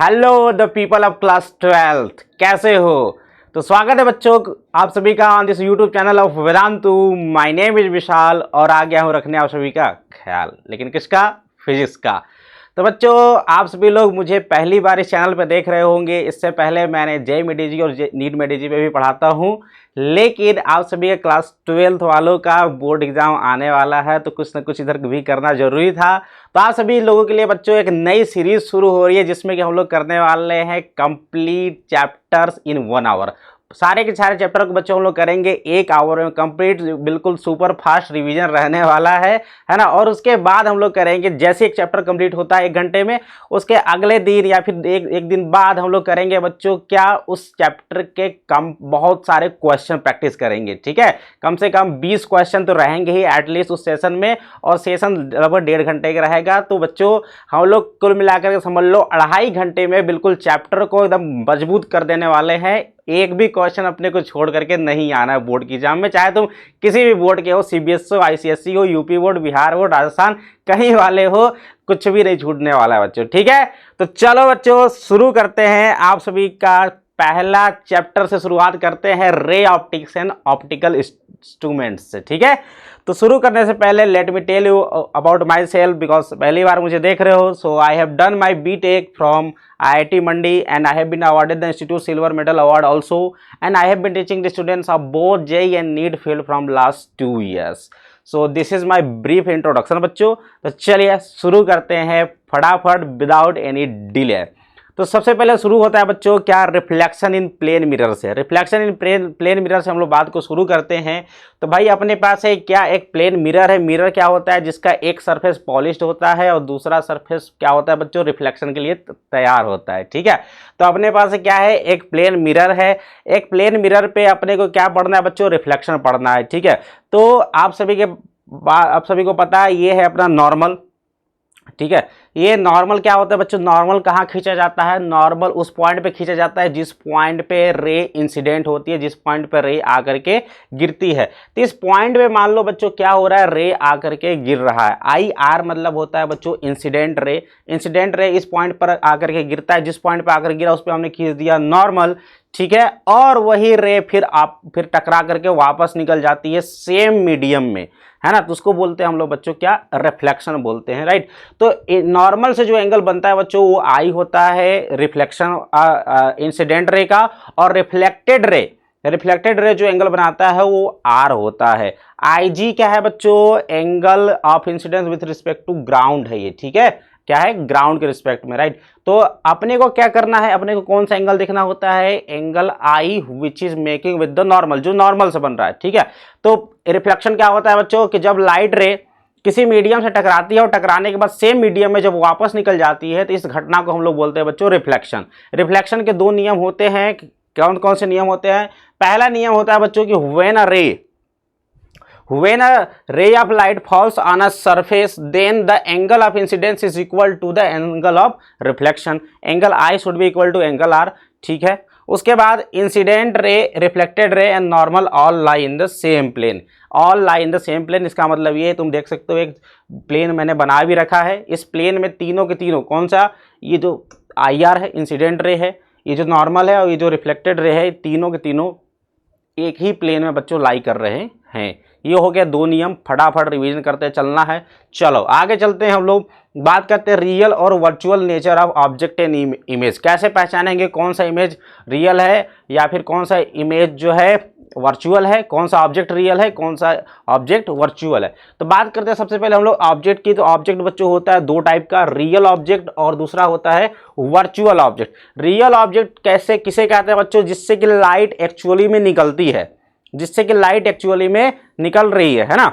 Hello the people of class 12th, कैसे हो। तो स्वागत है बच्चों आप सभी का on this YouTube channel of Vedantu. My name is Vishal और आ गया हूँ रखने आप सभी का ख्याल, लेकिन किसका? फिजिक्स का। तो बच्चों आप सभी लोग मुझे पहली बार इस चैनल पर देख रहे होंगे। इससे पहले मैंने जेईई मेडिजी और नीट मेडिजी पे भी पढ़ाता हूँ, लेकिन आप सभी के क्लास 12th वालों का बोर्ड एग्जाम आने वाला है तो कुछ ना कुछ इधर भी करना जरूरी था। तो आप सभी लोगों के लिए बच्चों एक नई सीरीज शुरू हो रही है जिसमें कि हम लोग करने वाले हैं कंप्लीट चैप्टर्स इन 1 आवर। सारे के सारे चैप्टर को बच्चों हम लोग करेंगे 1 आवर में कंप्लीट, बिल्कुल सुपर फास्ट रिवीजन रहने वाला है ना। और उसके बाद हम लोग करेंगे जैसे एक चैप्टर कंप्लीट होता है 1 घंटे में, उसके अगले दिन या फिर एक दिन बाद हम लोग करेंगे बच्चों क्या उस चैप्टर के बहुत सारे क्वेश्चन प्रैक्टिस करेंगे। ठीक है, कम से कम 20 क्वेश्चन तो रहेंगे ही एटलीस्ट उस सेशन में, और सेशन लगभग 1.5 घंटे का रहेगा। तो बच्चों हम लोग कुल मिलाकर के समझ लो 2.5 घंटे में बिल्कुल चैप्टर को एकदम मजबूत कर देने वाले हैं। एक भी क्वेश्चन अपने को छोड़ करके नहीं आना है बोर्ड की एग्जाम में, चाहे तुम किसी भी बोर्ड के हो, सीबीएसई हो, आईसीएसई हो, UP board, Bihar board, Rajasthan, कहीं वाले हो, कुछ भी नहीं छूटने वाला है बच्चों। ठीक है, तो चलो बच्चों शुरू करते हैं। आप सभी का पहला चैप्टर से शुरुआत करते हैं, ray optics and optical instruments से। ठीक है, तो शुरू करने से पहले let me tell you about myself, because पहली बार मुझे देख रहे हो। So I have done my BTech from IIT Mandi and I have been awarded the Institute Silver Medal Award also, and I have been teaching the students of both JEE and NEET field from last 2 years. So this is my brief introduction बच्चों। तो चलिए शुरू करते हैं फटाफट without any delay. तो सबसे पहले शुरू होता है बच्चों क्या, रिफ्लेक्शन इन प्लेन मिरर से। रिफ्लेक्शन इन प्लेन मिरर से हम लोग बात को शुरू करते हैं। तो भाई अपने पास है क्या, एक प्लेन मिरर है। मिरर क्या होता है, जिसका एक सरफेस पॉलिश्ड होता है और दूसरा सरफेस क्या होता है बच्चों, रिफ्लेक्शन के लिए तैयार होता है। ठीक है, तो अपने पास क्या है, एक प्लेन मिरर है। एक प्लेन मिरर पे अपने को क्या पढ़ना है बच्चों, रिफ्लेक्शन पढ़ना है। ठीक है, तो आप सभी को पता है ये है अपना नॉर्मल। ठीक है, ये नॉर्मल क्या होता है बच्चों, नॉर्मल कहाँ खींचा जाता है, नॉर्मल उस पॉइंट पे खींचा जाता है जिस पॉइंट पे रे इंसिडेंट होती है, जिस पॉइंट पे रे आकर के गिरती है। तो इस पॉइंट पे मान लो बच्चों क्या हो रहा है, रे आकर के गिर रहा है। IR मतलब होता है बच्चों इंसिडेंट रे। इंसिडेंट रे इस पॉइंट पर आकर के गिरता है, जिस पॉइंट पर आकर गिरा उस पर हमने खींच दिया नॉर्मल। ठीक है, और वही रे फिर टकरा करके वापस निकल जाती है सेम मीडियम में, है ना। तो उसको बोलते हैं हम लोग बच्चों क्या, रिफ्लेक्शन बोलते हैं, राइट। तो नॉर्मल से जो एंगल बनता है बच्चों वो आई होता है रिफ्लेक्शन इंसिडेंट रे का, और रिफ्लेक्टेड रे जो एंगल बनाता है वो आर होता है। IG क्या है बच्चों, angle of incidence with respect to ground है ये। ठीक है, क्या है, ग्राउंड के रिस्पेक्ट में, राइट। तो अपने को क्या करना है, अपने को कौन सा एंगल देखना होता है, angle I which is making with the normal, जो नॉर्मल से बन रहा है। ठीक है, तो रिफ्लेक्शन क्या होता है बच्चों कि जब लाइट रे किसी मीडियम से टकराती है और टकराने के बाद सेम मीडियम में जब वापस निकल जाती है, तो इस घटना को हम लोग बोलते हैं बच्चों रिफ्लेक्शन। रिफ्लेक्शन के 2 नियम होते हैं। कौन कौन से नियम होते हैं? पहला नियम होता है बच्चों की when a ray of light falls on a surface, then the angle of incidence is equal to the angle of reflection. Angle I should be equal to angle R. ठीक है, उसके बाद incident ray, reflected ray and normal all lie in the same plane. All lie in the same plane, इसका मतलब ये तुम देख सकते हो एक प्लेन मैंने बना भी रखा है। इस प्लेन में तीनों के तीनों कौन सा, ये जो IR है इंसिडेंट रे है, ये जो नॉर्मल है और ये जो रिफ्लेक्टेड रे है, तीनों के तीनों एक ही प्लेन में बच्चों लाई कर रहे हैं। ये हो गया 2 नियम, फटाफट रिवीजन करते चलना है। चलो आगे चलते हैं, हम लोग बात करते हैं रियल और virtual nature of object and image. कैसे पहचानेंगे कौन सा इमेज रियल है या फिर कौन सा इमेज जो है वर्चुअल है, कौन सा ऑब्जेक्ट रियल है, कौन सा ऑब्जेक्ट वर्चुअल है। तो बात करते हैं सबसे पहले हम लोग ऑब्जेक्ट की। तो ऑब्जेक्ट बच्चों होता है 2 टाइप का, रियल ऑब्जेक्ट और दूसरा होता है वर्चुअल ऑब्जेक्ट। रियल ऑब्जेक्ट किसे कहते हैं बच्चों, जिससे कि लाइट एक्चुअली में निकलती है, जिससे कि लाइट एक्चुअली में निकल रही है ना।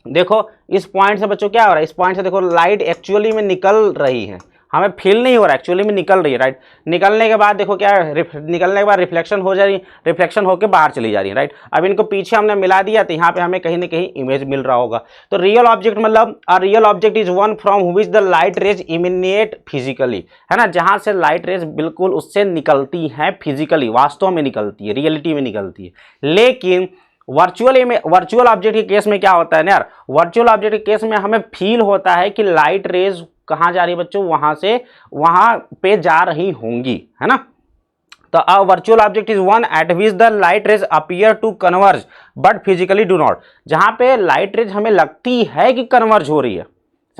देखो इस पॉइंट से बच्चों क्या हो रहा है, इस पॉइंट से देखो लाइट एक्चुअली में निकल रही है, हमें फील नहीं हो रहा, एक्चुअली में निकल रही है, राइट। निकलने के बाद देखो क्या निकलने के बाद रिफ्लेक्शन हो जा रही है, रिफ्लेक्शन होकर बाहर चली जा रही है, राइट। अब इनको पीछे हमने मिला दिया तो यहाँ पे हमें कहीं ना कहीं इमेज मिल रहा होगा। तो रियल ऑब्जेक्ट मतलब real object is one from which the light rays emanate physically, है ना, जहाँ से लाइट रेज बिल्कुल उससे निकलती हैं फिजिकली, वास्तव में निकलती है, रियलिटी में निकलती है। लेकिन वर्चुअल ऑब्जेक्ट के केस में क्या होता है ना यार, वर्चुअल ऑब्जेक्ट के केस में हमें फील होता है कि लाइट रेज कहाँ जा रही है बच्चों, वहां से वहां पे जा रही होंगी, है ना। तो a virtual object is one at which the light rays appear to converge but physically do not. जहां पे लाइट रेज हमें लगती है कि कन्वर्ज हो रही है,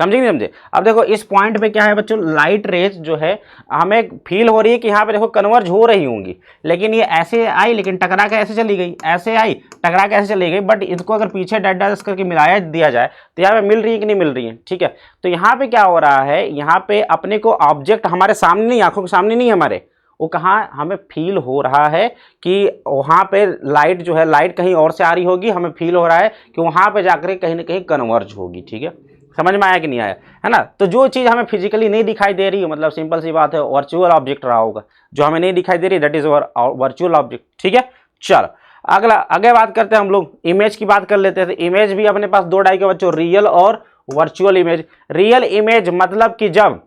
समझे नहीं समझे। अब देखो इस पॉइंट पे क्या है बच्चों, लाइट रेज जो है हमें फील हो रही है कि यहाँ पे देखो कन्वर्ज हो रही होंगी, लेकिन ये ऐसे आई लेकिन टकरा के ऐसे चली गई, ऐसे आई टकरा के ऐसे चली गई। बट इसको अगर पीछे डैश करके मिलाया दिया जाए तो यहाँ पे मिल रही है कि नहीं मिल रही है, ठीक है। तो यहाँ पे क्या हो रहा है, यहाँ पे अपने को ऑब्जेक्ट हमारे सामने नहीं, आंखों के सामने नहीं है हमारे, वो कहाँ हमें फील हो रहा है कि वहाँ पे लाइट जो है, लाइट कहीं और से आ रही होगी, हमें फील हो रहा है कि वहाँ पे जाकर कहीं ना कहीं कन्वर्ज होगी, ठीक है। समझ में आया कि नहीं आया, है ना। तो जो चीज़ हमें फिजिकली नहीं दिखाई दे रही, मतलब सिंपल सी बात है वर्चुअल ऑब्जेक्ट रहा होगा, जो हमें नहीं दिखाई दे रही दैट इज वर्चुअल ऑब्जेक्ट, ठीक है। चलो अगला आगे बात करते हैं हम लोग, इमेज की बात कर लेते हैं। तो इमेज भी अपने पास दो टाइप के बच्चों, रियल और वर्चुअल इमेज। रियल इमेज मतलब कि जब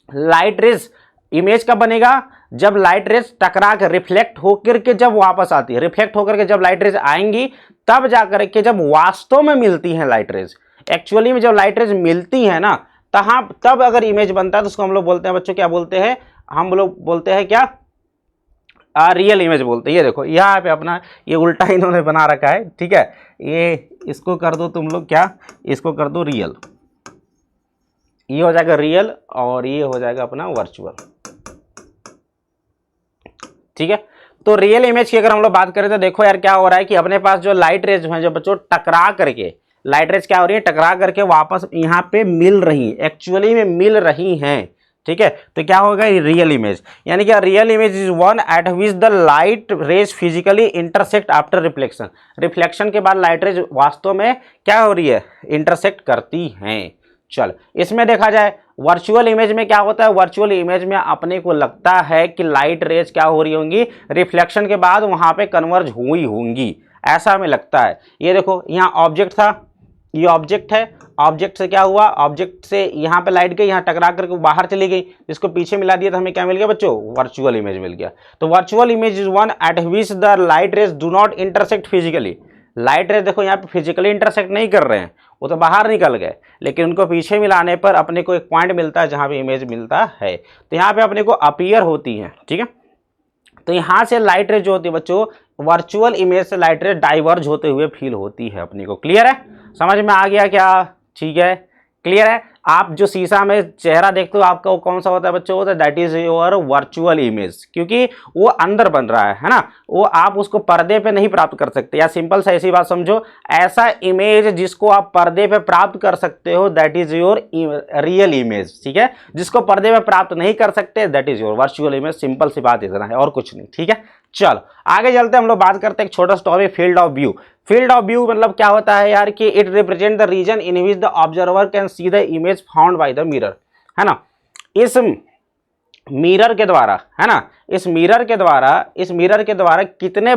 लाइट रेज, इमेज कब बनेगा, जब लाइट रेज टकरा कर रिफ्लेक्ट होकर के जब वापस आती है, रिफ्लेक्ट होकर के जब लाइट रेज आएंगी तब जाकर के जब वास्तव में मिलती हैं लाइट रेज, एक्चुअली में जब लाइट रेज मिलती है ना तब अगर इमेज बनता है तो उसको हम लोग बोलते हैं बच्चों, क्या बोलते हैं, हम लोग बोलते हैं क्या, रियल इमेज बोलते हैं। ये देखो यहाँ पे अपना ये उल्टा इन्होंने बना रखा है, ठीक है। ये इसको कर दो तुम लोग क्या, इसको कर दो रियल, ये हो जाएगा रियल और ये हो जाएगा अपना वर्चुअल, ठीक है। तो रियल इमेज की अगर हम लोग बात करें तो देखो यार क्या हो रहा है कि अपने पास जो लाइट रेज हैं जो बच्चों टकरा करके, लाइट रेज क्या हो रही है, टकरा करके वापस यहाँ पे मिल रही, एक्चुअली में मिल रही हैं, ठीक है। तो क्या होगा रियल इमेज, यानी कि real image is one at which the light raise physically intersect after reflection. Reflection के बाद लाइट रेज वास्तव में क्या हो रही है, इंटरसेक्ट करती हैं। चल इसमें देखा जाए वर्चुअल इमेज में क्या होता है, वर्चुअल इमेज में अपने को लगता है कि लाइट रेज क्या हो रही होंगी, रिफ्लेक्शन के बाद वहां पे कन्वर्ज हुई होंगी, ऐसा हमें लगता है। ये देखो यहाँ ऑब्जेक्ट था, ये ऑब्जेक्ट है, ऑब्जेक्ट से क्या हुआ, ऑब्जेक्ट से यहाँ पे लाइट गई, यहाँ टकरा करके बाहर चली गई, इसको पीछे मिला दिया तो हमें क्या मिल गया बच्चों, वर्चुअल इमेज मिल गया। तो virtual image is one at which the light raise do not intersect physically. Light rays देखो यहाँ पे फिजिकली इंटरसेक्ट नहीं कर रहे हैं, वो तो बाहर निकल गए, लेकिन उनको पीछे मिलाने पर अपने को एक पॉइंट मिलता है जहाँ पे इमेज मिलता है, तो यहाँ पे अपने को अपीयर होती है, ठीक है। तो यहाँ से लाइट रेज जो होती है बच्चों, वर्चुअल इमेज से लाइट रेज डाइवर्ज होते हुए फील होती है अपने को। क्लियर है, समझ में आ गया क्या, ठीक है, क्लियर है। आप जो शीशा में चेहरा देखते हो आपका वो कौन सा होता है बच्चों, होता है that is your virtual image, क्योंकि वो अंदर बन रहा है ना, वो आप उसको पर्दे पे नहीं प्राप्त कर सकते। या सिंपल सा ऐसी बात समझो, ऐसा इमेज जिसको आप पर्दे पे प्राप्त कर सकते हो that is your real image, ठीक है। जिसको पर्दे पे प्राप्त नहीं कर सकते that is your virtual image. Simple सी बात इतना है और कुछ नहीं, ठीक है। चलो आगे चलते हम लोग बात करते हैं एक छोटा सा topic, field of view. Field of view मतलब क्या होता है यार कि it represent the region in which the observer can see the image found by the mirror, है ना। इस मिरर के द्वारा, है ना, इस मिरर के द्वारा कितने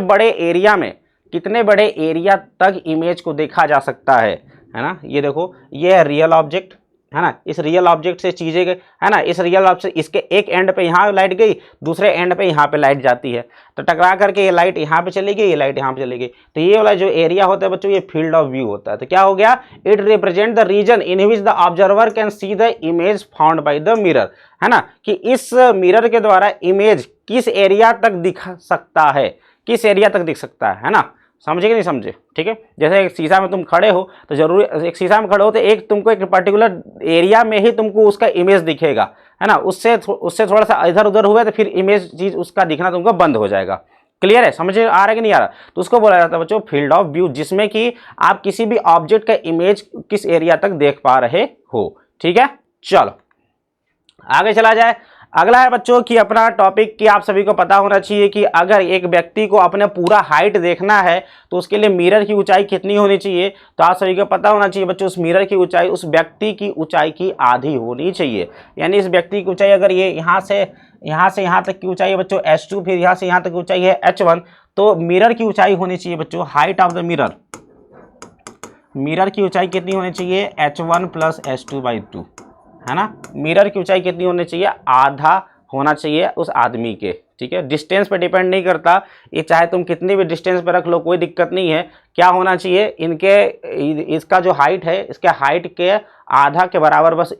बड़े एरिया तक इमेज को देखा जा सकता है ना। ये देखो ये है रियल ऑब्जेक्ट, है ना, इस रियल ऑब्जेक्ट से चीजें गई, है ना, इस रियल ऑब्जेक्ट इसके एक एंड पे यहाँ लाइट गई, दूसरे एंड पे यहाँ पे लाइट जाती है, तो टकरा करके ये लाइट यहाँ पे चली गई, ये लाइट यहाँ पे चली गई। तो ये वाला जो एरिया होता है बच्चों ये फील्ड ऑफ व्यू होता है। तो क्या हो गया, it represent the region in which the observer can see the image found by the mirror, है ना, कि इस मिरर के द्वारा इमेज किस एरिया तक दिख सकता है, किस एरिया तक दिख सकता है ना। समझे कि नहीं समझे, ठीक है। जैसे एक शीशा में तुम खड़े हो तो जरूरी, एक शीशा में खड़े हो तो एक तुमको एक पर्टिकुलर एरिया में ही तुमको उसका इमेज दिखेगा, है ना, उससे थोड़ा सा इधर उधर हुआ तो फिर इमेज चीज उसका दिखना तुमको बंद हो जाएगा। क्लियर है, समझ आ रहा है कि नहीं आ रहा। तो उसको बोला जाता है बच्चों फील्ड ऑफ व्यू, जिसमें कि आप किसी भी ऑब्जेक्ट का इमेज किस एरिया तक देख पा रहे हो, ठीक है। चलो आगे चला जाए। अगला है बच्चों कि अपना टॉपिक कि आप सभी को पता होना चाहिए कि अगर एक व्यक्ति को अपने पूरा हाइट देखना है तो उसके लिए मिरर की ऊंचाई कितनी होनी चाहिए। तो आप सभी को पता होना चाहिए बच्चों उस मिरर की ऊंचाई उस व्यक्ति की ऊंचाई की आधी होनी चाहिए। यानी इस व्यक्ति की ऊंचाई अगर ये यहाँ से यहाँ तक की ऊंचाई है बच्चों h2, फिर यहाँ से यहाँ तक की ऊंचाई है h1, तो मिरर की ऊंचाई होनी चाहिए बच्चों, हाइट ऑफ द मिरर की ऊंचाई कितनी होनी चाहिए, h1 + h2/2, है ना। मिरर की ऊंचाई कितनी होनी चाहिए, आधा होना चाहिए उस आदमी के, ठीक है। डिस्टेंस पे डिपेंड नहीं करता, ये चाहे तुम कितनी भी डिस्टेंस पे रख लो कोई दिक्कत नहीं है। क्या होना चाहिए, इसका जो हाइट है, इसके हाइट के आधा के बराबर बस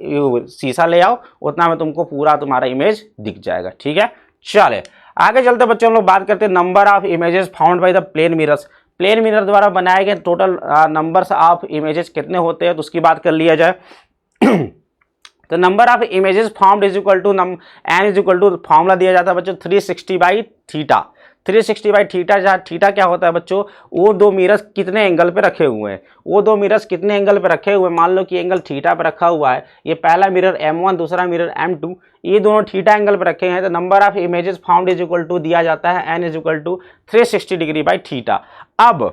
शीशा ले आओ, उतना में तुमको पूरा तुम्हारा इमेज दिख जाएगा, ठीक है। चले आगे चलते बच्चों, हम लोग बात करते हैं number of images found by the plane mirrors. Plane mirror द्वारा बनाए गए टोटल नंबर्स ऑफ इमेजेस कितने होते हैं, तो उसकी बात कर लिया जाए। तो number of images formed is equal to N is equal to formula दिया जाता है बच्चों 360 बाई थीटा। 360 बाई थीटा, जहाँ थीटा क्या होता है बच्चों, वो दो मिरर्स कितने एंगल पे रखे हुए हैं, वो दो मिरर्स कितने एंगल पे रखे हुए हैं। मान लो कि एंगल थीटा पे रखा हुआ है, ये पहला मिरर M1 दूसरा मिरर M2, ये दोनों थीटा एंगल पे रखे हैं। तो number of images found is equal to दिया जाता है n is equal to 360 degree by theta. अब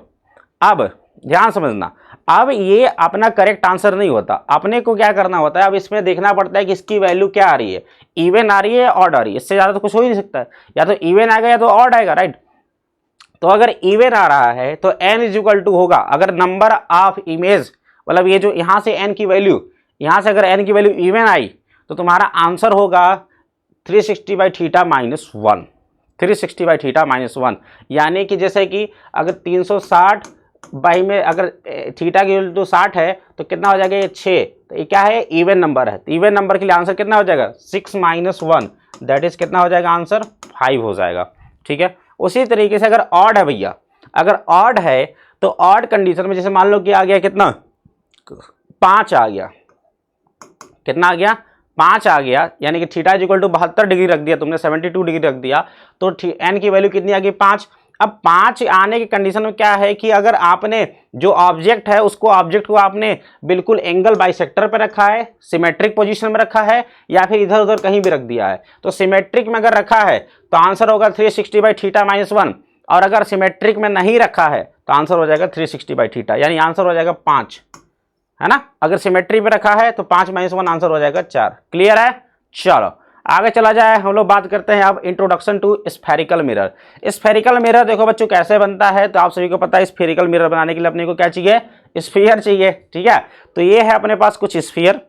ध्यान समझना, अब ये अपना करेक्ट आंसर नहीं होता, अपने को क्या करना होता है, अब इसमें देखना पड़ता है कि इसकी वैल्यू क्या आ रही है, इवन आ रही है ऑड आ रही है, इससे ज़्यादा तो कुछ हो ही नहीं सकता है, या तो इवन आएगा या तो ऑड आएगा, राइट। तो अगर इवन आ रहा है तो n इज इक्वल टू होगा, अगर नंबर ऑफ इमेज मतलब ये जो यहाँ से n की वैल्यू, यहाँ से अगर n की वैल्यू इवन आई तो तुम्हारा आंसर होगा 360 by theta minus 1, 360 by theta minus 1। यानी कि जैसे कि अगर 360 बाई में अगर थीटा की वैल्यू तो 60 है तो कितना हो जाएगा, ये 6, तो ये क्या है, इवन नंबर है। तो इवन नंबर के लिए आंसर कितना हो जाएगा, 6 माइनस 1, दैट इज कितना हो जाएगा, आंसर 5 हो जाएगा, ठीक है। उसी तरीके से अगर ऑड है भैया, अगर ऑड है तो ऑड कंडीशन में जैसे मान लो कि आ गया कितना, 5 आ गया, कितना आ गया, 5 आ गया, यानी कि theta is equal to 72 degree रख दिया तुमने, 72 डिग्री रख दिया, तो एन की वैल्यू कितनी आ गई, 5। अब 5 आने की कंडीशन में क्या है कि अगर आपने जो ऑब्जेक्ट है उसको, ऑब्जेक्ट को आपने बिल्कुल एंगल बाइसेक्टर पे रखा है, सिमेट्रिक पोजीशन में रखा है, या फिर इधर उधर कहीं भी रख दिया है। तो सिमेट्रिक में अगर रखा है तो आंसर होगा 360 बाई थीटा माइनस 1, और अगर सिमेट्रिक में नहीं रखा है तो आंसर हो जाएगा 360 बाई थीटा, यानी आंसर हो जाएगा 5, है ना। अगर सिमेट्री पे रखा है तो 5 माइनस 1 आंसर हो जाएगा 4। क्लियर है, चलो आगे चला जाए। हम लोग बात करते हैं अब introduction to spherical mirror. Spherical mirror देखो बच्चों कैसे बनता है, तो आप सभी को पता है स्फेरिकल मिरर बनाने के लिए अपने को क्या चाहिए, स्फीयर चाहिए, ठीक है। तो ये है अपने पास कुछ स्फीयर,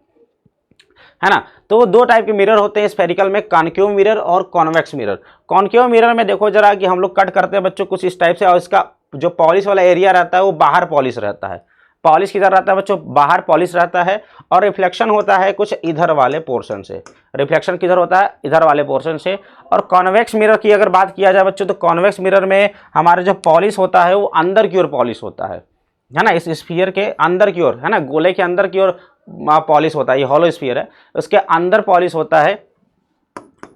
है ना। तो दो टाइप के मिरर होते हैं स्फेरिकल में, कॉन्केव मिरर और कॉन्वेक्स मिरर। कॉन्केव मिरर में देखो जरा कि हम लोग कट करते हैं बच्चों कुछ इस टाइप से, और इसका जो पॉलिश वाला एरिया रहता है वो बाहर पॉलिश रहता है, पॉलिश किधर रहता है बच्चों, बाहर पॉलिश रहता है, और रिफ्लेक्शन होता है कुछ इधर वाले पोर्शन से, रिफ्लेक्शन किधर होता है, इधर वाले पोर्शन से। और कॉन्वेक्स मिरर की अगर बात किया जाए बच्चों, तो कॉन्वेक्स मिरर में हमारा जो पॉलिश होता है वो अंदर की ओर पॉलिश होता है ना, इस स्फीयर के अंदर की ओर, है ना, गोले के अंदर की ओर पॉलिश होता है, ये हॉलो स्फीयर है, उसके अंदर पॉलिश होता है।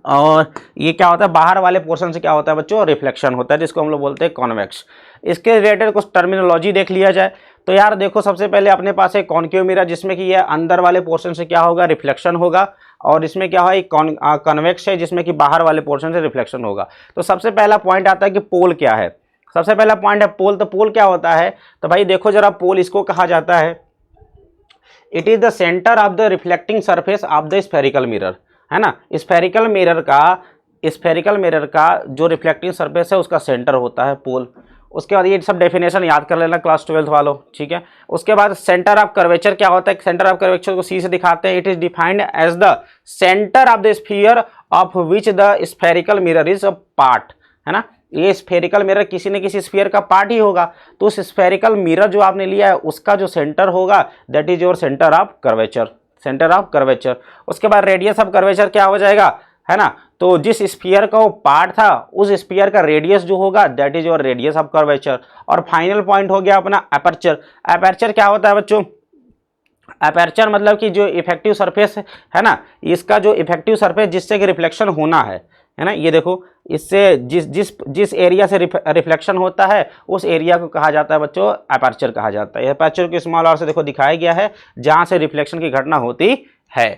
और ये क्या होता है, बाहर वाले पोर्शन से क्या होता है बच्चों, रिफ्लेक्शन होता है, जिसको हम लोग बोलते हैं कॉन्वेक्स। इसके रिलेटेड कुछ टर्मिनोलॉजी देख लिया जाए तो यार देखो, सबसे पहले अपने पास है कॉन्केव मिरर, जिसमें कि ये अंदर वाले पोर्शन से क्या होगा, रिफ्लेक्शन होगा, और इसमें क्या है, कॉन्वेक्स है जिसमें कि बाहर वाले पोर्शन से रिफ्लेक्शन होगा। तो सबसे पहला पॉइंट आता है कि पोल क्या है, सबसे पहला पॉइंट है पोल। तो पोल क्या होता है, तो भाई देखो जरा, पोल इसको कहा जाता है, it is the centre of the reflecting surface of the spherical mirror, है ना। स्फेरिकल मिरर का जो रिफ्लेक्टिंग सरफेस है उसका सेंटर होता है पोल। उसके बाद ये सब डेफिनेशन याद कर लेना क्लास 12 वालों, ठीक है। उसके बाद सेंटर ऑफ कर्वेचर क्या होता है, सेंटर ऑफ कर्वेचर को सी से दिखाते हैं, it is defined as the centre of the sphere of which the spherical mirror is a part, है ना। ये स्फेरिकल मिरर किसी न किसी स्फीयर का पार्ट ही होगा, तो उस स्फेरिकल मिरर जो आपने लिया है उसका जो सेंटर होगा that is your centre of curvature, centre of curvature. उसके बाद रेडियस ऑफ कर्वेचर क्या हो जाएगा, है ना, तो जिस स्फीयर का वो पार्ट था उस स्फीयर का रेडियस जो होगा that is your radius of curvature. और फाइनल पॉइंट हो गया अपना अपर्चर। अपर्चर क्या होता है बच्चों, अपर्चर मतलब कि जो इफेक्टिव सरफेस है ना, इसका जो इफेक्टिव सरफेस जिससे कि रिफ्लेक्शन होना है ना, ये देखो इससे जिस एरिया से रिफ्लेक्शन होता है उस एरिया को कहा जाता है बच्चों अपर्चर कहा जाता है। अपर्चर को स्मॉल आर से देखो दिखाया गया है जहां से रिफ्लेक्शन की घटना होती है।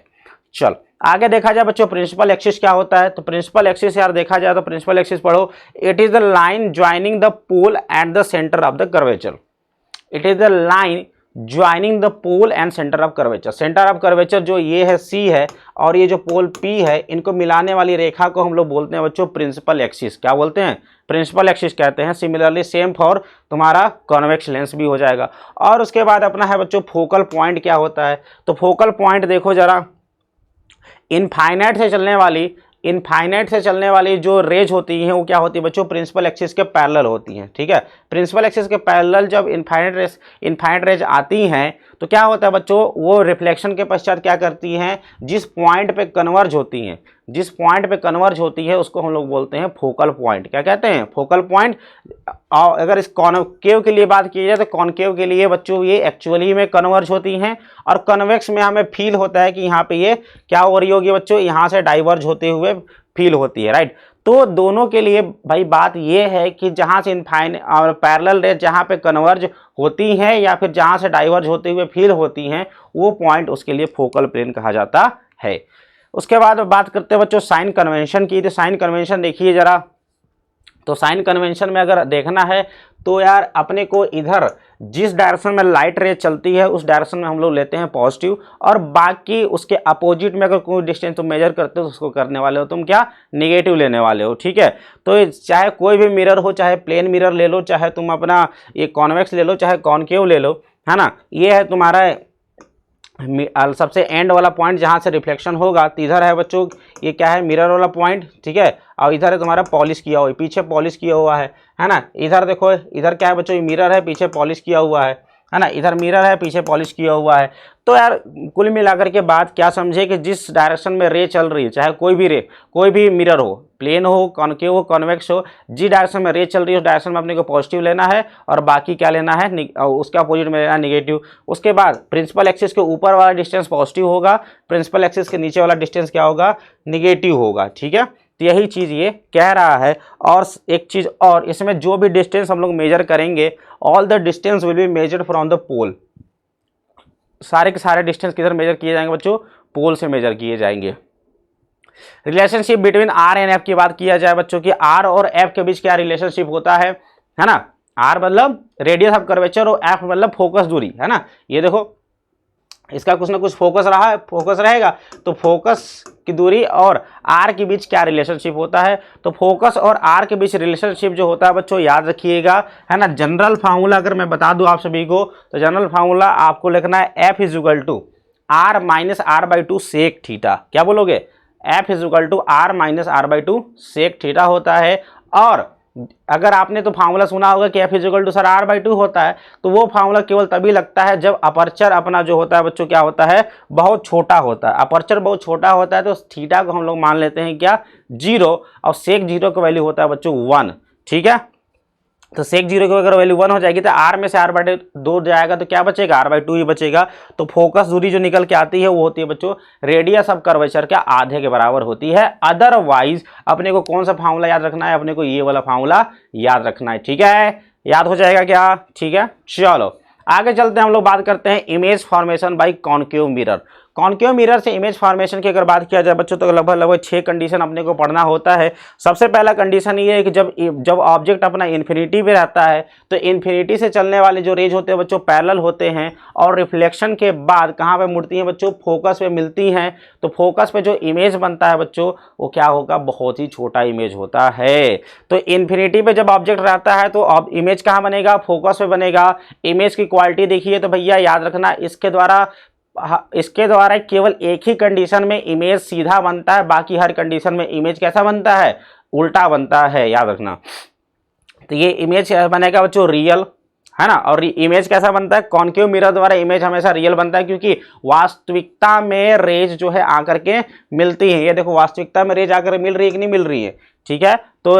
चल आगे देखा जाए बच्चों प्रिंसिपल एक्सिस क्या होता है, तो प्रिंसिपल एक्सिस यार देखा जाए तो प्रिंसिपल एक्सिस पढ़ो, it is the line joining the pole at the centre of the curvature. It is the line joining the pole and centre of curvature. Centre of curvature जो ये है सी है और ये जो पोल पी है, इनको मिलाने वाली रेखा को हम लोग बोलते हैं बच्चों प्रिंसिपल एक्सिस। क्या बोलते हैं, प्रिंसिपल एक्सिस कहते हैं। सिमिलरली सेम फॉर तुम्हारा कॉन्वेक्स लेंस भी हो जाएगा। और उसके बाद अपना है बच्चों फोकल पॉइंट क्या होता है, तो फोकल पॉइंट देखो जरा, इनफाइनाइट से चलने वाली इनफाइनाइट से चलने वाली जो रेज होती हैं वो क्या होती है बच्चों, प्रिंसिपल एक्सिस के पैरेलल होती हैं। ठीक है, प्रिंसिपल एक्सिस के पैरेलल जब इनफाइनाइट रेज आती हैं तो क्या होता है बच्चों, वो रिफ्लेक्शन के पश्चात क्या करती हैं, जिस पॉइंट पे कन्वर्ज होती हैं, जिस पॉइंट पे कन्वर्ज होती है उसको हम लोग बोलते हैं फोकल पॉइंट। क्या कहते हैं, फोकल पॉइंट। और अगर इस कॉनकेव के लिए बात की जाए तो कॉनकेव के लिए बच्चों ये एक्चुअली में कन्वर्ज होती हैं, और कन्वेक्स में हमें फील होता है कि यहाँ पे ये क्या हो रही होगी बच्चों, यहाँ से डाइवर्ज होते हुए फील होती है, राइट। तो दोनों के लिए भाई बात ये है कि जहाँ से और पैरेलल रेज जहाँ पे कन्वर्ज होती हैं या फिर जहाँ से डाइवर्ज होते हुए फील होती हैं, वो पॉइंट उसके लिए फोकल प्लेन कहा जाता है। उसके बाद बात करते हैं बच्चों साइन कन्वेंशन की। तो साइन कन्वेंशन देखिए जरा, तो साइन कन्वेंशन में अगर देखना है तो यार अपने को इधर जिस डायरेक्शन में लाइट रे चलती है उस डायरेक्शन में हम लोग लेते हैं पॉजिटिव, और बाकी उसके अपोजिट में अगर कोई डिस्टेंस तुम मेजर करते हो तो उसको करने वाले हो तुम क्या, निगेटिव लेने वाले हो। ठीक है, तो चाहे कोई भी मिरर हो, चाहे प्लेन मिरर ले लो, चाहे तुम अपना ये कॉन्वेक्स ले लो, चाहे कॉनकेव ले लो, है ना, ये है तुम्हारा सबसे एंड वाला पॉइंट जहाँ से रिफ्लेक्शन होगा। तो इधर है बच्चों ये क्या है, मिरर वाला पॉइंट। ठीक है, और इधर है तुम्हारा पॉलिश किया हुआ है, पीछे पॉलिश किया हुआ है ना। इधर देखो, इधर क्या है बच्चों, ये मिरर है, पीछे पॉलिश किया हुआ है ना। इधर मिरर है, पीछे पॉलिश किया हुआ है। तो यार कुल मिलाकर के बात क्या समझे कि जिस डायरेक्शन में रे चल रही है, चाहे कोई भी रे, कोई भी मिरर हो, प्लेन हो, कॉनकेव हो, कॉन्वेक्स हो, जिस डायरेक्शन में रे चल रही है उस डायरेक्शन में अपने को पॉजिटिव लेना है, और बाकी क्या लेना है, उसका अपोजिट में लेना है निगेटिव। उसके बाद प्रिंसिपल एक्सिस के ऊपर वाला डिस्टेंस पॉजिटिव होगा, प्रिंसिपल एक्सिस के नीचे वाला डिस्टेंस क्या होगा, निगेटिव होगा। ठीक है, तो यही चीज़ ये कह रहा है। और एक चीज़ और, इसमें जो भी डिस्टेंस हम लोग मेजर करेंगे, all the distance will be measured from the pole. सारे के सारे डिस्टेंस किधर मेजर किए जाएंगे बच्चों, पोल से मेजर किए जाएंगे। Relationship between R and F की बात किया जाए बच्चों की, आर और एफ के बीच क्या रिलेशनशिप होता है ना। आर मतलब रेडियस ऑफ कर्वेचर और एफ मतलब फोकस दूरी, है ना। ये देखो इसका कुछ ना कुछ फोकस रहा है, फोकस रहेगा, तो फोकस की दूरी और आर के बीच क्या रिलेशनशिप होता है, तो फोकस और आर के बीच रिलेशनशिप जो होता है बच्चों याद रखिएगा, है ना। जनरल फार्मूला अगर मैं बता दूं आप सभी को, तो जनरल फार्मूला आपको लिखना है F is equal to R minus R by two sec theta. क्या बोलोगे, F is equal to R minus R by two sec theta होता है। और अगर आपने तो फार्मूला सुना होगा कि F is equal to sir R by two होता है, तो वो फार्मूला केवल तभी लगता है जब अपर्चर अपना जो होता है बच्चों क्या होता है, बहुत छोटा होता है। अपर्चर बहुत छोटा होता है तो थीटा को हम लोग मान लेते हैं क्या, 0, और सेक 0 का वैल्यू होता है बच्चों 1। ठीक है, तो सेक 0 की अगर वैल्यू 1 हो जाएगी तो आर में से आर बाई 2 जाएगा तो क्या बचेगा, आर बाई 2 ही बचेगा। तो फोकस दूरी जो निकल के आती है वो होती है बच्चों रेडियस ऑफ कर्वेचर के आधे के बराबर होती है। अदरवाइज अपने को कौन सा फार्मूला याद रखना है, अपने को ये वाला फार्मूला याद रखना है। ठीक है, याद हो जाएगा क्या, ठीक है। चलो आगे चलते हैं, हम लोग बात करते हैं image formation by concave mirror. Concave mirror से इमेज फॉर्मेशन की अगर बात किया जाए बच्चों तो लगभग 6 कंडीशन अपने को पढ़ना होता है। सबसे पहला कंडीशन ये है कि जब ऑब्जेक्ट अपना इन्फिनिटी पे रहता है तो इन्फिनिटी से चलने वाले जो रेज होते हैं बच्चों पैरेलल होते हैं, और रिफ्लेक्शन के बाद कहाँ पे मुड़ती हैं बच्चों, फोकस पे मिलती हैं। तो फोकस पे जो इमेज बनता है बच्चों वो क्या होगा, बहुत ही छोटा इमेज होता है। तो इन्फिनिटी पे जब ऑब्जेक्ट रहता है तो अब इमेज कहाँ बनेगा, फोकस पे बनेगा। इमेज की क्वालिटी देखिए तो भैया याद रखना, इसके द्वारा केवल एक ही कंडीशन में इमेज सीधा बनता है, बाकी हर कंडीशन में इमेज कैसा बनता है, उल्टा बनता है, याद रखना। तो ये इमेज बनेगा बच्चों रियल, है ना। और इमेज कैसा बनता है, कॉनकेव मिरर द्वारा इमेज हमेशा रियल बनता है, क्योंकि वास्तविकता में रेज जो है आकर के मिलती है। ये देखो वास्तविकता में रेज आकर मिल रही है कि नहीं मिल रही है, ठीक है। तो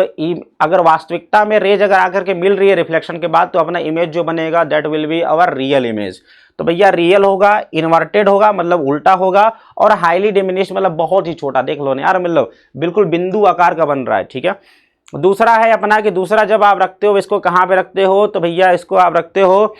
अगर वास्तविकता में रेज अगर आकर के मिल रही है रिफ्लेक्शन के बाद, तो अपना इमेज जो बनेगा that will be our real image. तो भैया रियल होगा, इन्वर्टेड होगा मतलब उल्टा होगा, और हाईली डिमिनिश्ड मतलब बहुत ही छोटा। देख लो ना यार, मतलब बिल्कुल बिंदु आकार का बन रहा है, ठीक है। दूसरा है अपना कि दूसरा जब आप रखते हो इसको कहाँ पे रखते हो, तो भैया इसको आप रखते हो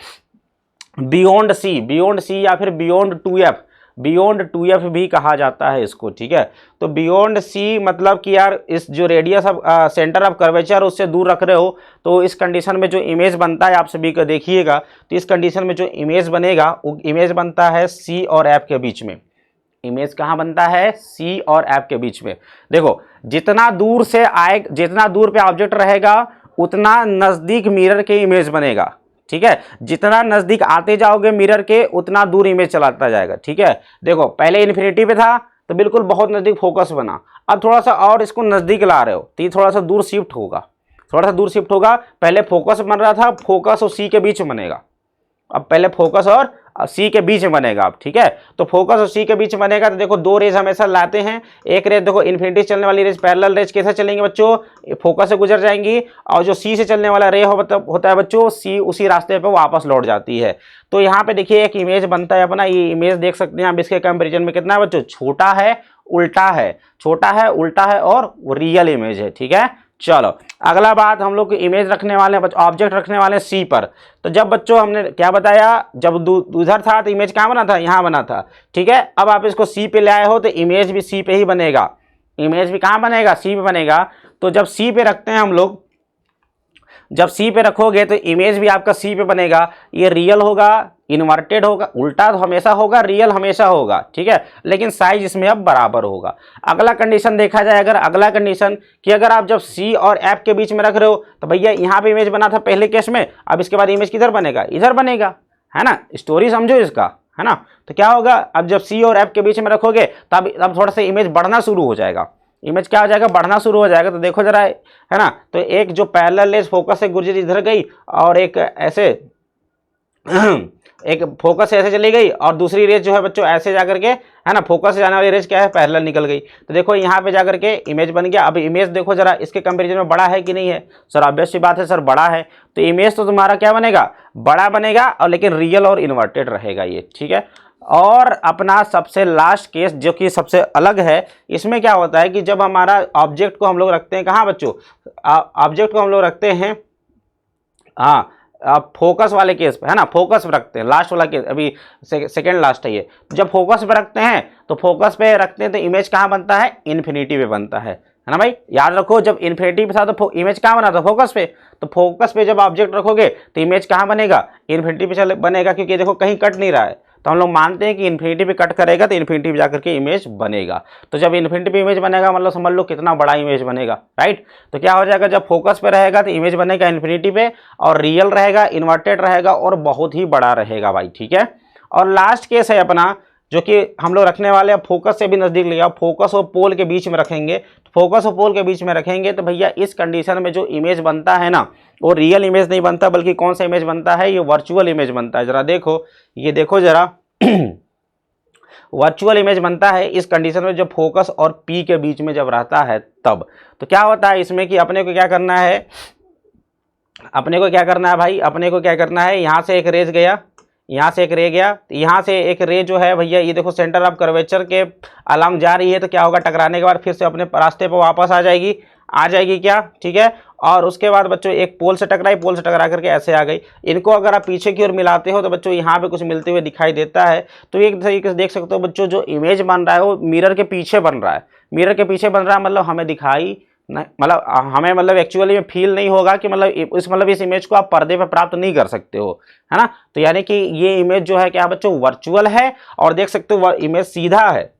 बियॉन्ड सी या फिर बियॉन्ड 2f, बियॉन्ड 2f भी कहा जाता है इसको, ठीक है। तो बियॉन्ड सी मतलब कि यार इस जो radius of centre of curvature उससे दूर रख रहे हो, तो इस कंडीशन में जो इमेज बनता है आप सभी को देखिएगा, तो इस कंडीशन में जो इमेज बनेगा वो इमेज बनता है सी और एफ के बीच में। इमेज कहाँ बनता है, सी और एफ के बीच में। देखो जितना दूर से आए, जितना दूर पे ऑब्जेक्ट रहेगा उतना नज़दीक मिरर के इमेज बनेगा, ठीक है। जितना नज़दीक आते जाओगे मिरर के उतना दूर इमेज चलाता जाएगा, ठीक है। देखो पहले इन्फिनिटी पे था, तो बिल्कुल बहुत नज़दीक फोकस बना। अब थोड़ा सा और इसको नज़दीक ला रहे हो तो ये थोड़ा सा दूर शिफ्ट होगा, थोड़ा सा दूर शिफ्ट होगा। पहले फोकस बन रहा था, फोकस और सी के बीच में बनेगा। अब पहले फोकस और सी के बीच में बनेगा अब, ठीक है। तो फोकस और सी के बीच में बनेगा तो देखो दो रेज हमेशा लाते हैं। एक रेज देखो इन्फिनिटी चलने वाली रेज, पैरेलल रेज कैसे चलेंगे बच्चों, फोकस से गुजर जाएंगी, और जो सी से चलने वाला रे होता है बच्चों, सी उसी रास्ते पे वापस लौट जाती है। तो यहाँ पे देखिए एक इमेज बनता है अपना, ये इमेज देख सकते हैं आप, इसके कंपेरिजन में कितना है बच्चों, छोटा है, उल्टा है, छोटा है, उल्टा है और रियल इमेज है, ठीक है। चलो अगला बात, हम लोग इमेज रखने वाले हैं, ऑब्जेक्ट रखने वाले हैं सी पर। तो जब बच्चों हमने क्या बताया, जब उधर था तो इमेज कहाँ बना था, यहाँ बना था, ठीक है। अब आप इसको सी पे ले आए हो तो इमेज भी सी पे ही बनेगा, इमेज भी कहाँ बनेगा, सी पे बनेगा। तो जब सी पे रखते हैं हम लोग, जब सी पे रखोगे तो इमेज भी आपका सी पे बनेगा। ये रियल होगा, इन्वर्टेड होगा, उल्टा तो हमेशा होगा, रियल हमेशा होगा, ठीक है, लेकिन साइज इसमें अब बराबर होगा। अगला कंडीशन देखा जाए, अगर अगला कंडीशन कि अगर आप जब सी और एफ के बीच में रख रहे हो तो भैया यहाँ पे इमेज बना था पहले केस में, अब इसके बाद इमेज किधर बनेगा, इधर बनेगा, है ना। स्टोरी समझो इसका, है ना। तो क्या होगा, अब जब सी और एफ के बीच में रखोगे तब थोड़ा सा इमेज बढ़ना शुरू हो जाएगा, इमेज क्या हो जाएगा, बढ़ना शुरू हो जाएगा। तो देखो जरा, है ना, तो एक जो पैरेलल रेज फोकस से गुजरी इधर गई, और एक ऐसे एक फोकस से ऐसे चली गई, और दूसरी रेज जो है बच्चों ऐसे जाकर के, है ना, फोकस से जाने वाली रेज क्या है, पैरेलल निकल गई। तो देखो यहाँ पे जाकर के इमेज बन गया। अब इमेज देखो जरा इसके कंपैरिजन में बड़ा है कि नहीं है, सर ऑब्वियस सी बात है सर बड़ा है। तो इमेज तो तुम्हारा क्या बनेगा, बड़ा बनेगा, और लेकिन रियल और इन्वर्टेड रहेगा ये, ठीक है। और अपना सबसे लास्ट केस जो कि सबसे अलग है, इसमें क्या होता है कि जब हमारा ऑब्जेक्ट को हम लोग रखते हैं कहाँ बच्चों, ऑब्जेक्ट को हम लोग रखते हैं, हाँ, फोकस वाले केस पे, है ना, फोकस पे रखते हैं, लास्ट वाला केस अभी सेकेंड लास्ट है ये। जब फोकस पे रखते हैं तो फोकस पे रखते हैं तो इमेज कहाँ बनता है, इन्फिनिटी पे बनता है ना भाई, याद रखो। जब इन्फिनिटी पे था तो इमेज कहाँ बना था, फोकस पे। तो फोकस पे जब ऑब्जेक्ट रखोगे तो इमेज कहाँ बनेगा, इन्फिनिटी पे चले बनेगा, क्योंकि देखो कहीं कट नहीं रहा है। तो हम लोग मानते हैं कि इन्फिनिटी पे कट करेगा तो इन्फिनिटी पे जाकर के इमेज बनेगा। तो जब इन्फिनिटी पे इमेज बनेगा मतलब समझ लो कितना बड़ा इमेज बनेगा, राइट। तो क्या हो जाएगा, जब फोकस पे रहेगा तो इमेज बनेगा इन्फिनिटी पे, और रियल रहेगा, इन्वर्टेड रहेगा, और बहुत ही बड़ा रहेगा भाई, ठीक है। और लास्ट केस है अपना जो कि हम लोग रखने वाले हैं, फोकस से भी नज़दीक ले आओ, फोकस और पोल के बीच में रखेंगे। फोकस और पोल के बीच में रखेंगे तो भैया इस कंडीशन में जो इमेज बनता है ना, वो रियल इमेज नहीं बनता, बल्कि कौन सा इमेज बनता है, ये वर्चुअल इमेज बनता है। जरा देखो, ये देखो जरा वर्चुअल इमेज बनता है इस कंडीशन में जब फोकस और पी के बीच में जब रहता है तब। तो क्या होता है इसमें कि अपने को क्या करना है, अपने को क्या करना है भाई, अपने को क्या करना है, यहाँ से एक रेज गया, यहाँ से एक रे गया, यहाँ से एक रे जो है भैया ये देखो सेंटर ऑफ कर्वेचर के अलांग जा रही है। तो क्या होगा, टकराने के बाद फिर से अपने रास्ते पर वापस आ जाएगी क्या, ठीक है। और उसके बाद बच्चों एक पोल से टकराई, पोल से टकरा करके ऐसे आ गई। इनको अगर आप पीछे की ओर मिलाते हो तो बच्चों यहाँ पे कुछ मिलते हुए दिखाई देता है। तो एक तरीके से देख सकते हो बच्चों, जो इमेज बन रहा है वो मिरर के पीछे बन रहा है, मिरर के पीछे बन रहा है, मतलब हमें दिखाई नहीं, मतलब हमें मतलब एक्चुअली में फील नहीं होगा कि मतलब इस इमेज को आप पर्दे पे प्राप्त नहीं कर सकते हो, है ना। तो यानी कि ये इमेज जो है क्या बच्चों, वर्चुअल है, और देख सकते हो इमेज सीधा है,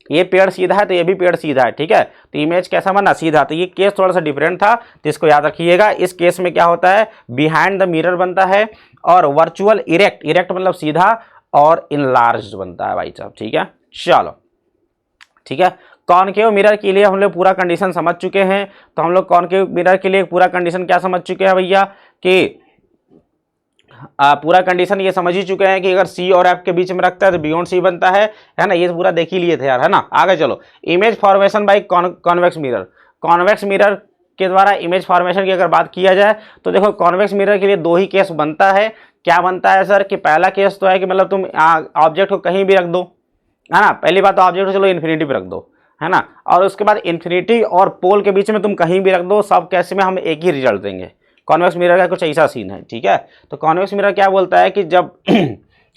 ये पेड़ सीधा है तो ये भी पेड़ सीधा है, ठीक है। तो इमेज कैसा बना, सीधा। तो ये केस थोड़ा सा डिफरेंट था, तो इसको याद रखिएगा। इस केस में क्या होता है, बिहाइंड द मिरर बनता है, और वर्चुअल इरेक्ट मतलब सीधा, और इनलार्ज्ड बनता है भाई साहब, ठीक है। चलो ठीक है, कॉनकेव मिरर के लिए हम लोग पूरा कंडीशन समझ चुके हैं। तो हम लोग कॉनकेव मिरर के लिए पूरा कंडीशन क्या समझ चुके हैं भैया, कि पूरा कंडीशन ये समझ ही चुके हैं कि अगर सी और एफ के बीच में रखता है तो बियॉन्ड सी बनता है ना। ये पूरा देख ही लिए थे यार, है ना। आगे चलो, image formation by convex mirror. Convex mirror के द्वारा इमेज फॉर्मेशन की अगर बात किया जाए तो देखो, कॉन्वेक्स मिरर के लिए दो ही केस बनता है। क्या बनता है सर, कि पहला केस तो है कि मतलब तुम ऑब्जेक्ट को कहीं भी रख दो, है ना। पहली बात तो ऑब्जेक्ट को चलो इन्फिनिटी पे रख दो, है ना, और उसके बाद इन्फिनिटी और पोल के बीच में तुम कहीं भी रख दो, सब केस में हम एक ही रिजल्ट देंगे। कॉन्वेक्स मिरर का कुछ ऐसा सीन है, ठीक है। तो कॉन्वेक्स मिरर क्या बोलता है कि जब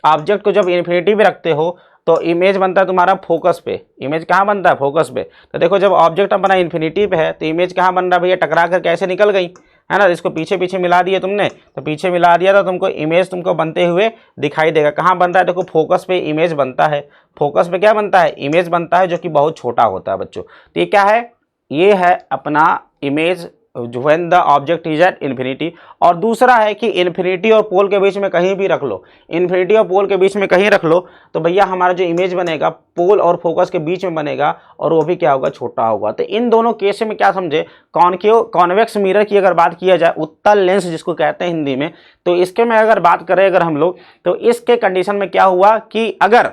ऑब्जेक्ट को जब इन्फिनिटी पे रखते हो तो इमेज बनता है तुम्हारा फोकस पे। इमेज कहाँ बनता है, फोकस पे। तो देखो जब ऑब्जेक्ट अपना इन्फिनिटी पे है तो इमेज कहाँ बन रहा है भैया, टकरा कर कैसे निकल गई, है ना। इसको पीछे पीछे मिला दिया तुमने, तो पीछे मिला दिया तो तुमको इमेज तुमको बनते हुए दिखाई देगा। कहाँ बन रहा है, देखो फोकस पे इमेज बनता है। फोकस पे क्या बनता है, इमेज बनता है, जो कि बहुत छोटा होता है बच्चों। तो ये क्या है, ये है अपना image when the object is at infinity. और दूसरा है कि इन्फिनिटी और पोल के बीच में कहीं भी रख लो, इन्फिनिटी और पोल के बीच में कहीं रख लो तो भैया हमारा जो इमेज बनेगा पोल और फोकस के बीच में बनेगा और वो भी क्या होगा, छोटा होगा। तो इन दोनों केस में क्या समझे, कॉन्वेक्स मिरर की अगर बात किया जाए, उत्तल लेंस जिसको कहते हैं हिंदी में, तो इसके में अगर बात करें अगर हम लोग, तो इसके कंडीशन में क्या हुआ कि अगर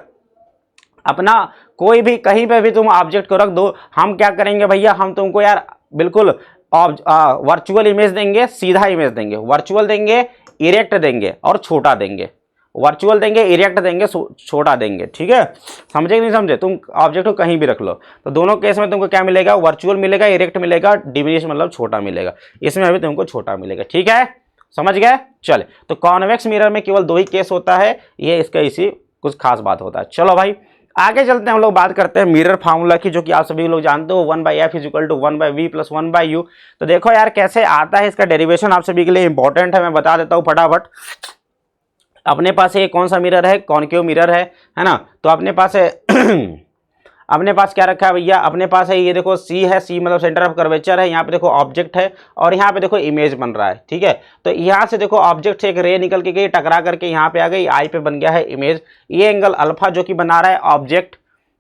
अपना कोई भी कहीं पे भी तुम ऑब्जेक्ट को रख दो, हम क्या करेंगे भैया, हम तुमको यार बिल्कुल वर्चुअल इमेज देंगे, सीधा इमेज देंगे, वर्चुअल देंगे, इरेक्ट देंगे और छोटा देंगे, वर्चुअल देंगे, इरेक्ट देंगे, छोटा देंगे। ठीक है, समझे कि नहीं समझे, तुम ऑब्जेक्ट को कहीं भी रख लो तो दोनों केस में तुमको क्या मिलेगा, वर्चुअल मिलेगा, इरेक्ट मिलेगा, डिमिनिश मतलब छोटा मिलेगा, इसमें अभी तुमको छोटा मिलेगा। ठीक है, समझ गए। चले, तो कॉन्वेक्स मिरर में केवल दो ही केस होता है, ये इसका इसी कुछ खास बात होता है। चलो भाई आगे चलते हैं, हम लोग बात करते हैं मिरर फार्मूला की, जो कि आप सभी लोग जानते हो, 1/f = 1/v + 1/u। तो देखो यार कैसे आता है, इसका डेरिवेशन आप सभी के लिए इंपॉर्टेंट है, मैं बता देता हूँ फटाफट। अपने पास ये कौन सा मिरर है, कॉन्केव मिरर है ना, तो अपने पास है अपने पास क्या रखा है भैया, अपने पास है ये देखो C है, C मतलब सेंटर ऑफ कर्वेचर है, यहाँ पे देखो ऑब्जेक्ट है और यहाँ पे देखो इमेज बन रहा है। ठीक है, तो यहाँ से देखो ऑब्जेक्ट से एक रे निकल के गई, टकरा करके यहाँ पे आ गई, आई पे बन गया है इमेज। ये एंगल अल्फा जो कि बना रहा है ऑब्जेक्ट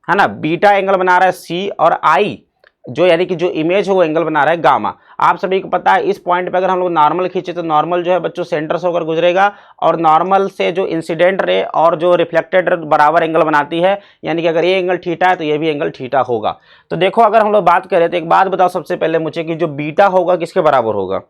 है ना, बीटा एंगल बना रहा है C, और आई जो यानी कि जो इमेज है वो एंगल बना रहा है गामा। आप सभी को पता है इस पॉइंट पे अगर हम लोग नॉर्मल खींचे तो नॉर्मल जो है बच्चों सेंटर से होकर गुजरेगा, और नॉर्मल से जो इंसिडेंट रे और जो रिफ्लेक्टेड रे बराबर एंगल बनाती है, यानी कि अगर ये एंगल थीटा है तो ये भी एंगल थीटा होगा। तो देखो अगर हम लोग बात करें तो एक बात बताओ सबसे पहले मुझे कि जो बीटा होगा किसके बराबर होगा।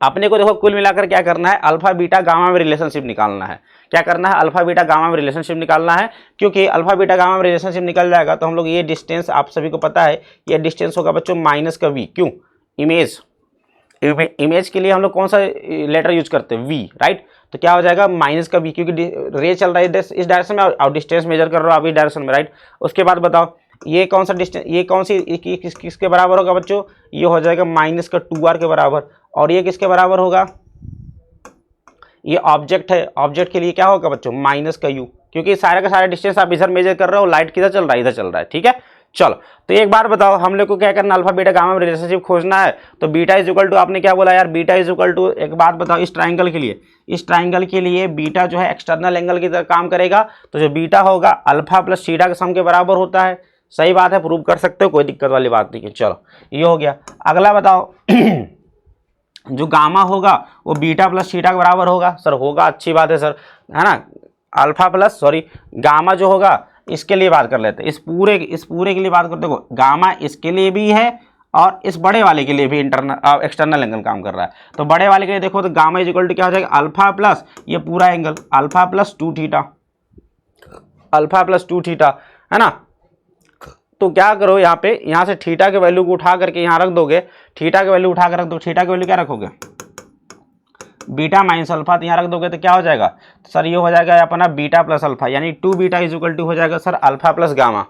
अपने को देखो कुल मिलाकर क्या करना है, अल्फा बीटा गामा में रिलेशनशिप निकालना है। क्या करना है, अल्फा बीटा गामा में रिलेशनशिप निकालना है, क्योंकि अल्फा बीटा गामा में रिलेशनशिप निकल जाएगा तो हम लोग ये डिस्टेंस आप सभी को पता है, ये डिस्टेंस होगा बच्चों माइनस का v। क्यों, इमेज के लिए हम लोग कौन सा लेटर यूज करते हैं, v, राइट। तो क्या हो जाएगा माइनस का v, क्योंकि रे चल रहा है इस डायरेक्शन में और डिस्टेंस मेजर कर रहा हो आप इस डायरेक्शन में, राइट। उसके बाद बताओ ये कौन सा डिस्टेंस, ये कौन सी किसके बराबर होगा बच्चों, ये हो जाएगा माइनस का 2r के बराबर। और ये किसके बराबर होगा, ये ऑब्जेक्ट है, ऑब्जेक्ट के लिए क्या होगा बच्चों माइनस का u, क्योंकि सारे का सारा डिस्टेंस आप इधर मेजर कर रहे हो, लाइट किधर चल रहा है, इधर चल रहा है। ठीक है, चलो तो एक बार बताओ हम लोग को क्या करना, अल्फा बीटा गामा में रिलेशनशिप खोजना है। तो बीटा इज इक्वल टू, आपने क्या बोला यार, बीटा इज इक्वल टू, एक बात बताओ इस ट्राइंगल के लिए, इस ट्राइंगल के लिए बीटा जो है एक्सटर्नल एंगल की तरह काम करेगा, तो जो बीटा होगा अल्फा प्लस थीटा के सम के बराबर होता है। सही बात है, प्रूव कर सकते हो, कोई दिक्कत वाली बात नहीं है। चलो ये हो गया, अगला बताओ जो गामा होगा वो बीटा प्लस थीटा के बराबर होगा। सर होगा, अच्छी बात है सर, है ना। अल्फा प्लस सॉरी गामा जो होगा इसके लिए बात कर लेते हैं, इस पूरे के लिए बात करते, देखो गामा इसके लिए भी है और इस बड़े वाले के लिए भी एक्सटर्नल एंगल काम कर रहा है। तो बड़े वाले के लिए देखो तो गामा इज इक्वल टू क्या हो जाएगा, अल्फा प्लस ये पूरा angle alpha plus 2 theta, alpha plus 2 theta, है ना। तो क्या करो यहाँ पे, यहाँ से थीटा के वैल्यू को उठा करके यहाँ रख दोगे, थीटा के वैल्यू उठा कर रख दो, थीटा के वैल्यू क्या रखोगे, बीटा माइनस अल्फा, तो यहाँ रख दोगे तो क्या हो जाएगा सर, ये हो जाएगा अपना बीटा प्लस अल्फा, यानी 2 बीटा इज इक्वल टू हो जाएगा sir alpha plus gamma,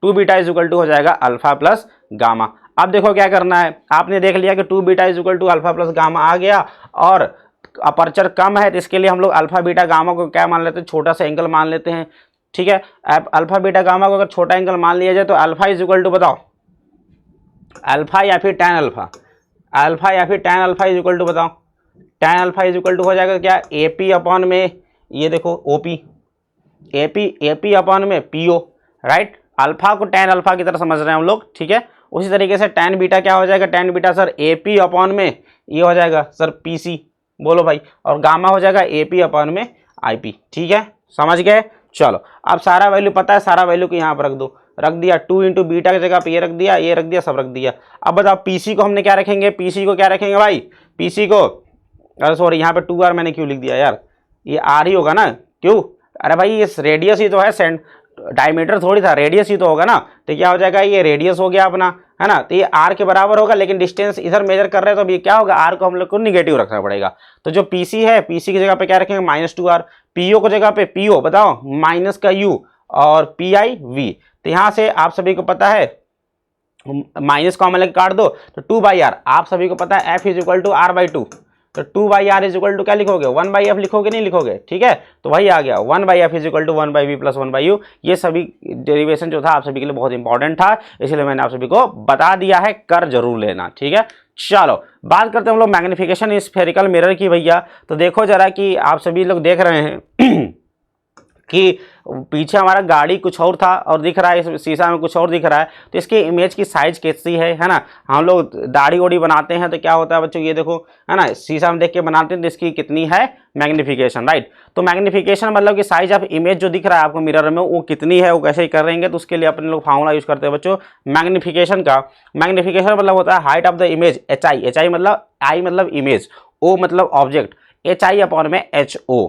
2 beta is equal to हो जाएगा अल्फा प्लस गामा। अब देखो क्या करना है, आपने देख लिया कि 2 beta is equal to alpha plus gamma आ गया, और अपर्चर कम है तो इसके लिए हम लोग अल्फा बीटा गामा को क्या मान लेते हैं, छोटा सा एंगल मान लेते हैं। ठीक है, अल्फा बीटा गामा को अगर छोटा एंगल मान लिया जाए तो अल्फा इज इक्वल टू बताओ, अल्फा या फिर टैन अल्फा, अल्फा या फिर tan alpha is equal to बताओ, tan alpha is equal to हो जाएगा क्या, AP अपॉन में ये देखो OP, AP अपॉन में PO, राइट। अल्फा को टैन अल्फा की तरह समझ रहे हैं हम लोग। ठीक है, उसी तरीके से टैन बीटा क्या हो जाएगा, tan beta sir AP upon में ये हो जाएगा सर PC, बोलो भाई, और गामा हो जाएगा AP अपॉन में IP। ठीक है, समझ गए। चलो अब सारा वैल्यू पता है, सारा वैल्यू को यहाँ पर रख दो, रख दिया 2 इंटू बीटा की जगह पे ये रख दिया, ये रख दिया, सब रख दिया। अब बताओ PC को हमने क्या रखेंगे, PC को क्या रखेंगे भाई, PC को, अरे सॉरी यहाँ पे 2r मैंने क्यों लिख दिया यार, ये r ही होगा ना, क्यों, अरे भाई ये रेडियस ही तो है, डायमीटर थोड़ी था, रेडियस ही तो होगा ना, तो क्या हो जाएगा, ये रेडियस हो गया अपना, है ना। तो ये r के बराबर होगा, लेकिन डिस्टेंस इधर मेजर कर रहे हैं तो अब ये क्या होगा, r को हम लोग को निगेटिव रखना पड़ेगा। तो जो PC है, PC की जगह पे क्या रखेंगे -2r, PO को जगह पे PO बताओ माइनस का u और PI v। तो यहाँ से आप सभी को पता है माइनस कॉमन लेके काट दो तो 2/r, आप सभी को पता है f is equal to r/2, तो 2/r इज इक्वल टू क्या लिखोगे, 1/f लिखोगे, नहीं लिखोगे। ठीक है, तो वही आ गया 1/f is equal to 1/v plus 1/u। ये सभी डेरिवेशन जो था आप सभी के लिए बहुत इंपॉर्टेंट था, इसलिए मैंने आप सभी को बता दिया है, कर जरूर लेना। ठीक है, चलो बात करते हैं हम लोग मैग्निफिकेशन स्फेरिकल मिरर की भैया। तो देखो जरा कि आप सभी लोग देख रहे हैं कि पीछे हमारा गाड़ी कुछ और था और दिख रहा है इस शीशा में कुछ और दिख रहा है। तो इसकी इमेज की साइज कैसी है ना। हम लोग दाढ़ी ओढ़ी बनाते हैं तो क्या होता है बच्चों, ये देखो है ना, शीशा में देख के बनाते हैं तो इसकी कितनी है मैग्निफिकेशन, राइट। तो मैग्निफिकेशन मतलब कि साइज ऑफ इमेज जो दिख रहा है आपको मिरर में वो कितनी है, वो कैसे ही करेंगे। तो उसके लिए अपने लोग फार्मूला यूज करते हैं बच्चों मैग्निफिकेशन का। मैग्निफिकेशन मतलब होता है height of the image, H I मतलब आई मतलब इमेज, ओ मतलब ऑब्जेक्ट, एच आई अपॉन में एच ओ,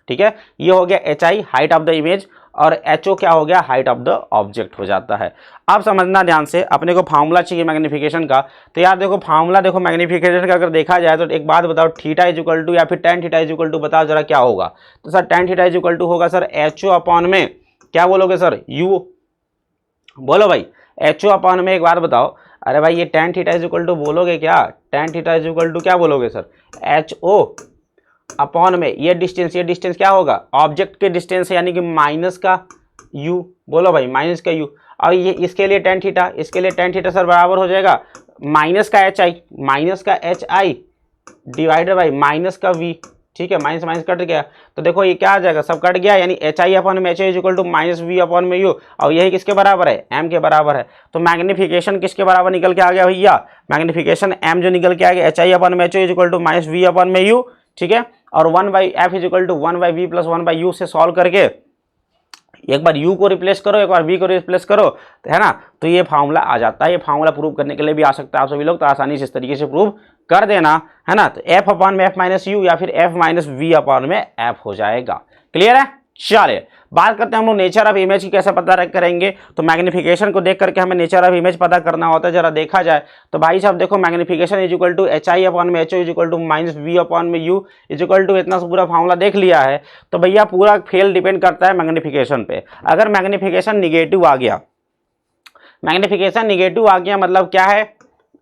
ठीक है। ये हो गया H I height of the image और एच ओ क्या हो गया, हाइट ऑफ द ऑब्जेक्ट हो जाता है। अब समझना ध्यान से, अपने को फार्मूला चाहिए मैग्निफिकेशन का। तो यार देखो फार्मूला देखो मैग्निफिकेशन का अगर देखा जाए तो एक बात बताओ, थीटा इज इक्वल टू या फिर tan theta is equal to, बताओ जरा क्या होगा। तो sir tan theta is equal to होगा सर एच ओ अपॉन में क्या बोलोगे सर, यू। बोलो भाई एच ओ अपॉन में, एक बार बताओ। अरे भाई ये tan theta is equal to बोलोगे क्या, tan theta is equal to क्या बोलोगे सर, एच ओ अपॉन में ये डिस्टेंस क्या होगा, ऑब्जेक्ट के डिस्टेंस यानी कि माइनस का u। बोलो भाई माइनस का u। और ये इसके लिए टेन थीटा, इसके लिए टेन थीटा सर बराबर हो जाएगा माइनस का H I divided by minus का v, ठीक है। माइनस माइनस कट गया तो देखो ये क्या आ जाएगा, सब कट गया, यानी एच आई अपॉन में H I equal to minus we upon में यू। और यही किसके बराबर है, m के बराबर है। तो मैग्निफिकेशन किसके बराबर निकल के आ गया भैया, मैग्निफिकेशन m जो निकल के आ गया एच आई अपॉन में H I equal to minus we upon में यू, ठीक है। और 1/f is equal to 1/v plus 1/u से सॉल्व करके एक बार u को रिप्लेस करो, एक बार v को रिप्लेस करो, तो है ना, तो ये फार्मूला आ जाता है। ये फार्मूला प्रूव करने के लिए भी आ सकता है आप सभी लोग, तो आसानी से इस तरीके से प्रूव कर देना, है ना। तो f अपॉन में f माइनस यू या फिर f माइनस वी अपॉन में f हो जाएगा। क्लियर है। चलिए बात करते हैं हम लोग नेचर ऑफ इमेज की कैसे पता करेंगे। तो मैग्निफिकेशन को देख करके हमें नेचर ऑफ इमेज पता करना होता है। जरा देखा जाए तो भाई साहब देखो magnification is equal to h I upon में h o is equal to minus we upon में यू इज इक्वल टू, इतना पूरा फार्मूला देख लिया है। तो भैया पूरा फेल डिपेंड करता है मैग्निफिकेशन पे। अगर मैग्निफिकेशन निगेटिव आ गया, मैग्निफिकेशन निगेटिव आ गया मतलब क्या है,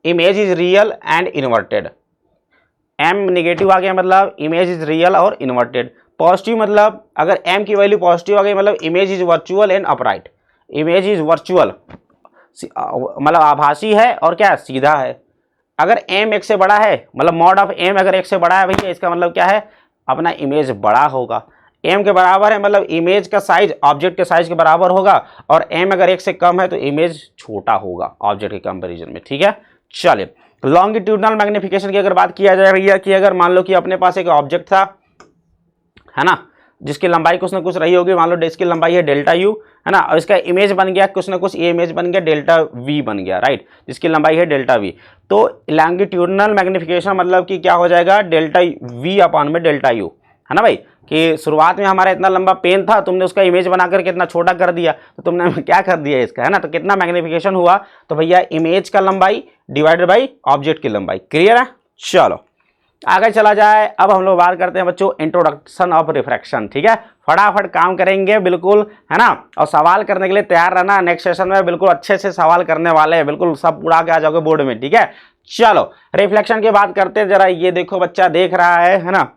image is real and inverted. M negative आ गया मतलब इमेज इज रियल और इन्वर्टेड। पॉजिटिव मतलब अगर m की वैल्यू पॉजिटिव आ गई मतलब image is virtual and upright. Image is virtual मतलब आभासी है और क्या सीधा है। अगर m एक से बड़ा है मतलब मॉड ऑफ m अगर एक से बड़ा है भैया, इसका मतलब क्या है, अपना इमेज बड़ा होगा। m के बराबर है मतलब इमेज का साइज ऑब्जेक्ट के साइज के बराबर होगा, और m अगर एक से कम है तो इमेज छोटा होगा ऑब्जेक्ट के कंपेरिजन में, ठीक है। चलिए लॉन्गिट्यूडनल मैग्निफिकेशन की अगर बात किया जाए भैया कि अगर मान लो कि अपने पास एक ऑब्जेक्ट था, है ना, जिसकी लंबाई कुछ ना कुछ रही होगी, मान लो इसकी लंबाई है डेल्टा यू, है ना, और इसका इमेज बन गया कुछ ना कुछ, ये इमेज बन गया डेल्टा वी बन गया, राइट, जिसकी लंबाई है डेल्टा वी। तो लॉन्गिट्यूडनल मैग्निफिकेशन मतलब कि क्या हो जाएगा, डेल्टा वी अपॉन में डेल्टा यू, है ना भाई। कि शुरुआत में हमारा इतना लंबा पेन था, तुमने उसका इमेज बना करके इतना छोटा कर दिया, तो तुमने क्या कर दिया इसका, है ना। तो कितना मैग्निफिकेशन हुआ, तो भैया इमेज का लंबाई डिवाइडेड बाई ऑब्जेक्ट की लंबाई। क्लियर है। चलो आगे चला जाए। अब हम लोग बात करते हैं बच्चों इंट्रोडक्शन ऑफ रिफ्रैक्शन, ठीक है। फटाफट काम करेंगे बिल्कुल, है ना, और सवाल करने के लिए तैयार रहना। नेक्स्ट सेशन में बिल्कुल अच्छे से सवाल करने वाले हैं, बिल्कुल सब उड़ा के आ जाओगे बोर्ड में, ठीक है। चलो रिफ्लेक्शन की बात करते हैं। जरा ये देखो बच्चा देख रहा है ना,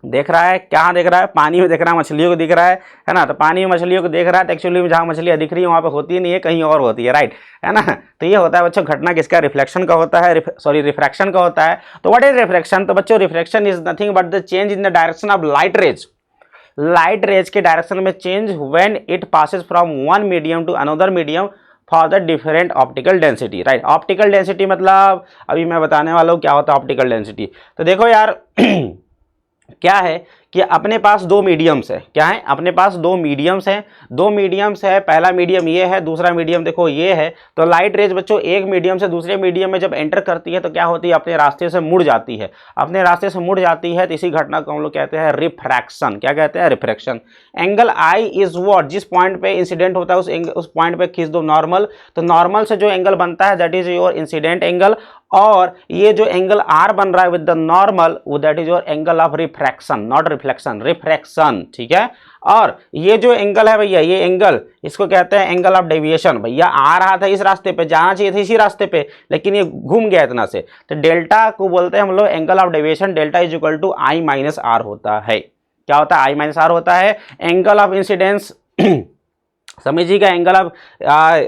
देख रहा है, कहाँ देख रहा है, पानी में देख रहा है, मछलियों को दिख रहा है ना। तो पानी में मछलियों को देख रहा है, तो एक्चुअली में जहाँ मछलियाँ दिख रही है वहाँ पे होती नहीं है, कहीं और होती है, राइट, है ना। तो ये होता है बच्चों घटना किसका, रिफ्लेक्शन का होता है, सॉरी रिफ्रैक्शन का होता है। तो व्हाट इज रिफ्रैक्शन, तो बच्चों refraction is nothing but the change in the direction of light rays. Light rays के डायरेक्शन में change when it passes from one medium to another medium for the different optical density, right. Optical density मतलब अभी मैं बताने वाला हूँ क्या होता है ऑप्टिकल डेंसिटी। तो देखो यार क्या है कि अपने पास दो मीडियम्स है, क्या है, अपने पास दो मीडियम्स हैं, दो मीडियम्स है, पहला मीडियम ये है, दूसरा मीडियम देखो ये है। तो लाइट रेज बच्चों एक मीडियम से दूसरे मीडियम में जब एंटर करती है तो क्या होती है, अपने रास्ते से मुड़ जाती है, अपने रास्ते से मुड़ जाती है। तो इसी घटना को हम लोग कहते हैं रिफ्रैक्शन। क्या कहते हैं, refraction. Angle i is what, जिस पॉइंट पे इंसिडेंट होता है उस पॉइंट पे खींच दो नॉर्मल, तो नॉर्मल से जो एंगल बनता है that is your incident angle, और ये जो एंगल आर बन रहा है विद द नॉर्मल वो that is your angle of refraction, not reflection, refraction, ठीक है। और ये जो एंगल है भैया, ये एंगल इसको कहते हैं एंगल ऑफ डेविएशन। भैया आ रहा था इस रास्ते पे, जाना चाहिए था इसी रास्ते पे, लेकिन ये घूम गया इतना से, तो डेल्टा को बोलते हैं हम लोग angle of deviation. Delta is equal to I minus R होता है। क्या होता है, आई माइनस आर होता है। एंगल ऑफ इंसिडेंस समझिएगा, एंगल ऑफ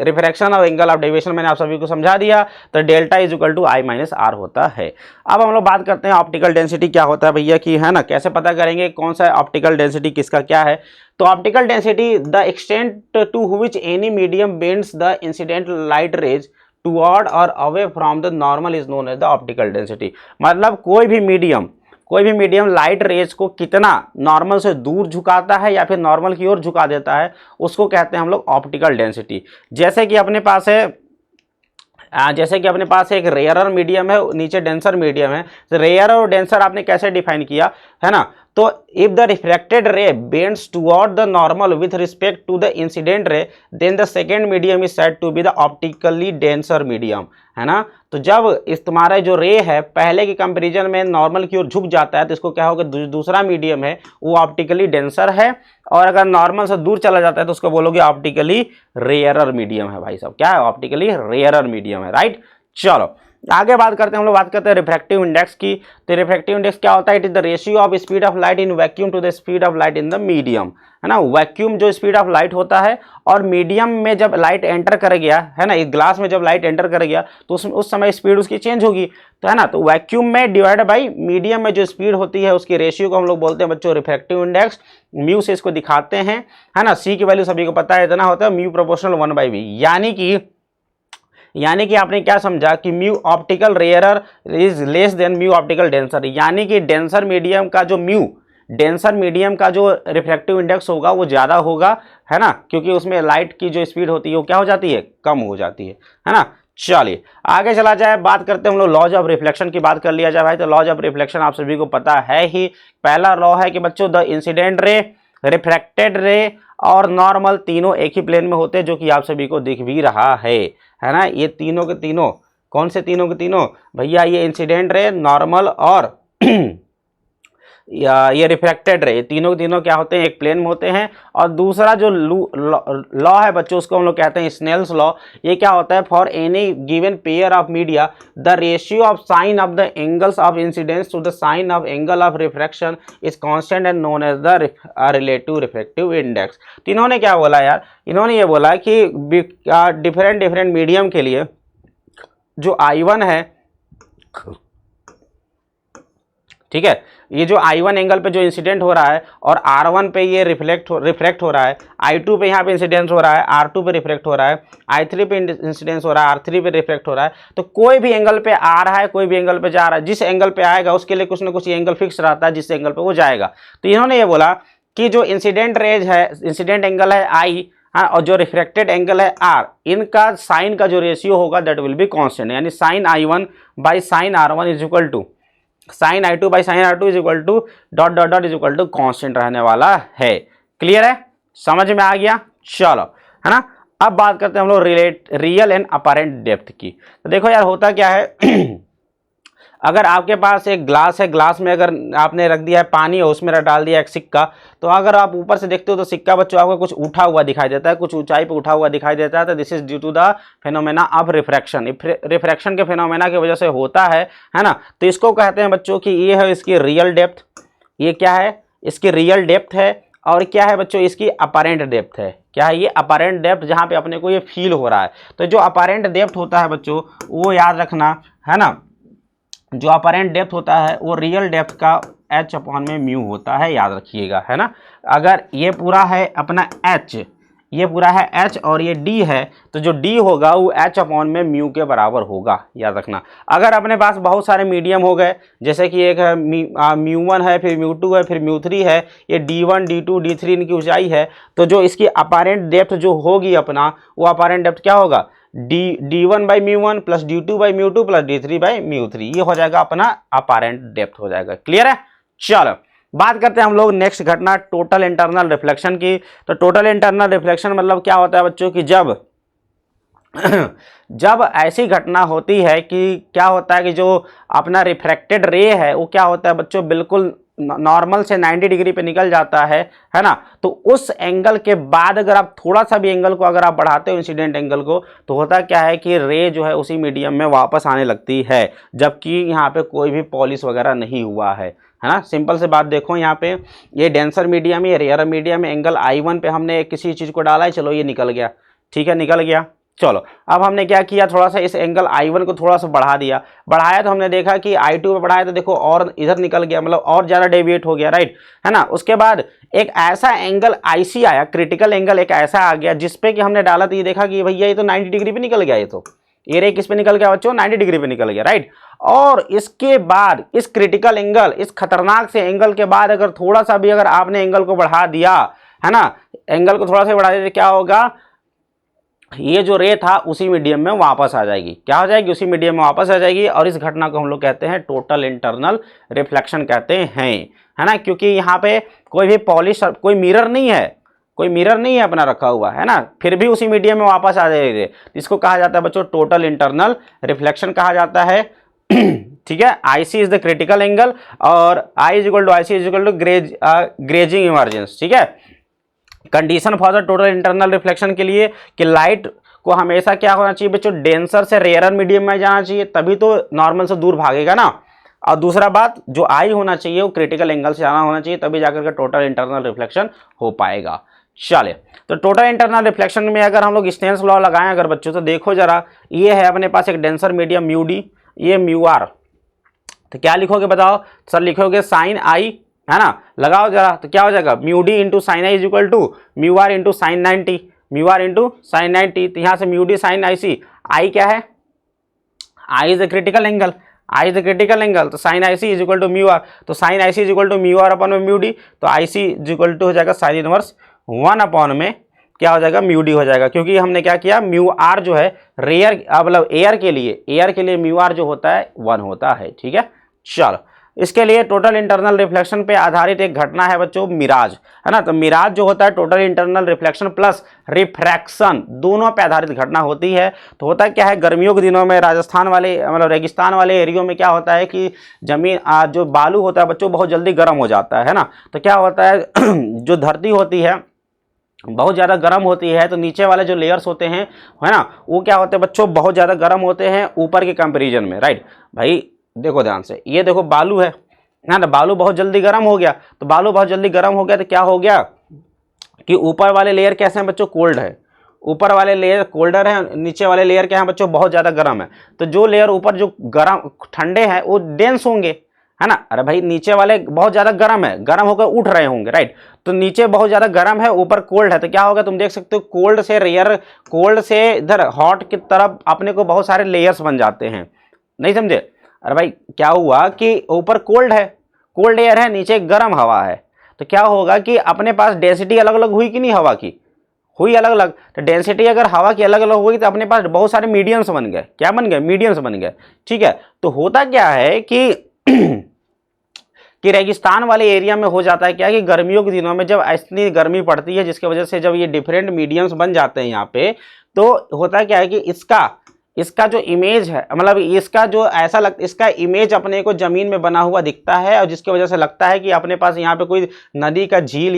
रिफ्रैक्शन और एंगल ऑफ डेविएशन मैंने आप सभी को समझा दिया। तो delta is equal to I minus R होता है। अब हम लोग बात करते हैं ऑप्टिकल डेंसिटी क्या होता है भैया, कि है ना, कैसे पता करेंगे कौन सा ऑप्टिकल डेंसिटी किसका क्या है। तो optical density the extent to which any medium bends the incident light rays toward और away from the normal is known as the optical density. मतलब कोई भी मीडियम लाइट रेज को कितना नॉर्मल से दूर झुकाता है या फिर नॉर्मल की ओर झुका देता है, उसको कहते हैं हम लोग ऑप्टिकल डेंसिटी। जैसे कि अपने पास एक रेयरर मीडियम है, नीचे डेंसर मीडियम है। तो रेयर और डेंसर आपने कैसे डिफाइन किया है ना, तो if the refracted ray bends toward the normal with respect to the incident ray then the second medium is said to be the optically denser medium, है ना। तो जब इस तुम्हारा जो रे है पहले के कंपैरिजन में नॉर्मल की ओर झुक जाता है तो इसको क्या होगा, दूसरा मीडियम है वो ऑप्टिकली डेंसर है, और अगर नॉर्मल से दूर चला जाता है तो उसको बोलोगे ऑप्टिकली रेयरर मीडियम है। भाई साहब क्या है, ऑप्टिकली रेयरर मीडियम है, राइट। चलो आगे बात करते हैं, हम लोग बात करते हैं रिफ्रैक्टिव इंडेक्स की। तो रिफ्रैक्टिव इंडेक्स क्या होता है, it is the ratio of speed of light in vacuum to the speed of light in the medium, है ना। वैक्यूम जो स्पीड ऑफ लाइट होता है और मीडियम में जब लाइट एंटर कर गया, है ना, इस ग्लास में जब लाइट एंटर कर गया तो उस समय स्पीड उसकी चेंज होगी, तो है ना। तो वैक्यूम में डिवाइड बाई मीडियम में जो स्पीड होती है उसकी रेशियो को हम लोग बोलते हैं बच्चों रिफ्रैक्टिव इंडेक्स। म्यू से इसको दिखाते हैं, है ना। सी की वैल्यू सभी को पता है, इतना होता है म्यू प्रोपोर्शनल 1/v, यानी कि आपने क्या समझा कि mu optical rarer is less than mu optical denser, यानी कि डेंसर मीडियम का जो रिफ्रैक्टिव इंडेक्स होगा वो ज़्यादा होगा, है ना, क्योंकि उसमें लाइट की जो स्पीड होती है वो क्या हो जाती है, कम हो जाती है ना। चलिए आगे चला जाए, बात करते हैं हम लोग लॉज ऑफ रिफ्लेक्शन की बात कर लिया जाए भाई। तो लॉज ऑफ रिफ्लेक्शन आप सभी को पता है ही, पहला लॉ है कि बच्चों द इंसिडेंट रे, रिफ्रैक्टेड रे और नॉर्मल तीनों एक ही प्लेन में होते हैं, जो कि आप सभी को दिख भी रहा है ना। ये तीनों के तीनों, कौन से तीनों के तीनों भैया, ये इंसिडेंट रे, नॉर्मल और ये रिफ्रैक्टेड रे, तीनों के तीनों क्या होते हैं, एक प्लेन में होते हैं। और दूसरा जो लॉ है बच्चों उसको हम लोग कहते हैं स्नेल्स लॉ। ये क्या होता है, for any given pair of media the ratio of sine of the angles of incidence to the sine of angle of refraction is constant and known as the relative refractive index. तो इन्होंने क्या बोला यार, इन्होंने ये बोला कि different medium के लिए जो I1 है, ठीक है, ये जो I1 एंगल पे जो इंसिडेंट हो रहा है और R1 पे ये रिफ्लेक्ट हो रहा है, I2 पे यहाँ पे इंसिडेंस हो रहा है, R2 पे रिफ्लेक्ट हो रहा है, I3 पे इंसिडेंस हो रहा है, R3 पे रिफ्लेक्ट हो रहा है। तो कोई भी एंगल पे आ रहा है, कोई भी एंगल पे जा रहा है, जिस एंगल पे आएगा उसके लिए कुछ ना कुछ एंगल फिक्स रहता है जिस एंगल पे वो जाएगा। तो इन्होंने ये बोला कि जो इंसिडेंट एंगल है I, हाँ, और जो रिफ्रैक्टेड एंगल है R, इनका साइन का जो रेशियो होगा दैट विल बी कांस्टेंट, यानी sine I1 by sine R1 is equal to sine I2 by sine R2 is equal to dot dot dot is equal to constant रहने वाला है। Clear है, समझ में आ गया। चलो, है ना। अब बात करते हैं हम लोग रियल एंड अपरेंट डेप्थ की। तो देखो यार होता क्या है अगर आपके पास एक ग्लास है, ग्लास में अगर आपने रख दिया है पानी और उसमें डाल दिया एक सिक्का, तो अगर आप ऊपर से देखते हो तो सिक्का बच्चों आपको कुछ उठा हुआ दिखाई देता है, कुछ ऊंचाई पे उठा हुआ दिखाई देता है। तो this is due to the phenomena of refraction. Refraction के फेनोमेना की वजह से होता है ना। तो इसको कहते हैं बच्चों कि ये है इसकी रियल डेप्थ, ये क्या है, इसकी रियल डेप्थ है। और क्या है बच्चों, इसकी अपरेंट डेप्थ है। क्या है ये, अपरेंट डेप्थ, जहाँ पे अपने को ये फील हो रहा है। तो जो अपरेंट डेप्थ होता है बच्चों वो याद रखना, है ना, जो अपरेंट डेप्थ होता है वो रियल डेप्थ का h अपॉन में म्यू होता है, याद रखिएगा, है ना। अगर ये पूरा है अपना h, ये पूरा है h और ये d है, तो जो d होगा वो h अपॉन में म्यू के बराबर होगा, याद रखना। अगर अपने पास बहुत सारे मीडियम हो गए, जैसे कि एक है म्यू1 है, फिर म्यू2 है, फिर म्यू3 है, ये d1 d2 d3 इनकी ऊंचाई है, तो जो इसकी अपरेंट डेप्थ जो होगी अपना, वो अपरेंट डेप्थ क्या होगा, d1 by mu one plus d2 by mu two plus d3 by म्यू3, ये हो जाएगा अपना अपरेंट डेप्थ हो जाएगा। क्लियर है। चलो बात करते हैं हम लोग नेक्स्ट घटना टोटल इंटरनल रिफ्लेक्शन की। तो टोटल इंटरनल रिफ्लेक्शन मतलब क्या होता है बच्चों की, जब ऐसी घटना होती है कि क्या होता है कि जो अपना रिफ्रैक्टेड रे है वो क्या होता है बच्चों, बिल्कुल नॉर्मल से 90 डिग्री पे निकल जाता है ना। तो उस एंगल के बाद अगर आप थोड़ा सा भी एंगल को अगर आप बढ़ाते हो इंसिडेंट एंगल को, तो होता क्या है कि रे जो है उसी मीडियम में वापस आने लगती है, जबकि यहाँ पे कोई भी पॉलिश वगैरह नहीं हुआ है है ना। सिंपल से बात देखो, यहाँ पे ये डेंसर मीडियम, ये रेयर मीडियम, एंगल I1 पे हमने किसी चीज़ को डाला है, चलो ये निकल गया, ठीक है, निकल गया। चलो अब हमने क्या किया, थोड़ा सा इस एंगल I1 को थोड़ा सा बढ़ा दिया, बढ़ाया तो हमने देखा कि I2 पे बढ़ाया तो देखो और इधर निकल गया, मतलब और ज़्यादा डेविएट हो गया, राइट, है ना। उसके बाद एक ऐसा एंगल IC आया, क्रिटिकल एंगल एक ऐसा आ गया जिसपे कि हमने डाला तो ये देखा कि भैया ये तो 90 डिग्री पे निकल गया, ये तो ये रे किस पे निकल गया बच्चों, 90 डिग्री पे निकल गया, राइट। और इसके बाद इस क्रिटिकल एंगल, इस खतरनाक से एंगल के बाद अगर थोड़ा सा भी अगर आपने एंगल को बढ़ा दिया, है ना, एंगल को थोड़ा सा बढ़ा दिया तो क्या होगा, ये जो रे था उसी मीडियम में वापस आ जाएगी, क्या हो जाएगी, उसी मीडियम में वापस आ जाएगी। और इस घटना को हम लोग कहते हैं टोटल इंटरनल रिफ्लेक्शन कहते हैं, है ना, क्योंकि यहाँ पे कोई भी पॉलिश, कोई मिरर नहीं है, कोई मिरर नहीं है अपना रखा हुआ, है ना, फिर भी उसी मीडियम में वापस आ जाएगी। इसको कहा जाता है बच्चों टोटल इंटरनल रिफ्लेक्शन कहा जाता है। ठीक है, IC is the critical angle और I is equal to IC is equal to grazing emergence. ठीक है, condition for the total internal reflection के लिए कि लाइट को हमेशा क्या होना चाहिए बच्चों, डेंसर से रेयर मीडियम में जाना चाहिए, तभी तो नॉर्मल से दूर भागेगा ना। और दूसरा बात जो I होना चाहिए वो क्रिटिकल एंगल से जाना होना चाहिए, तभी जाकर के टोटल इंटरनल रिफ्लेक्शन हो पाएगा। चले, तो टोटल इंटरनल रिफ्लेक्शन में अगर हम लोग स्नेल्स लॉ लगाएं अगर बच्चों, तो देखो जरा, ये है अपने पास एक डेंसर मीडियम म्यू डी, ये म्यू आर, तो क्या लिखोगे बताओ सर, लिखोगे साइन आई, है ना, लगाओ जरा, तो क्या हो जाएगा, mu d into sine I is equal to mu r into sine 90, mu r into sine 90, तो यहाँ से mu d sine i c, i क्या है, i is the critical angle, i is the critical angle, तो sine i c is equal to mu r, तो sine i c is equal to mu r upon में mu d, तो i c is equal to हो जाएगा sine inverse 1 upon में क्या हो जाएगा, म्यू डी हो जाएगा, क्योंकि हमने क्या किया, म्यू आर जो है रेयर मतलब एयर के लिए म्यू आर जो होता है 1 होता है। ठीक है, चलो, इसके लिए टोटल इंटरनल रिफ्लेक्शन पे आधारित एक घटना है बच्चों मिराज, है ना। तो मिराज जो होता है total internal reflection plus refraction दोनों पे आधारित घटना होती है। तो होता क्या है, गर्मियों के दिनों में राजस्थान वाले मतलब रेगिस्तान वाले एरियो में क्या होता है कि जमीन जो बालू होता है बच्चों बहुत जल्दी गर्म हो जाता है ना। तो क्या होता है जो धरती होती है बहुत ज़्यादा गर्म होती है, तो नीचे वाले जो लेयर्स होते हैं, है ना, वो क्या होते हैं बच्चों बहुत ज़्यादा गर्म होते हैं ऊपर के कंपेरिजन में, राइट। भाई देखो ध्यान से, ये देखो बालू है ना, बालू बहुत जल्दी गर्म हो गया, तो बालू बहुत जल्दी गर्म हो गया तो क्या हो गया कि ऊपर वाले लेयर कैसे हैं बच्चों, कोल्ड है, ऊपर वाले लेयर कोल्डर है, नीचे वाले लेयर क्या है बच्चों बहुत ज़्यादा गर्म है। तो जो लेयर ऊपर जो गर्म ठंडे हैं वो डेंस होंगे, है ना। अरे भाई नीचे वाले बहुत ज़्यादा गर्म है, गर्म होकर उठ रहे होंगे, राइट। तो नीचे बहुत ज़्यादा गर्म है, ऊपर कोल्ड है, तो क्या होगा तुम देख सकते हो, कोल्ड से रेयर, कोल्ड से इधर हॉट की तरफ अपने को बहुत सारे लेयर्स बन जाते हैं, नहीं समझे। अरे भाई क्या हुआ कि ऊपर कोल्ड है, कोल्ड एयर है, नीचे गर्म हवा है, तो क्या होगा कि अपने पास डेंसिटी अलग अलग हुई कि नहीं, हवा की हुई अलग अलग। तो डेंसिटी अगर हवा की अलग अलग हुई तो अपने पास बहुत सारे मीडियम्स बन गए, क्या बन गए, मीडियम्स बन गए। ठीक है, तो होता क्या है कि रेगिस्तान वाले एरिया में हो जाता है क्या कि गर्मियों के दिनों में जब इतनी गर्मी पड़ती है जिसकी वजह से जब ये डिफरेंट मीडियम्स बन जाते हैं यहाँ पे, तो होता क्या है कि इसका जो इमेज है मतलब इसका जो ऐसा लगता है, इसका इमेज अपने को जमीन में बना हुआ दिखता है, और जिसकी वजह से लगता है कि अपने पास यहाँ पे कोई नदी का झील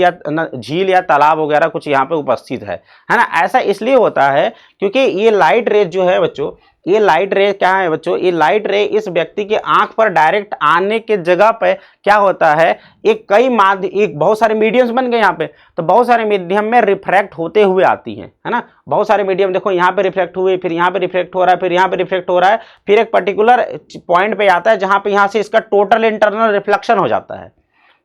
या तालाब वगैरह कुछ यहाँ पे उपस्थित है ना। ऐसा इसलिए होता है क्योंकि ये लाइट रेज जो है बच्चों, ये लाइट रे क्या है बच्चों, ये लाइट रे इस व्यक्ति के आंख पर डायरेक्ट आने के जगह पे क्या होता है, एक बहुत सारे मीडियम्स बन गए यहाँ पे, तो बहुत सारे मीडियम में रिफ्रैक्ट होते हुए आती हैं, है ना। बहुत सारे मीडियम देखो यहाँ पे रिफ्लेक्ट हुए, फिर यहाँ पे रिफ्लेक्ट हो रहा है, फिर यहाँ पे रिफ्लेक्ट हो रहा है, फिर एक पर्टिकुलर पॉइंट पे आता है जहाँ पे यहाँ से इसका टोटल इंटरनल रिफ्लेक्शन हो जाता है।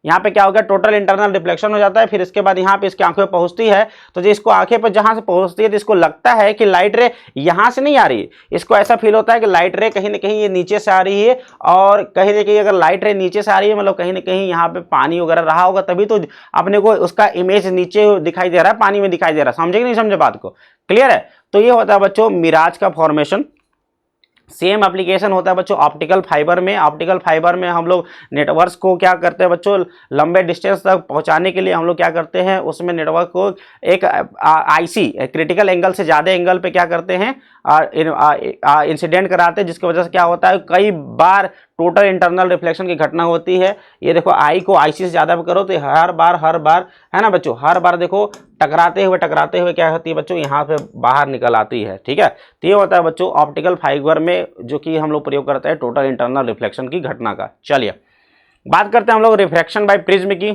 यहाँ पे क्या हो गया, टोटल इंटरनल रिफ्लेक्शन हो जाता है, फिर इसके बाद यहाँ पे इसकी आंखों पे पहुँचती है, तो जो इसको आंखें पर जहाँ से पहुँचती है तो इसको लगता है कि लाइट रे यहाँ से नहीं आ रही, इसको ऐसा फील होता है कि लाइट रे कहीं ना कहीं ये नीचे से आ रही है, और कहीं ना कहीं अगर लाइट रे नीचे से आ रही है मतलब कहीं ना कहीं यहाँ पे पानी वगैरह रहा होगा, तभी तो अपने को उसका इमेज नीचे दिखाई दे रहा है, पानी में दिखाई दे रहा है। समझे कि नहीं समझे बात को, क्लियर है। तो ये होता है बच्चों मिराज का फॉर्मेशन। सेम एप्लीकेशन होता है बच्चों ऑप्टिकल फाइबर में। ऑप्टिकल फाइबर में हम लोग नेटवर्क को क्या करते हैं बच्चों, लंबे डिस्टेंस तक पहुंचाने के लिए हम लोग क्या करते हैं, उसमें नेटवर्क को एक आईसी क्रिटिकल एंगल से ज़्यादा एंगल पे क्या करते हैं, इंसिडेंट कराते हैं, जिसकी वजह से क्या होता है कई बार टोटल इंटरनल रिफ्लेक्शन की घटना होती है। ये देखो आई को आईसी से ज़्यादा करो तो हर बार है ना बच्चों, हर बार देखो टकराते हुए क्या होती है बच्चों, यहाँ पे बाहर निकल आती है। ठीक है, तो ये होता है बच्चों ऑप्टिकल फाइबर में जो कि हम लोग प्रयोग करते हैं टोटल इंटरनल रिफ्लेक्शन की घटना का। चलिए बात करते हैं हम लोग रिफ्रैक्शन बाय प्रिज्म की।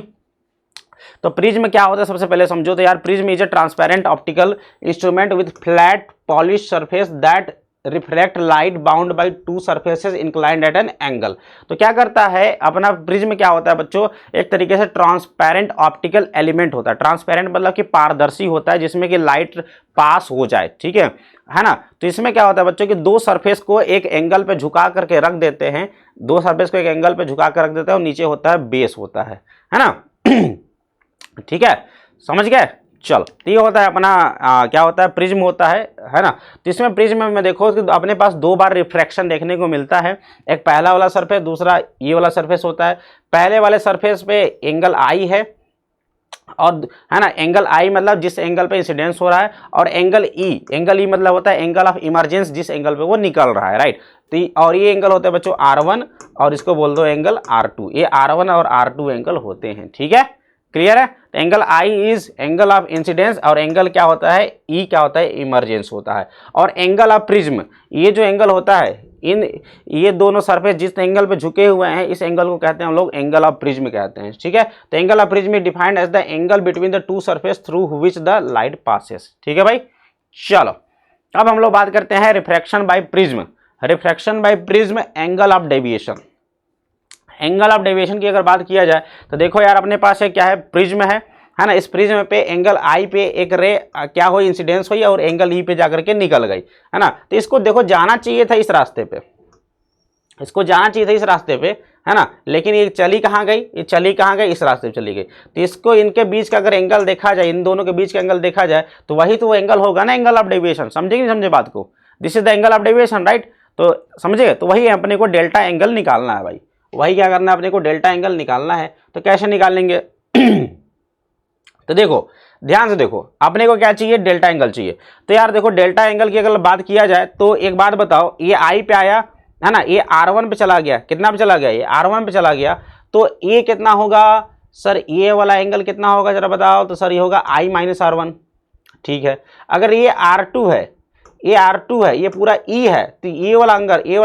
तो प्रिज्म क्या होता है सबसे पहले समझो तो यार, prism is a transparent optical instrument with flat polish surface that reflect light bound by two surfaces inclined at an angle. तो क्या करता है अपना प्रिज्म, क्या होता है बच्चों, एक तरीके से ट्रांसपेरेंट ऑप्टिकल एलिमेंट होता है। ट्रांसपेरेंट मतलब कि पारदर्शी होता है, जिसमें कि लाइट पास हो जाए, ठीक है ना। तो इसमें क्या होता है बच्चों कि दो सरफेस को एक एंगल पे झुका करके रख देते हैं, दो सरफेस को एक एंगल पे झुका कर रख देते हैं और नीचे होता है बेस होता है ना। ठीक है, समझ गए। चल, तो ये होता है अपना क्या होता है, प्रिज्म होता है ना। तो इसमें प्रिज्म में देखो कि अपने पास दो बार रिफ्रैक्शन देखने को मिलता है, एक पहला वाला सरफेस, दूसरा ये वाला सरफेस होता है। पहले वाले सरफेस पे एंगल आई है, और है ना, एंगल आई मतलब जिस एंगल पे इंसिडेंस हो रहा है, और एंगल ई मतलब होता है एंगल ऑफ इमरजेंस, जिस एंगल पे वो निकल रहा है, राइट। तो और ये एंगल होते हैं बच्चों R1, और इसको बोल दो एंगल R2। ये R1 और R2 एंगल होते हैं, ठीक है, क्लियर है। तो angle i is angle of incidence, और एंगल क्या होता है, ई क्या होता है, इमरजेंस होता है। और एंगल ऑफ प्रिज्म, ये जो एंगल होता है, इन ये दोनों सरफेस जिस एंगल पे झुके हुए हैं, इस एंगल को कहते हैं हम लोग एंगल ऑफ प्रिज्म कहते हैं, ठीक है। तो angle of prism is defined as the angle between the two surface through which the light passes, ठीक है भाई। चलो, अब हम लोग बात करते हैं refraction by prism. Refraction by prism, angle of deviation. Angle of deviation की अगर बात किया जाए तो देखो यार, अपने पास है क्या है, प्रिज्म है ना। इस प्रिज्म पे एंगल आई पे एक रे क्या हुई, इंसिडेंस हुई, और एंगल ई पे जाकर के निकल गई, है ना। तो इसको देखो जाना चाहिए था इस रास्ते पे, इसको जाना चाहिए था इस रास्ते पे, है ना। लेकिन ये चली कहाँ गई, ये चली कहाँ गई, इस रास्ते पे चली गई। तो इसको, इनके बीच का अगर एंगल देखा जाए, इन दोनों के बीच का एंगल देखा जाए, तो वही तो वो एंगल होगा ना, एंगल ऑफ डेविएशन। समझे कि नहीं समझे बात को, this is the angle of deviation, right. तो समझे, तो वही अपने को डेल्टा एंगल निकालना है भाई, वही क्या करना है अपने को, डेल्टा एंगल निकालना है। तो कैसे निकालेंगे तो देखो ध्यान से देखो, अपने को क्या चाहिए, डेल्टा एंगल चाहिए। तो यार देखो, डेल्टा एंगल की अगर बात किया जाए तो एक बात बताओ, ये आई पे आया है ना, ये R1 पे चला गया, कितना पे चला गया, ये R1 पे चला गया, तो ये कितना होगा सर, ये वाला एंगल कितना होगा जरा बताओ। तो सर ये होगा I माइनस R1, ठीक है। अगर ये R2 है, ये R2 है, ये पूरा E है, तो ये वाला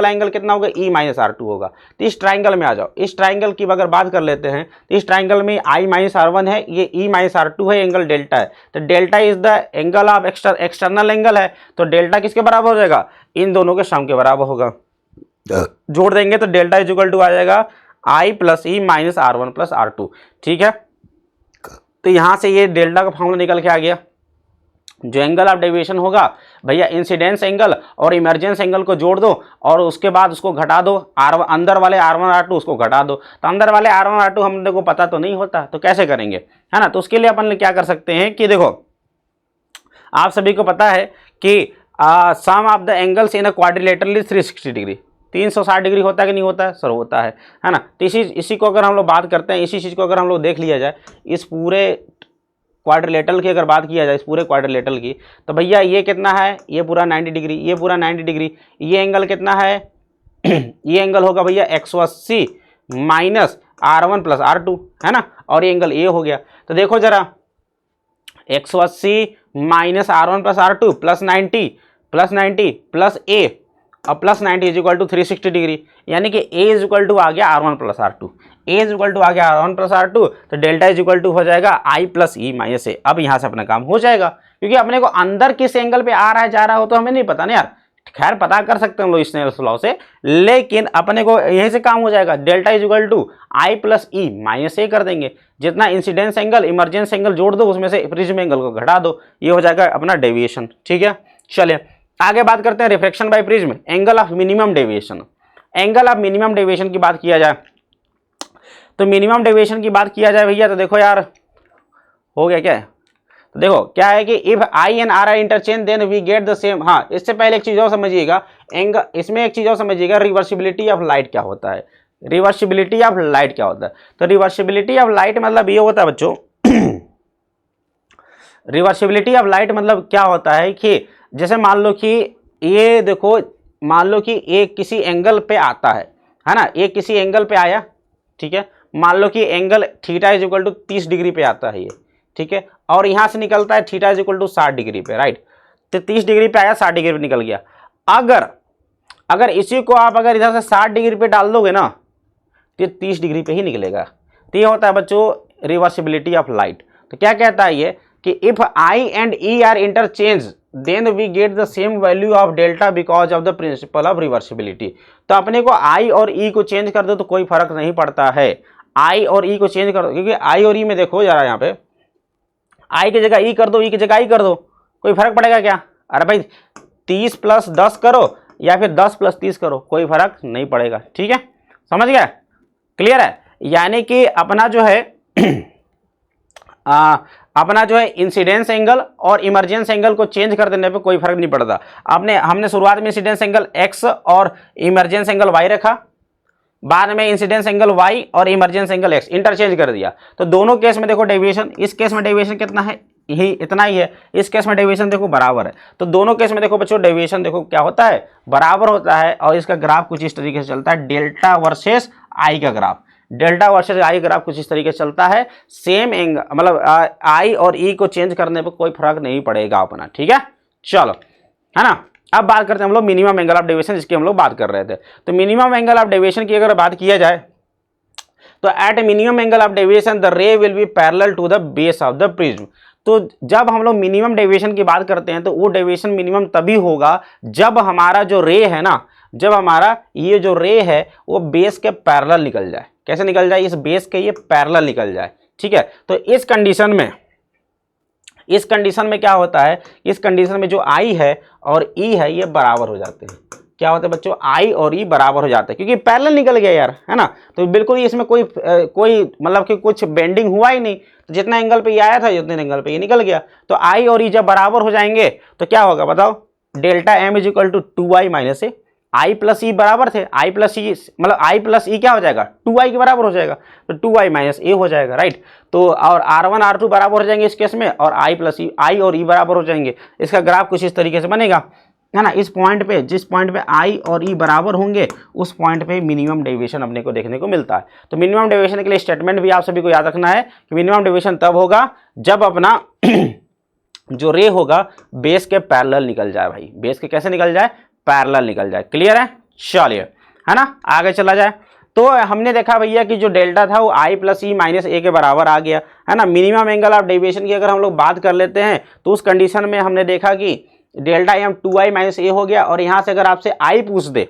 एंगल कितना होगा, E माइनस R2 होगा। तो इस ट्राइंगल में आ जाओ, इस ट्राइंगल की अगर बात कर लेते हैं तो इस ट्राइंगल में I माइनस R1 है, ये E माइनस R2 है, एंगल डेल्टा है। तो delta is the angle of external angle है, तो डेल्टा किसके बराबर हो जाएगा, इन दोनों के सम के बराबर होगा। जोड़ देंगे तो डेल्टा इज इक्वल टू आ जाएगा I plus E minus R1 plus R2, ठीक है। तो यहाँ से ये डेल्टा का फॉर्मूला निकल के आ गया। जो एंगल ऑफ डेविएशन होगा भैया, इंसिडेंस एंगल और इमरजेंस एंगल को जोड़ दो, और उसके बाद उसको घटा दो, अंदर वाले R1 R2 उसको घटा दो। तो अंदर वाले R1 R2 हम लोग को पता तो नहीं होता, तो कैसे करेंगे, है ना। तो उसके लिए अपन क्या कर सकते हैं कि देखो, आप सभी को पता है कि sum of the angles in a quadrilateral is 360 degree, 360 degree होता है कि नहीं होता है सर, होता है ना। तो इसी को अगर हम लोग बात करते हैं, इसी चीज़ को अगर हम लोग देख लिया जाए, इस पूरे क्वाड्रिलेटरल की अगर बात किया जाए, इस पूरे क्वाड्रिलेटरल की, तो भैया ये कितना है, ये पूरा 90 डिग्री, ये पूरा 90 डिग्री, ये एंगल कितना है ये एंगल होगा भैया 180 माइनस R1 प्लस R2, है ना। और ये एंगल ए हो गया। तो देखो जरा, 180 minus R1 plus R2 plus 90 plus A, और plus 90 is equal to 360 degree, यानी कि ए इज इक्वल टू आ गया R1 plus R2, A is equal to आ गया R1 प्लस R2। तो डेल्टा इज इक्वल टू हो जाएगा I प्लस ई माइनस ए। अब यहाँ से अपना काम हो जाएगा, क्योंकि अपने को अंदर किस एंगल पे आ रहा है जा रहा हो तो हमें नहीं पता ना यार, खैर पता कर सकते हैं हम लोग स्नेल्स लॉ से, लेकिन अपने को यहीं से काम हो जाएगा। Delta is equal to I plus E minus A कर देंगे, जितना इंसिडेंस एंगल इमरजेंस एंगल जोड़ दो, उसमें से प्रिज्म एंगल को घटा दो, ये हो जाएगा अपना डेविएशन, ठीक है। चलिए आगे बात करते हैं refraction by prism, angle of minimum deviation. Angle of minimum deviation की बात किया जाए तो मिनिमम डेविएशन की बात किया जाए भैया, तो देखो यार हो गया क्या, तो देखो क्या है कि if I and R are interchange then we get the same. हाँ, इससे पहले एक चीज और समझिएगा, इसमें एक चीज और समझिएगा, रिवर्सिबिलिटी ऑफ लाइट क्या होता है। रिवर्सिबिलिटी ऑफ लाइट क्या होता है, तो रिवर्सिबिलिटी ऑफ लाइट मतलब ये होता है बच्चों रिवर्सिबिलिटी ऑफ लाइट मतलब क्या होता है कि जैसे मान लो कि ये देखो, मान लो कि ये किसी एंगल पे आता है ना, ये किसी एंगल पे आया, ठीक है। मान लो कि angle theta is equal to 30 degree पे आता है ये, ठीक है, और यहाँ से निकलता है theta is equal to 60 degree पे, राइट। तो 30 डिग्री पे आया, 60 डिग्री पे निकल गया। अगर इसी को आप अगर इधर से 60 डिग्री पे डाल दोगे ना, तो ये 30 डिग्री पे ही निकलेगा। तो ये होता है बच्चों रिवर्सिबिलिटी ऑफ लाइट। तो क्या कहता है ये कि if I and E are interchange then we get the same value of delta because of the principle of reversibility. तो अपने को आई और ई को चेंज कर दो तो कोई फर्क नहीं पड़ता है। आई और ई को चेंज कर दो, क्योंकि आई और ई में देखो जरा यहाँ पे आई की जगह ई कर दो, ई की जगह आई कर दो, कोई फर्क पड़ेगा क्या? अरे भाई 30 + 10 करो या फिर 10 + 30 करो, कोई फर्क नहीं पड़ेगा। ठीक है, समझ गया? क्लियर है? यानी कि अपना जो है अपना जो है इंसिडेंस एंगल और इमरजेंस एंगल को चेंज कर देने पे कोई फर्क नहीं पड़ता। हमने शुरुआत में इंसिडेंस एंगल x और इमरजेंस एंगल y रखा, बाद में इंसिडेंस एंगल y और इमरजेंस एंगल x इंटरचेंज कर दिया। तो दोनों केस में देखो डेविएशन, इस केस में डेविएशन कितना है, यही इतना ही है, इस केस में डेविएशन देखो बराबर है। तो दोनों केस में देखो बच्चों डेविएशन देखो क्या होता है, बराबर होता है। और इसका ग्राफ कुछ इस तरीके से चलता है, डेल्टा वर्सेस आई का graph, delta versus I graph कुछ इस तरीके से चलता है। सेम एंगल मतलब आई और ई को चेंज करने पर कोई फर्क नहीं पड़ेगा अपना। ठीक है, चलो, है ना। अब बात करते हैं हम लोग मिनिमम एंगल ऑफ डेविएशन, जिसकी हम लोग बात कर रहे थे। तो मिनिमम एंगल ऑफ डेविएशन की अगर बात किया जाए तो at minimum angle of deviation the ray will be parallel to the base of the prism. तो जब हम लोग मिनिमम डेविएशन की बात करते हैं तो वो डेविएशन मिनिमम तभी होगा जब हमारा जो रे है ना, जब हमारा ये जो रे है वो बेस के पैरेलल निकल जाए। कैसे निकल जाए? इस बेस के ये पैरेलल निकल जाए। ठीक है, तो इस कंडीशन में क्या होता है, इस कंडीशन में जो आई है और ई है ये बराबर हो जाते हैं। क्या होता है बच्चों? आई और ई बराबर हो जाते हैं, क्योंकि पैरेलल निकल गया यार, है ना। तो बिल्कुल इसमें कोई मतलब कि कुछ बेंडिंग हुआ ही नहीं। तो जितना एंगल पे ये आया था उतने एंगल पे ये निकल गया। तो आई और ई जब बराबर हो जाएंगे तो क्या होगा बताओ? Delta M is equal to 2i minus A. I plus E बराबर थे, आई प्लस ई मतलब आई प्लस ई क्या हो जाएगा? 2i के बराबर हो जाएगा, तो 2i माइनस ए हो जाएगा, राइट। तो और R1 R2 बराबर हो जाएंगे इस केस में, और आई प्लस ई, आई और ई बराबर हो जाएंगे। इसका ग्राफ कुछ इस तरीके से बनेगा, है ना। इस पॉइंट पे, जिस पॉइंट पे आई और ई बराबर होंगे उस पॉइंट पे मिनिमम डेविएशन अपने को देखने को मिलता है। तो मिनिमम डेविएशन के लिए स्टेटमेंट भी आप सभी को याद रखना है कि मिनिमम डेविएशन तब होगा जब अपना जो रे होगा बेस के पैरेलल निकल जाए। भाई बेस के कैसे निकल जाए? पैरेलल निकल जाए। क्लियर है? चलिए, है ना, आगे चला जाए। तो हमने देखा भैया कि जो डेल्टा था वो आई प्लस ई माइनस ए के बराबर आ गया, है ना। मिनिमम एंगल ऑफ डेविएशन की अगर हम लोग बात कर लेते हैं तो उस कंडीशन में हमने देखा कि डेल्टा एम 2i माइनस ए हो गया। और यहाँ से अगर आपसे आई पूछ दे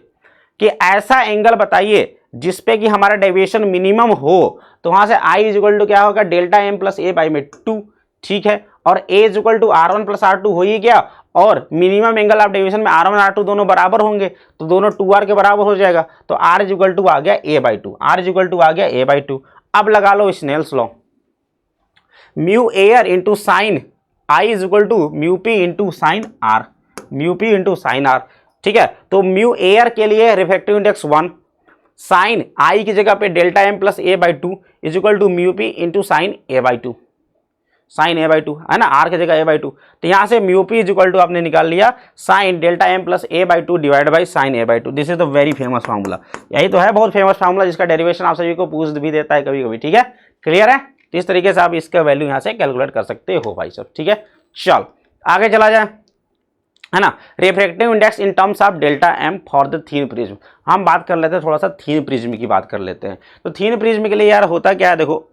कि ऐसा एंगल बताइए जिसपे कि हमारा डेविएशन मिनिमम हो, तो वहाँ से आई इज इक्वल टू क्या होगा? Delta M plus A by में 2। ठीक है, और a is equal to R1 plus R2 हो ही गया। और मिनिमम एंगल ऑफ डेविएशन में R1 R2 दोनों बराबर होंगे तो दोनों 2r के बराबर हो जाएगा। तो r इज इक्वल टू आ गया a/2, r is equal to आ गया a/2। अब लगा लो Snell's law, mu air into sine I is equal to mu P into sine R, mu P into sine R. ठीक है, तो म्यू एयर के लिए रिफ्रैक्टिव इंडेक्स 1, साइन आई की जगह पे delta M plus a/2 is equal to mu P into sine a/2, sine a/2, है ना, r की जगह a/2। तो यहाँ से mu P is equal to आपने निकाल लिया sine delta M plus a/2 divide by sine a/2। This is the very famous formula. यही तो है बहुत फेमस फार्मूला जिसका डेरिवेशन आप सभी को पूछ भी देता है कभी कभी। ठीक है, क्लियर है? तो इस तरीके से आप इसका वैल्यू यहाँ से कैलकुलेट कर सकते हो भाई सब। ठीक है, चल आगे चला जाए, है ना। Refractive index in terms of delta M for the thin prism. हम बात कर लेते हैं थोड़ा सा थीन प्रिज्म की बात कर लेते हैं। तो थीन प्रिज्म के लिए यार होता क्या है, देखो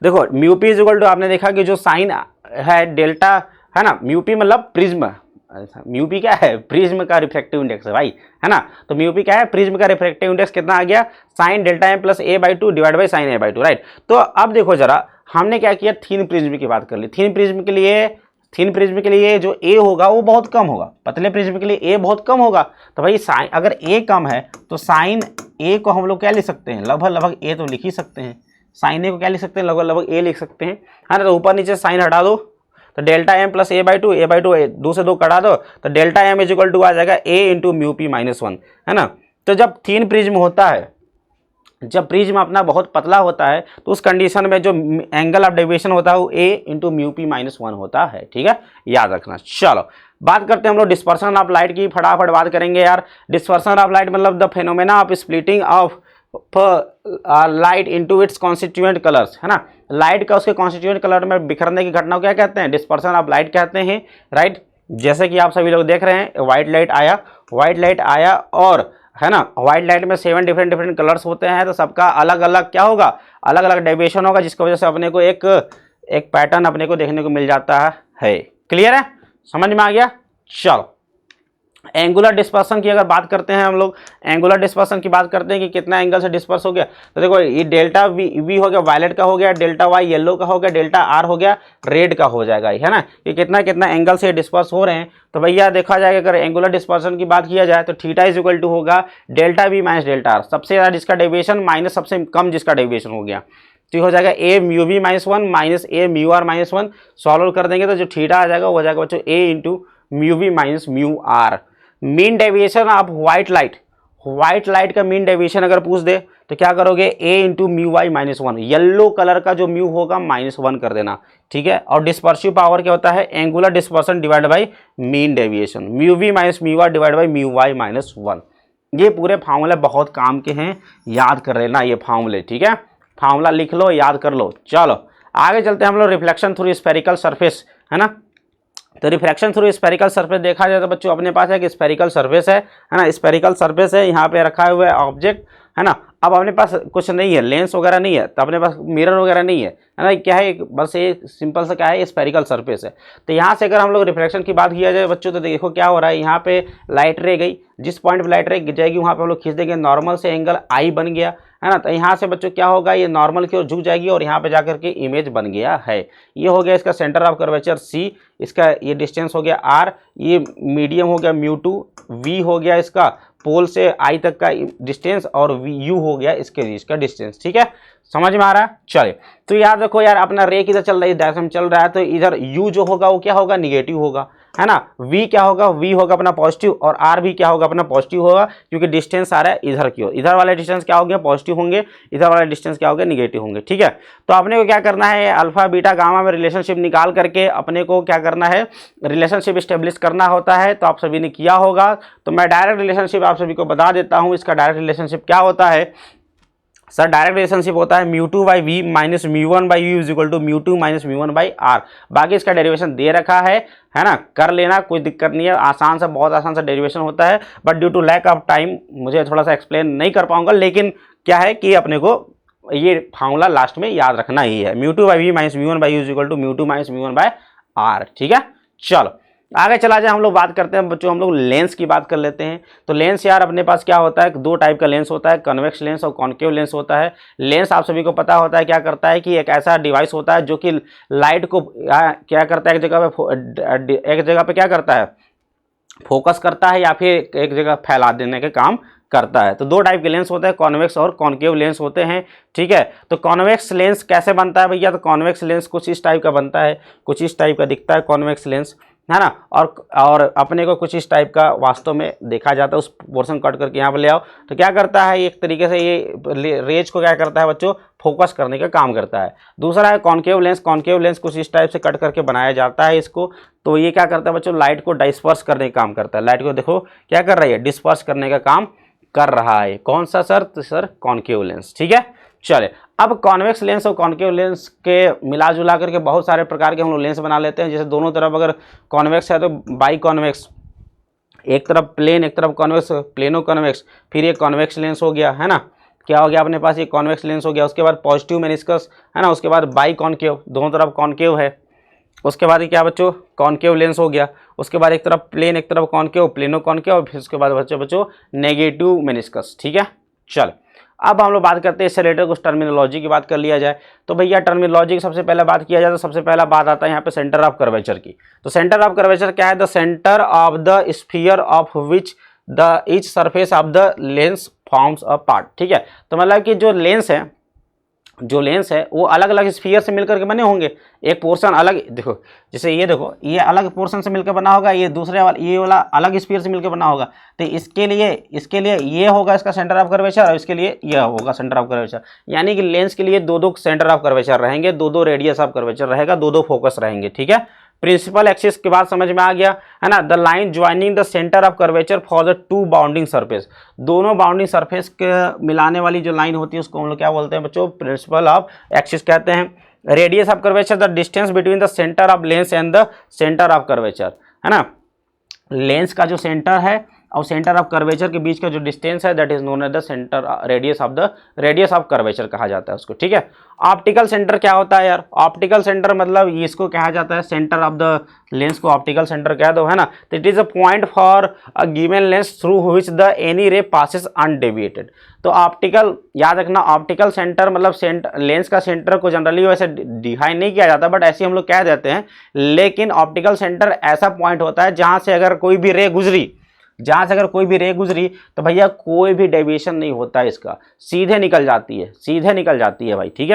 देखो mu P is equal to आपने देखा कि जो साइन है डेल्टा, है ना, म्यू पी मतलब प्रिज्म, म्यू पी क्या है? प्रिज्म का रिफ्रैक्टिव इंडेक्स है भाई, है ना। तो म्यू पी क्या है? प्रिज्म का रिफ्रैक्टिव इंडेक्स कितना आ गया? Sine delta M plus a/2 divide by sine a/2, right. तो अब देखो जरा, हमने क्या किया, थीन प्रिज्म की बात कर ली। थीन प्रिज्म के लिए जो a होगा वो बहुत कम होगा, पतले प्रिज्म के लिए a बहुत कम होगा। तो भाई साइन अगर a कम है तो साइन a को हम लोग क्या लिख सकते हैं? लगभग a तो लिख ही सकते हैं। साइन a को क्या लिख सकते हैं? लगभग a लिख सकते हैं, है ना। तो ऊपर नीचे साइन हटा दो तो delta M plus a/2, a/2 2 से 2 कटा दो तो delta M is equal to आ जाएगा a into mu P minus 1, है ना। तो जब थीन प्रिज्म होता है, जब प्रिज्म अपना बहुत पतला होता है तो उस कंडीशन में जो एंगल ऑफ डेविएशन होता है वो a into mu P minus 1 होता है। ठीक है, याद रखना। चलो बात करते हैं हम लोग डिस्पर्सन ऑफ लाइट की, फटाफट बात करेंगे यार। डिस्पर्सन ऑफ लाइट मतलब the phenomena of splitting of light into its constituent colours, है ना। लाइट का उसके कॉन्स्टिट्यूएंट कलर में बिखरने की घटना को क्या कहते हैं? डिस्पर्सन ऑफ लाइट कहते हैं, राइट। जैसे कि आप सभी लोग देख रहे हैं व्हाइट लाइट आया और है ना। व्हाइट लाइट में 7 डिफरेंट डिफरेंट कलर्स होते हैं, तो सबका अलग अलग क्या होगा, अलग अलग डेविएशन होगा, जिसकी वजह से अपने को एक पैटर्न अपने को देखने को मिल जाता है। क्लियर है, समझ में आ गया। चलो एंगुलर डिस्पर्सन की अगर बात करते हैं हम लोग, एंगुलर डिस्पर्सन की बात करते हैं कि कितना एंगल से डिस्पर्स हो गया, तो देखो ये डेल्टा वी हो गया वायलेट का हो गया, डेल्टा वाई येलो का हो गया, डेल्टा आर हो गया रेड का हो जाएगा, है ना, कि कितना कितना एंगल से डिस्पर्स हो रहे हैं। तो भैया देखा जाएगा अगर एंगुलर डिस्पर्सन की बात किया जाए तो थीटा इज इक्वल टू होगा delta we minus delta R, सबसे ज़्यादा जिसका डेविएशन माइनस सबसे कम जिसका डेविएशन हो गया, तो हो जाएगा A mu V minus one minus A mu R minus one. Solve कर देंगे तो जो थीटा आ जाएगा वो हो जाएगा बच्चों A into mu V minus mu R. Mean deviation of white light का मीन डेविएशन अगर पूछ दे तो क्या करोगे, A into mu Y minus one, yellow colour का जो म्यू होगा -1 कर देना, ठीक है। और डिस्पर्सिव पावर क्या होता है, angular dispersion divide by mean deviation, mu V minus mu R divide by mu Y minus 1। ये पूरे फार्मूले बहुत काम के हैं, याद कर लेना ये फार्मूले, ठीक है, फार्मूला लिख लो, याद कर लो। चलो आगे चलते हैं हम लोग रिफ्लेक्शन थ्रू स्फेरिकल सरफेस, है ना। तो रिफ्रैक्शन थ्रू स्फेरिकल सरफेस देखा जाए तो बच्चों अपने पास एक स्फेरिकल सरफेस है ना, स्फेरिकल सरफेस है, यहाँ पे रखा हुआ है ऑब्जेक्ट, है ना। अब अपने पास कुछ नहीं है, लेंस वगैरह नहीं है, तो अपने पास मिरर वगैरह नहीं है ना, क्या है बस ये सिंपल सा क्या है, स्फेरिकल सरफेस है। तो यहाँ से अगर हम लोग रिफ्लेक्शन की बात किया जाए बच्चों, तो देखो क्या हो रहा है, यहाँ पे लाइट रे गई, जिस पॉइंट पे लाइट रे जाएगी वहाँ पे हम लोग खींच देंगे, नॉर्मल से एंगल आई बन गया, है ना। तो यहाँ से बच्चों क्या होगा, ये नॉर्मल की ओर झुक जाएगी और यहाँ पे जाकर के इमेज बन गया है। ये हो गया इसका सेंटर ऑफ कर्वेचर सी, इसका ये डिस्टेंस हो गया आर, ये मीडियम हो गया म्यू टू, वी हो गया इसका पोल से आई तक का डिस्टेंस, और यू हो गया इसके बीच का डिस्टेंस, ठीक है, समझ में आ रहा है। चलिए तो याद रखो यार, अपना रे किधर चल रहा है, डायरेक्शन चल रहा है, तो इधर यू जो होगा वो क्या होगा, निगेटिव होगा, है ना। वी क्या होगा, वी होगा अपना पॉजिटिव, और आर भी क्या होगा अपना पॉजिटिव होगा, क्योंकि डिस्टेंस आ रहा है इधर की ओर, इधर वाले डिस्टेंस क्या हो गया पॉजिटिव होंगे, इधर वाले डिस्टेंस क्या होंगे निगेटिव होंगे, ठीक है। तो अपने को क्या करना है, अल्फा बीटा गामा में रिलेशनशिप निकाल करके अपने को क्या करना है, रिलेशनशिप स्टेब्लिश करना होता है। तो आप सभी ने किया होगा, तो मैं डायरेक्ट रिलेशनशिप आप सभी को बता देता हूँ। इसका डायरेक्ट रिलेशनशिप क्या होता है सर, डायरेक्ट रिलेशनशिप होता है mu two by V minus mu one by U is equal to mu two minus mu one by R. बाकी इसका डेरिवेशन दे रखा है ना, कर लेना, कोई दिक्कत नहीं है, आसान सा, बहुत आसान सा डेरिवेशन होता है, but due to lack of time मुझे थोड़ा सा एक्सप्लेन नहीं कर पाऊंगा, लेकिन क्या है कि अपने को ये फार्मूला लास्ट में याद रखना ही है, mu two by V minus mu one by U is equal to mu two minus mu one by R, ठीक है। चलो आगे चला जाए, हम लोग बात करते हैं बच्चों, हम लोग लेंस की बात कर लेते हैं। तो लेंस यार अपने पास क्या होता है, दो टाइप का लेंस होता है, कन्वेक्स लेंस और कॉन्केव लेंस होता है। लेंस आप सभी को पता होता है क्या करता है कि एक ऐसा डिवाइस होता है जो कि लाइट को क्या करता है, एक जगह पे क्या करता है, फोकस करता है, या फिर एक जगह फैला देने के काम करता है। तो दो टाइप के लेंस होते हैं, कॉन्वेक्स और कॉन्केव लेंस होते हैं, ठीक है। तो कॉन्वेक्स लेंस कैसे बनता है भैया, तो कॉन्वेक्स लेंस कुछ इस टाइप का बनता है, कुछ इस टाइप का दिखता है कॉन्वेक्स लेंस, है ना। और अपने को कुछ इस टाइप का वास्तव में देखा जाता है। उस पोर्शन कट करके यहाँ पर ले आओ, तो क्या करता है, एक तरीके से ये रेज को क्या करता है बच्चों, फोकस करने का काम करता है। दूसरा है कॉन्केव लेंस, कॉन्केव लेंस कुछ इस टाइप से कट करके बनाया जाता है इसको, तो ये क्या करता है बच्चों, लाइट को डिस्पर्स करने का काम करता है। लाइट को देखो क्या कर रही है, डिस्पर्स करने का काम कर रहा है। कौन सा सर, तो सर कॉन्केव लेंस, ठीक है। चले अब कॉन्वेक्स लेंस और कॉन्केव लेंस के मिला जुला करके बहुत सारे प्रकार के हम लोग लेंस बना लेते हैं। जैसे दोनों तरफ अगर कॉन्वेक्स है तो बाई कॉन्वेक्स, एक तरफ प्लेन एक तरफ कॉन्वेक्स, प्लेनो कॉन्वेक्स, फिर ये कॉन्वेक्स लेंस हो गया, है ना। क्या हो गया अपने पास, ये कॉन्वेक्स लेंस हो गया। उसके बाद पॉजिटिव मेनिस्कस, है ना। उसके बाद बाई कॉन्केव, दोनों तरफ कॉन्केव है। उसके बाद ये क्या बच्चों, कॉन्केव लेंस हो गया। उसके बाद एक तरफ प्लेन एक तरफ कॉन्केव, प्लेनो कॉन्केव, और फिर उसके बाद बच्चों नेगेटिव मेनिस्कस, ठीक है। चल अब हम लोग बात करते हैं इससे रिलेटेड कुछ टर्मिनोलॉजी की बात कर लिया जाए। तो भैया टर्मिनोलॉजी की सबसे पहले बात किया जाए तो सबसे पहला बात आता है यहाँ पे सेंटर ऑफ कर्वेचर की। तो सेंटर ऑफ कर्वेचर क्या है, the centre of the sphere of which the each surface of the lens forms a part, ठीक है। तो मतलब कि जो लेंस है वो अलग अलग स्फीयर से मिलकर के बने होंगे। एक पोर्शन अलग, देखो जैसे ये देखो, ये अलग पोर्शन से मिलकर बना होगा, ये दूसरे वाला ये वाला अलग स्फीयर से मिलकर बना होगा। तो इसके लिए ये होगा इसका सेंटर ऑफ कर्वेचर, और इसके लिए यह होगा सेंटर ऑफ कर्वेचर। यानी कि लेंस के लिए दो सेंटर ऑफ कर्वेचर रहेंगे, दो रेडियस ऑफ कर्वेचर रहेगा, दो फोकस रहेंगे, ठीक है। प्रिंसिपल एक्सिस के बाद समझ में आ गया, है ना। The line joining the centre of curvature for the two bounding surface, दोनों बाउंडिंग सरफेस के मिलाने वाली जो लाइन होती है उसको हम लोग क्या बोलते हैं बच्चों, प्रिंसिपल ऑफ एक्सिस कहते हैं। Radius of curvature the distance between the centre of lens and the centre of curvature, है ना। लेंस का जो सेंटर है और सेंटर ऑफ कर्वेचर के बीच का जो डिस्टेंस है that is known as the centre radius of curvature कहा जाता है उसको, ठीक है। ऑप्टिकल सेंटर क्या होता है यार? ऑप्टिकल सेंटर मतलब इसको कहा जाता है सेंटर ऑफ द लेंस को ऑप्टिकल सेंटर कह दो, है ना। तो it is a point for a given lens through which the any ray passes undeviated. तो ऑप्टिकल याद रखना, ऑप्टिकल सेंटर मतलब लेंस का सेंटर को जनरली वैसे डिफाइन नहीं किया जाता, बट ऐसे हम लोग कह देते हैं। लेकिन ऑप्टिकल सेंटर ऐसा पॉइंट होता है जहां से अगर कोई भी रे गुजरी तो भैया कोई भी डेविएशन नहीं होता है, इसका सीधे निकल जाती है भाई, ठीक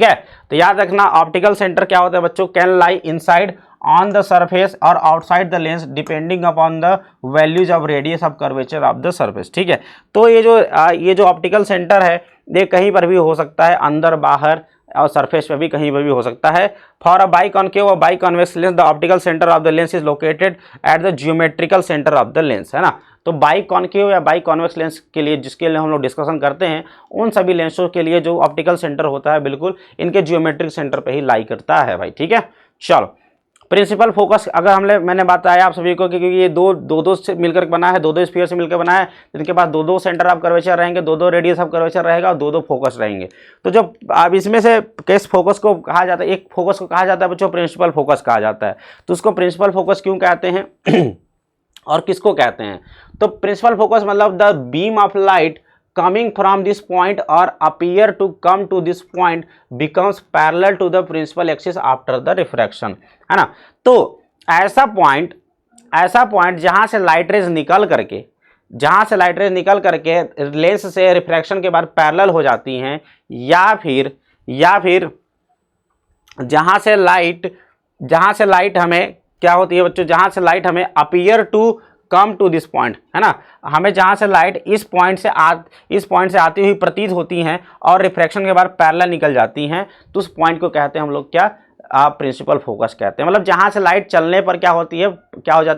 है। तो याद रखना ऑप्टिकल सेंटर क्या होता है बच्चों? Can lie inside on the surface और outside the lens depending upon the values of radius of curvature of the surface, ठीक है। तो ये जो ऑप्टिकल सेंटर है ये कहीं पर भी हो सकता है, अंदर बाहर और सरफेस पे भी कहीं पर भी हो सकता है। फॉर अ बाइकॉनकेव और biconvex lens the optical centre of the lens is located at the geometrical centre of the lens, है ना। तो बाइकॉनकेव या बाइकॉन्वेक्स लेंस के लिए जिसके लिए हम लोग डिस्कशन करते हैं, उन सभी लेंसों के लिए जो ऑप्टिकल सेंटर होता है बिल्कुल इनके जियोमेट्रिक सेंटर पे ही लाई करता है भाई, ठीक है। चलो प्रिंसिपल फोकस अगर मैंने बताया आप सभी को कि ये दो से मिलकर बना है, दो स्फीयर से मिलकर बना है, इनके पास दो सेंटर ऑफ कर्वेचर रहेंगे, दो रेडियस ऑफ कर्वेचर रहेगा और दो फोकस रहेंगे। तो जो अब इसमें से किस फोकस को कहा जाता है? एक फोकस को कहा जाता है बच्चों प्रिंसिपल फोकस कहा जाता है। तो उसको प्रिंसिपल फोकस क्यों कहते हैं और किसको कहते हैं? तो प्रिंसिपल फोकस मतलब the beam of light coming from this point or appear to come to this point becomes parallel to the principal axis after the refraction, है ना। तो ऐसा पॉइंट जहां से लाइट रेज निकल करके लेंस से रिफ्रैक्शन के बाद पैरेलल हो जाती हैं, या फिर जहां से लाइट हमें क्या होती है बच्चों? जहां से लाइट हमें appear to come to this point, है ना, हमें जहां से लाइट इस पॉइंट से आती हुई प्रतीत होती हैं और रिफ्रैक्शन के बाद पैरेलल निकल जाती हैं, तो उस पॉइंट को कहते हैं हम लोग क्या? प्रिंसिपल फोकस कहते हैं। मतलब जहां से लाइट चलने पर क्या हो जाती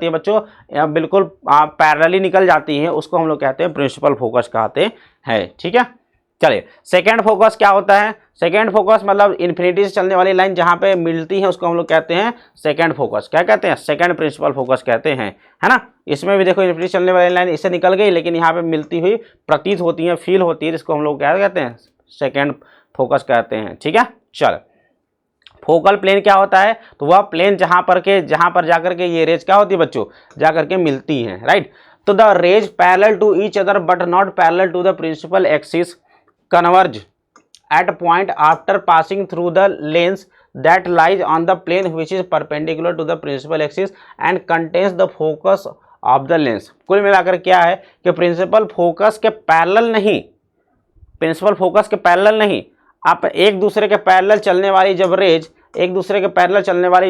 है बच्चों? बिल्कुल पैरेलली निकल जाती है, उसको हम लोग कहते हैं प्रिंसिपल फोकस कहते हैं, ठीक है। चलिए सेकेंड फोकस क्या होता है? सेकेंड फोकस मतलब इन्फिनिटी से चलने वाली लाइन जहां पे मिलती है उसको हम लोग कहते हैं सेकेंड फोकस। क्या कहते हैं? सेकेंड प्रिंसिपल फोकस कहते हैं, है ना। इसमें भी देखो इन्फिनिटी से चलने वाली लाइन इससे निकल गई, लेकिन यहाँ पे मिलती हुई प्रतीत होती है, फील होती है, जिसको हम लोग क्या कहते हैं? सेकेंड फोकस कहते हैं, ठीक है। चल फोकल प्लेन क्या होता है? तो वह प्लेन जहां पर जाकर के ये रेज क्या होती है बच्चों? जाकर के मिलती हैं, राइट। तो the rays parallel to each other but not parallel to the principal axis converge at point after passing through the lens that lies on the plane which is perpendicular to the principal axis and contains the focus of the lens। कुल मिलाकर क्या है कि principal focus के parallel नहीं, आप एक दूसरे के पैरेलल चलने वाली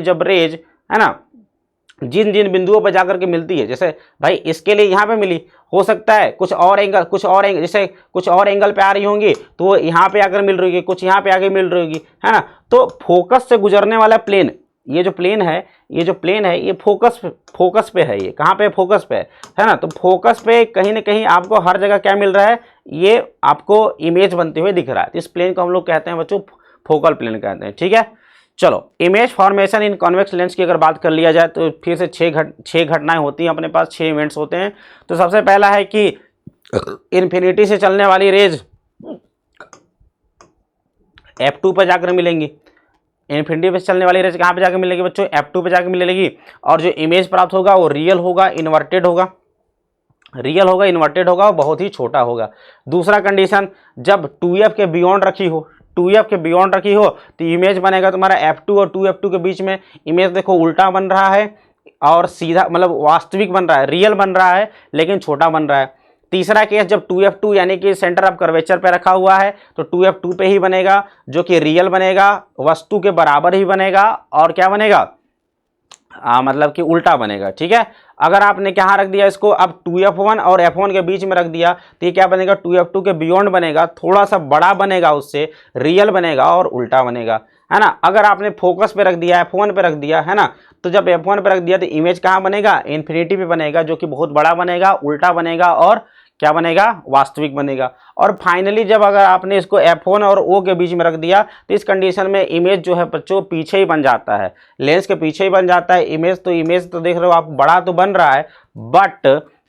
जब रेज है ना, जिन बिंदुओं पर जाकर के मिलती है, जैसे भाई इसके लिए यहाँ पे मिली, हो सकता है कुछ और एंगल जैसे कुछ और एंगल पे आ रही होंगी तो यहाँ पे आकर मिल रही होगी, कुछ यहाँ पे आके मिल रही होगी, है ना। तो फोकस से गुजरने वाला प्लेन, ये जो प्लेन है ये फोकस पे है। ये कहाँ पे? फोकस पे है ना। तो फोकस पे कहीं ना कहीं आपको हर जगह क्या मिल रहा है? ये आपको इमेज बनते हुए दिख रहा है। तो इस प्लेन को हम लोग कहते हैं बच्चों फोकल प्लेन कहते हैं, ठीक है। चलो इमेज फॉर्मेशन इन कॉन्वेक्स लेंस की अगर बात कर लिया जाए तो फिर से छह घटनाएं होती हैं अपने पास, 6 इवेंट्स होते हैं। तो सबसे पहला है कि इन्फिनिटी से चलने वाली रेज F2 पर जाकर मिलेंगी। इन्फिनिटी पे चलने वाली रेज कहाँ पे जाकर मिलेगी बच्चों? F2 पे जाकर मिलेगी। और जो इमेज प्राप्त होगा वो रियल होगा, इन्वर्टेड होगा और बहुत ही छोटा होगा। दूसरा कंडीशन, जब 2f के बियॉन्ड रखी हो तो इमेज बनेगा तुम्हारा F2 और 2f2 के बीच में। इमेज देखो उल्टा बन रहा है और सीधा मतलब वास्तविक बन रहा है, रियल बन रहा है लेकिन छोटा बन रहा है। तीसरा केस, जब 2f2 यानी कि सेंटर ऑफ कर्वेचर पे रखा हुआ है तो 2f2 पे ही बनेगा, जो कि रियल बनेगा, वस्तु के बराबर ही बनेगा और क्या बनेगा? मतलब कि उल्टा बनेगा, ठीक है। अगर आपने कहाँ रख दिया इसको? अब 2f1 और f1 के बीच में रख दिया तो ये क्या बनेगा? 2f2 के बियॉन्ड बनेगा, थोड़ा सा बड़ा बनेगा, उससे रियल बनेगा और उल्टा बनेगा, है ना। अगर आपने फोकस पे रख दिया, f1 पे रख दिया, है ना, तो जब f1 पे रख दिया तो इमेज कहाँ बनेगा? इन्फिनिटी पे बनेगा, जो कि बहुत बड़ा बनेगा, उल्टा बनेगा और क्या बनेगा? वास्तविक बनेगा। और फाइनली जब अगर आपने इसको F1 और O के बीच में रख दिया तो इस कंडीशन में इमेज जो है बच्चों पीछे ही बन जाता है, लेंस के पीछे ही बन जाता है इमेज। तो इमेज तो देख रहे हो आप, बड़ा तो बन रहा है बट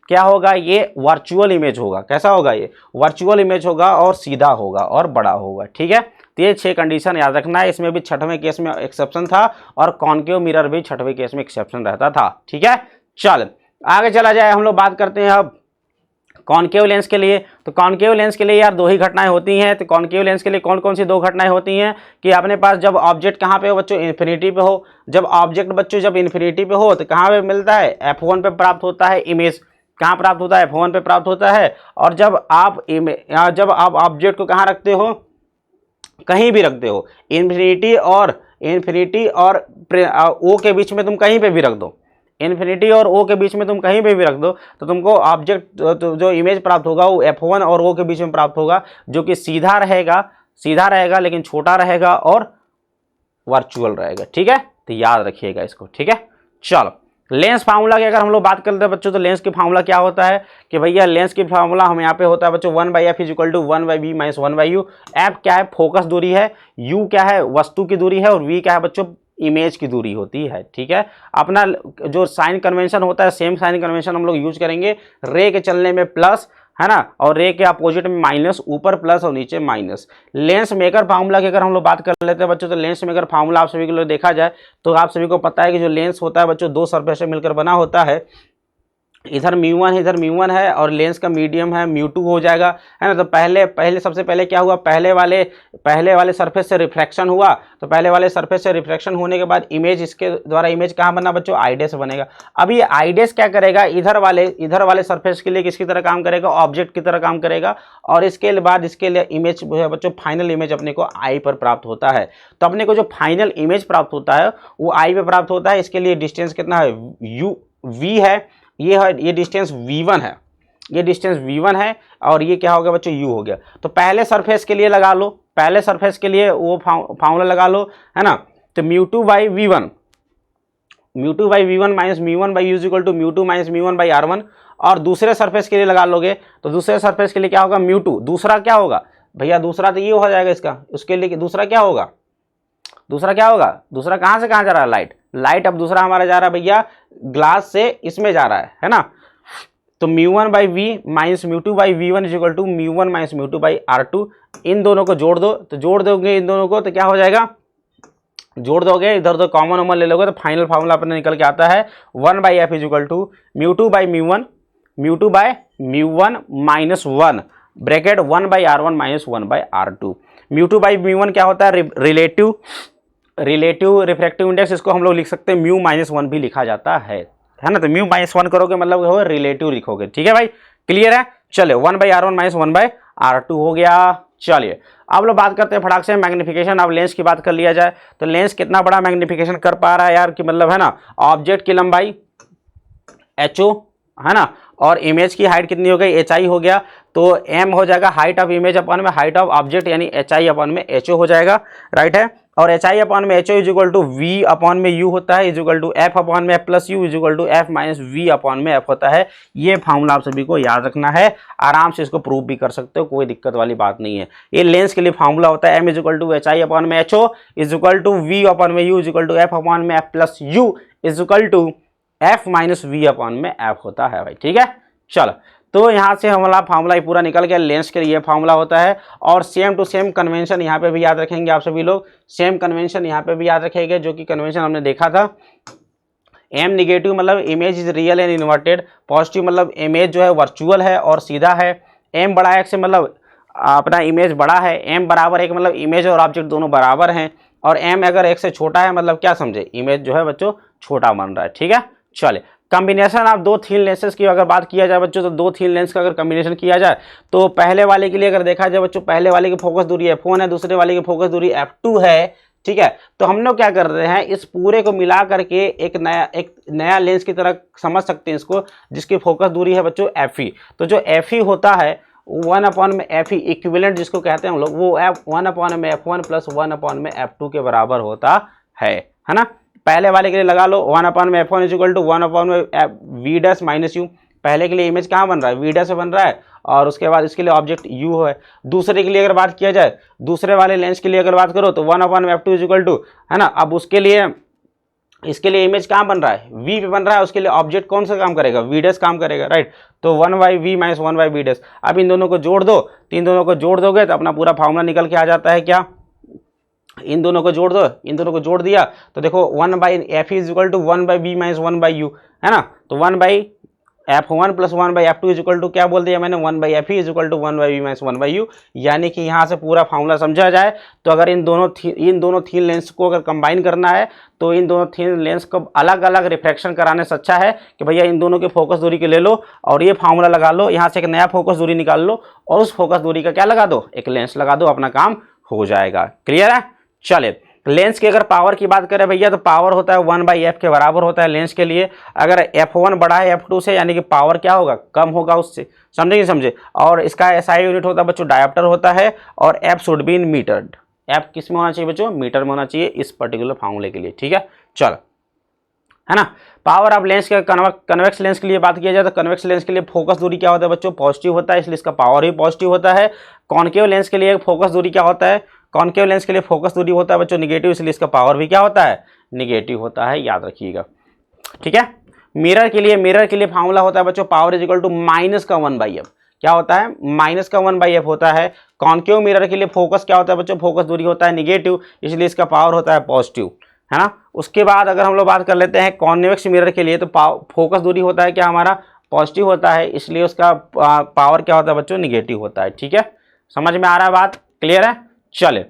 क्या होगा, ये वर्चुअल इमेज होगा। कैसा होगा, ये वर्चुअल इमेज होगा और सीधा होगा और बड़ा होगा। ठीक है, तो ये 6 कंडीशन याद रखना है। इसमें भी 6वें केस में एक्सेप्शन था और कॉन्केव मिरर भी 6वें केस में एक्सेप्शन रहता था। ठीक है, चल आगे चला जाए। हम लोग बात करते हैं अब कॉन्केव लेंस के लिए। तो कॉन्केव लेंस के लिए यार 2 ही घटनाएं होती हैं। तो कॉन्केव लेंस के लिए कौन कौन सी 2 घटनाएं होती हैं कि अपने पास जब ऑब्जेक्ट कहाँ पे हो बच्चों, इन्फिनिटी पे हो। जब ऑब्जेक्ट बच्चों जब इन्फिनिटी पे हो तो कहाँ पे मिलता है, f1 पे प्राप्त होता है इमेज। कहाँ प्राप्त होता है, f1 पे प्राप्त होता है। और जब आप ऑब्जेक्ट को कहाँ रखते हो, कहीं भी रखते हो, इन्फिनिटी और ओ के बीच में तुम कहीं पे भी रख दो, इन्फिनिटी और ओ के बीच में तुम कहीं पे भी रख दो, तो तुमको ऑब्जेक्ट जो इमेज प्राप्त होगा वो f1 और ओ के बीच में प्राप्त होगा, जो कि सीधा रहेगा लेकिन छोटा रहेगा और वर्चुअल रहेगा। ठीक है, तो याद रखिएगा इसको। ठीक है, चलो लेंस फार्मूला की अगर हम लोग बात करते हैं बच्चों, तो लेंस की फार्मूला क्या होता है कि भैया लेंस की फार्मूला हम यहाँ पे होता है बच्चों 1/f = 1/b - 1/u। f क्या है, फोकस दूरी है, u क्या है, वस्तु की दूरी है, और v क्या है बच्चों, इमेज की दूरी होती है। ठीक है, अपना जो साइन कन्वेंशन होता है सेम साइन कन्वेंशन हम लोग यूज करेंगे। रे के चलने में प्लस है ना, और रे के अपोजिट में माइनस, ऊपर प्लस और नीचे माइनस। लेंस मेकर फार्मूला की अगर हम लोग बात कर लेते हैं बच्चों, तो लेंस मेकर फार्मूला आप सभी को लोग देखा जाए तो आप सभी को पता है कि जो लेंस होता है बच्चों 2 सरफेस से मिलकर बना होता है। इधर μ1 इधर μ1 है और लेंस का मीडियम है μ2 हो जाएगा, है ना। तो पहले सबसे पहले क्या हुआ, पहले वाले सरफेस से रिफ्रैक्शन हुआ। तो पहले वाले सरफेस से रिफ्रैक्शन होने के बाद इमेज, इसके द्वारा इमेज कहाँ बना बच्चों, आई डैश बनेगा। अब ये आई डैश क्या करेगा, इधर वाले सरफेस के लिए किसकी तरह काम करेगा, ऑब्जेक्ट की तरह काम करेगा। और इसके बाद इसके लिए इमेज बच्चों, फाइनल इमेज अपने को आई पर प्राप्त होता है। तो अपने को जो फाइनल इमेज प्राप्त होता है वो आई पे प्राप्त होता है। इसके लिए डिस्टेंस कितना है, v है, ये डिस्टेंस v1 है, ये डिस्टेंस v1 है, और ये क्या हो गया बच्चों, u हो गया। तो पहले सरफेस के लिए लगा लो, पहले सरफेस के लिए वो फार्मूला लगा लो, है ना। तो μ2/v1 minus μ1/u = μ2 minus μ1/r1। और दूसरे सरफेस के लिए लगा लोगे तो दूसरे सरफेस के लिए क्या होगा, μ2। दूसरा क्या होगा भैया, दूसरा तो ये हो जाएगा इसका, उसके लिए दूसरा क्या होगा, दूसरा कहाँ से कहाँ जा रहा है, लाइट। अब दूसरा हमारा जा रहा है भैया ग्लास से इसमें जा रहा है ना। तो μ1/v minus μ2/v1 = μ1 minus μ2/r2। इन दोनों को जोड़ दो, तो जोड़ दोगे इन दोनों को तो क्या हो जाएगा, जोड़ दोगे इधर तो कॉमन ले लोगे तो फाइनल फार्मूला अपने निकल के आता है 1/f = μ2/μ1 minus 1 bracket 1/r1 minus 1/r2। μ2/μ1 क्या होता है, रिलेटिव रिफ्रैक्टिव इंडेक्स, इसको हम लोग लिख सकते हैं μ-1 भी लिखा जाता है ना। तो μ-1 करोगे मतलब हो रिलेटिव लिखोगे। ठीक है भाई, क्लियर है। चलिए 1/r1 माइनस 1/r2 हो गया। चलिए अब लोग बात करते हैं फटाक से मैग्निफिकेशन। अब लेंस की बात कर लिया जाए तो लेंस कितना बड़ा मैग्निफिकेशन कर पा रहा है यार, कि मतलब है ना, ऑब्जेक्ट की लंबाई HO है ना, और इमेज की हाइट कितनी हो गई, HI हो गया। तो m हो जाएगा हाइट ऑफ इमेज अपन में हाइट ऑफ ऑब्जेक्ट, यानी HI अपन में HO हो जाएगा, राइट है। और HI अपन में HO = V अपन में U होता है, = F अपन में F plus U = F minus V अपन में F होता है। ये फार्मूला आप सभी को याद रखना है, आराम से इसको प्रूव भी कर सकते हो, कोई दिक्कत वाली बात नहीं है। ये लेंस के लिए फार्मूला होता है, M = HI अपन में HO = V अपन में U = F अपन में F plus U = F minus V अपन में F होता है भाई। ठीक है, चलो तो यहाँ से हमारा फार्मूला पूरा निकल गया। लेंस के लिए फार्मूला होता है, और सेम टू सेम कन्वेंशन यहाँ पे भी याद रखेंगे आप सभी लोग। सेम कन्वेंशन यहाँ पे भी याद रखेंगे, जो कि कन्वेंशन हमने देखा था। एम निगेटिव मतलब image is real and inverted, positive मतलब इमेज जो है वर्चुअल है और सीधा है। एम बड़ा एक्स से मतलब अपना इमेज बड़ा है, एम बराबर 1 मतलब इमेज और ऑब्जेक्ट दोनों बराबर हैं, और एम अगर 1 से छोटा है मतलब क्या समझे, इमेज जो है बच्चों छोटा बन रहा है। ठीक है, चले कॉम्बिनेशन ऑफ 2 थीन लेंसेज की अगर बात किया जाए बच्चों, तो 2 थीन लेंस का अगर कॉम्बिनेशन किया जाए तो पहले वाले के लिए अगर देखा जाए बच्चों, पहले वाले की फोकस दूरी f1 है, दूसरे वाले की फोकस दूरी f2 है। ठीक है, तो हम लोग क्या कर रहे हैं, इस पूरे को मिला करके एक नया लेंस की तरह समझ सकते हैं इसको, जिसकी फोकस दूरी है बच्चों fe। तो जो fe होता है 1/fe इक्विवेलेंट जिसको कहते हैं हम लोग, वो 1/f1 प्लस 1/f2 के बराबर होता है ना। पहले वाले के लिए लगा लो 1/f1 = 1/v dash minus u। पहले के लिए इमेज कहाँ बन रहा है, v डैश से बन रहा है, और उसके बाद इसके लिए ऑब्जेक्ट u है। दूसरे के लिए अगर बात किया जाए, दूसरे वाले लेंस के लिए अगर बात करो तो 1/f2 = है ना। अब उसके लिए इसके लिए इमेज कहाँ बन रहा है, v पे बन रहा है, उसके लिए ऑब्जेक्ट कौन सा काम करेगा, v डैश काम करेगा, राइट। तो 1/v माइनस 1/v डैश। अब इन दोनों को जोड़ दो, तो इन दोनों को जोड़ दोगे तो अपना पूरा फॉर्मूला निकल के आ जाता है क्या, इन दोनों को जोड़ दो, इन दोनों को जोड़ दिया तो देखो 1/f is equal to 1/v minus 1/u, है ना। तो 1/f1 plus 1/f2 is equal to क्या बोल दिया मैंने, 1/f is equal to 1/v minus 1/u। यानी कि यहाँ से पूरा फार्मूला समझा जाए तो अगर इन दोनों थीन लेंस को अगर कंबाइन करना है तो इन दोनों थीन लेंस को अलग अलग रिफ्रैक्शन कराने से अच्छा है कि भैया इन दोनों के फोकस दूरी के ले लो और ये फार्मूला लगा लो, यहाँ से एक नया फोकस दूरी निकाल लो और उस फोकस दूरी का क्या लगा दो, एक लेंस लगा दो, अपना काम हो जाएगा। क्लियर है। चले, लेंस की अगर पावर की बात करें भैया तो पावर होता है 1/f के बराबर होता है लेंस के लिए। अगर f1 बड़ा है f2 से यानी कि पावर क्या होगा, कम होगा उससे, समझे नहीं समझे। और इसका SI यूनिट होता है बच्चों डायोप्टर होता है और f should be in metre. f किस में होना चाहिए बच्चों, मीटर में होना चाहिए इस पर्टिकुलर फार्मूले के लिए, ठीक है। चलो, है ना। पावर ऑफ लेंस के कन्वेक्स लेंस के लिए बात किया जाए तो कन्वेक्स लेंस के लिए फोकस दूरी क्या होता है बच्चों, पॉजिटिव होता है, इसलिए इसका पावर भी पॉजिटिव होता है। कॉनकेव लेंस के लिए फोकस दूरी क्या होता है, कॉनकेव लेंस के लिए फोकस दूरी होता है बच्चों निगेटिव, इसलिए इसका पावर भी क्या होता है, निगेटिव होता है, याद रखिएगा, ठीक है। मिरर के लिए फार्मूला होता है बच्चों power is equal to minus का 1/f, क्या होता है, माइनस का 1/f होता है। कॉनकेव मिरर के लिए फोकस क्या होता है बच्चों, फोकस दूरी होता है निगेटिव, इसलिए इसका पावर होता है पॉजिटिव, है ना। उसके बाद अगर हम लोग बात कर लेते हैं कॉन्वेक्स मिरर के लिए तो फोकस दूरी होता है क्या हमारा, पॉजिटिव होता है, इसलिए उसका पावर क्या होता है बच्चों, निगेटिव होता है, ठीक है। समझ में आ रहा है बात, क्लियर है। चले,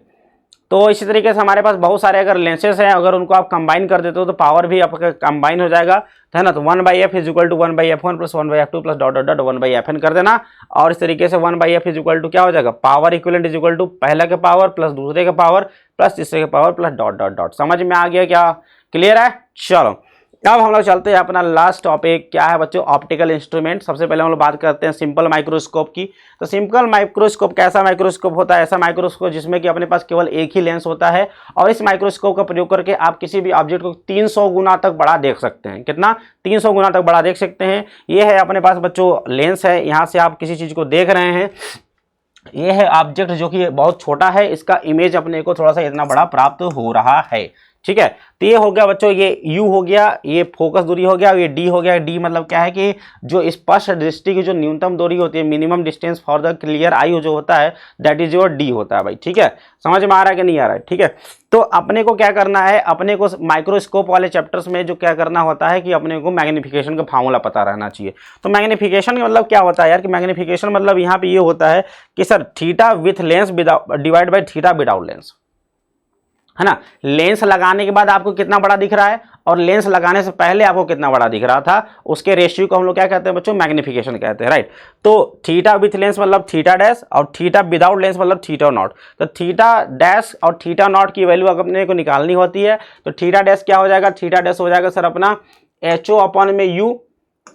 तो इसी तरीके से हमारे पास बहुत सारे अगर लेंसेज हैं, अगर उनको आप कंबाइन कर देते हो तो पावर भी आपका कंबाइन हो जाएगा, है ना। तो 1/f is equal to 1/f1 plus 1/f2 plus dot dot dot 1/fn कर देना। और इस तरीके से 1/f इज इक्वल टू क्या हो जाएगा, power equivalent is equal to पहला के पावर प्लस दूसरे के पावर प्लस तीसरे के power plus dot dot dot. समझ में आ गया क्या, क्लियर है। चलो, अब हम लोग चलते हैं अपना लास्ट टॉपिक, क्या है बच्चों, ऑप्टिकल इंस्ट्रूमेंट। सबसे पहले हम लोग बात करते हैं सिंपल माइक्रोस्कोप की। तो सिंपल माइक्रोस्कोप कैसा माइक्रोस्कोप होता है, ऐसा माइक्रोस्कोप जिसमें कि अपने पास केवल एक ही लेंस होता है और इस माइक्रोस्कोप का प्रयोग करके आप किसी भी ऑब्जेक्ट को 300 गुना तक बड़ा देख सकते हैं। कितना, 300 गुना तक बड़ा देख सकते हैं। ये है अपने पास बच्चों लेंस है, यहाँ से आप किसी चीज़ को देख रहे हैं, ये है ऑब्जेक्ट जो कि बहुत छोटा है, इसका इमेज अपने को थोड़ा सा इतना बड़ा प्राप्त हो रहा है, ठीक है। तो ये हो गया बच्चों, ये U हो गया, ये फोकस दूरी हो गया, ये D हो गया। D मतलब क्या है कि जो स्पष्ट दृष्टि की जो न्यूनतम दूरी होती है, minimum distance for the clear I जो होता है, दैट इज योर D होता है भाई, ठीक है। समझ में आ रहा है कि नहीं आ रहा है, ठीक है। तो अपने को क्या करना है, अपने को माइक्रोस्कोप वाले चैप्टर्स में जो क्या करना होता है कि अपने को मैग्नीफिकेशन का फार्मूला पता रहना चाहिए। तो मैग्नीफिकेशन का मतलब क्या होता है यार, कि मैग्नीफिकेशन मतलब यहाँ पे ये होता है कि sir theta with lens divide by theta without lens, है ना। लेंस लगाने के बाद आपको कितना बड़ा दिख रहा है और लेंस लगाने से पहले आपको कितना बड़ा दिख रहा था, उसके रेशियो को हम लोग क्या कहते हैं बच्चों, मैग्नीफिकेशन कहते हैं, राइट। तो थीटा विथ लेंस मतलब थीटा डैश और थीटा विदाउट लेंस मतलब थीटा नॉट। तो थीटा डैश और थीटा नॉट की वैल्यू अगर अपने को निकालनी होती है तो थीटा डैश क्या हो जाएगा, थीटा डैश हो जाएगा सर अपना HO अपॉन में U,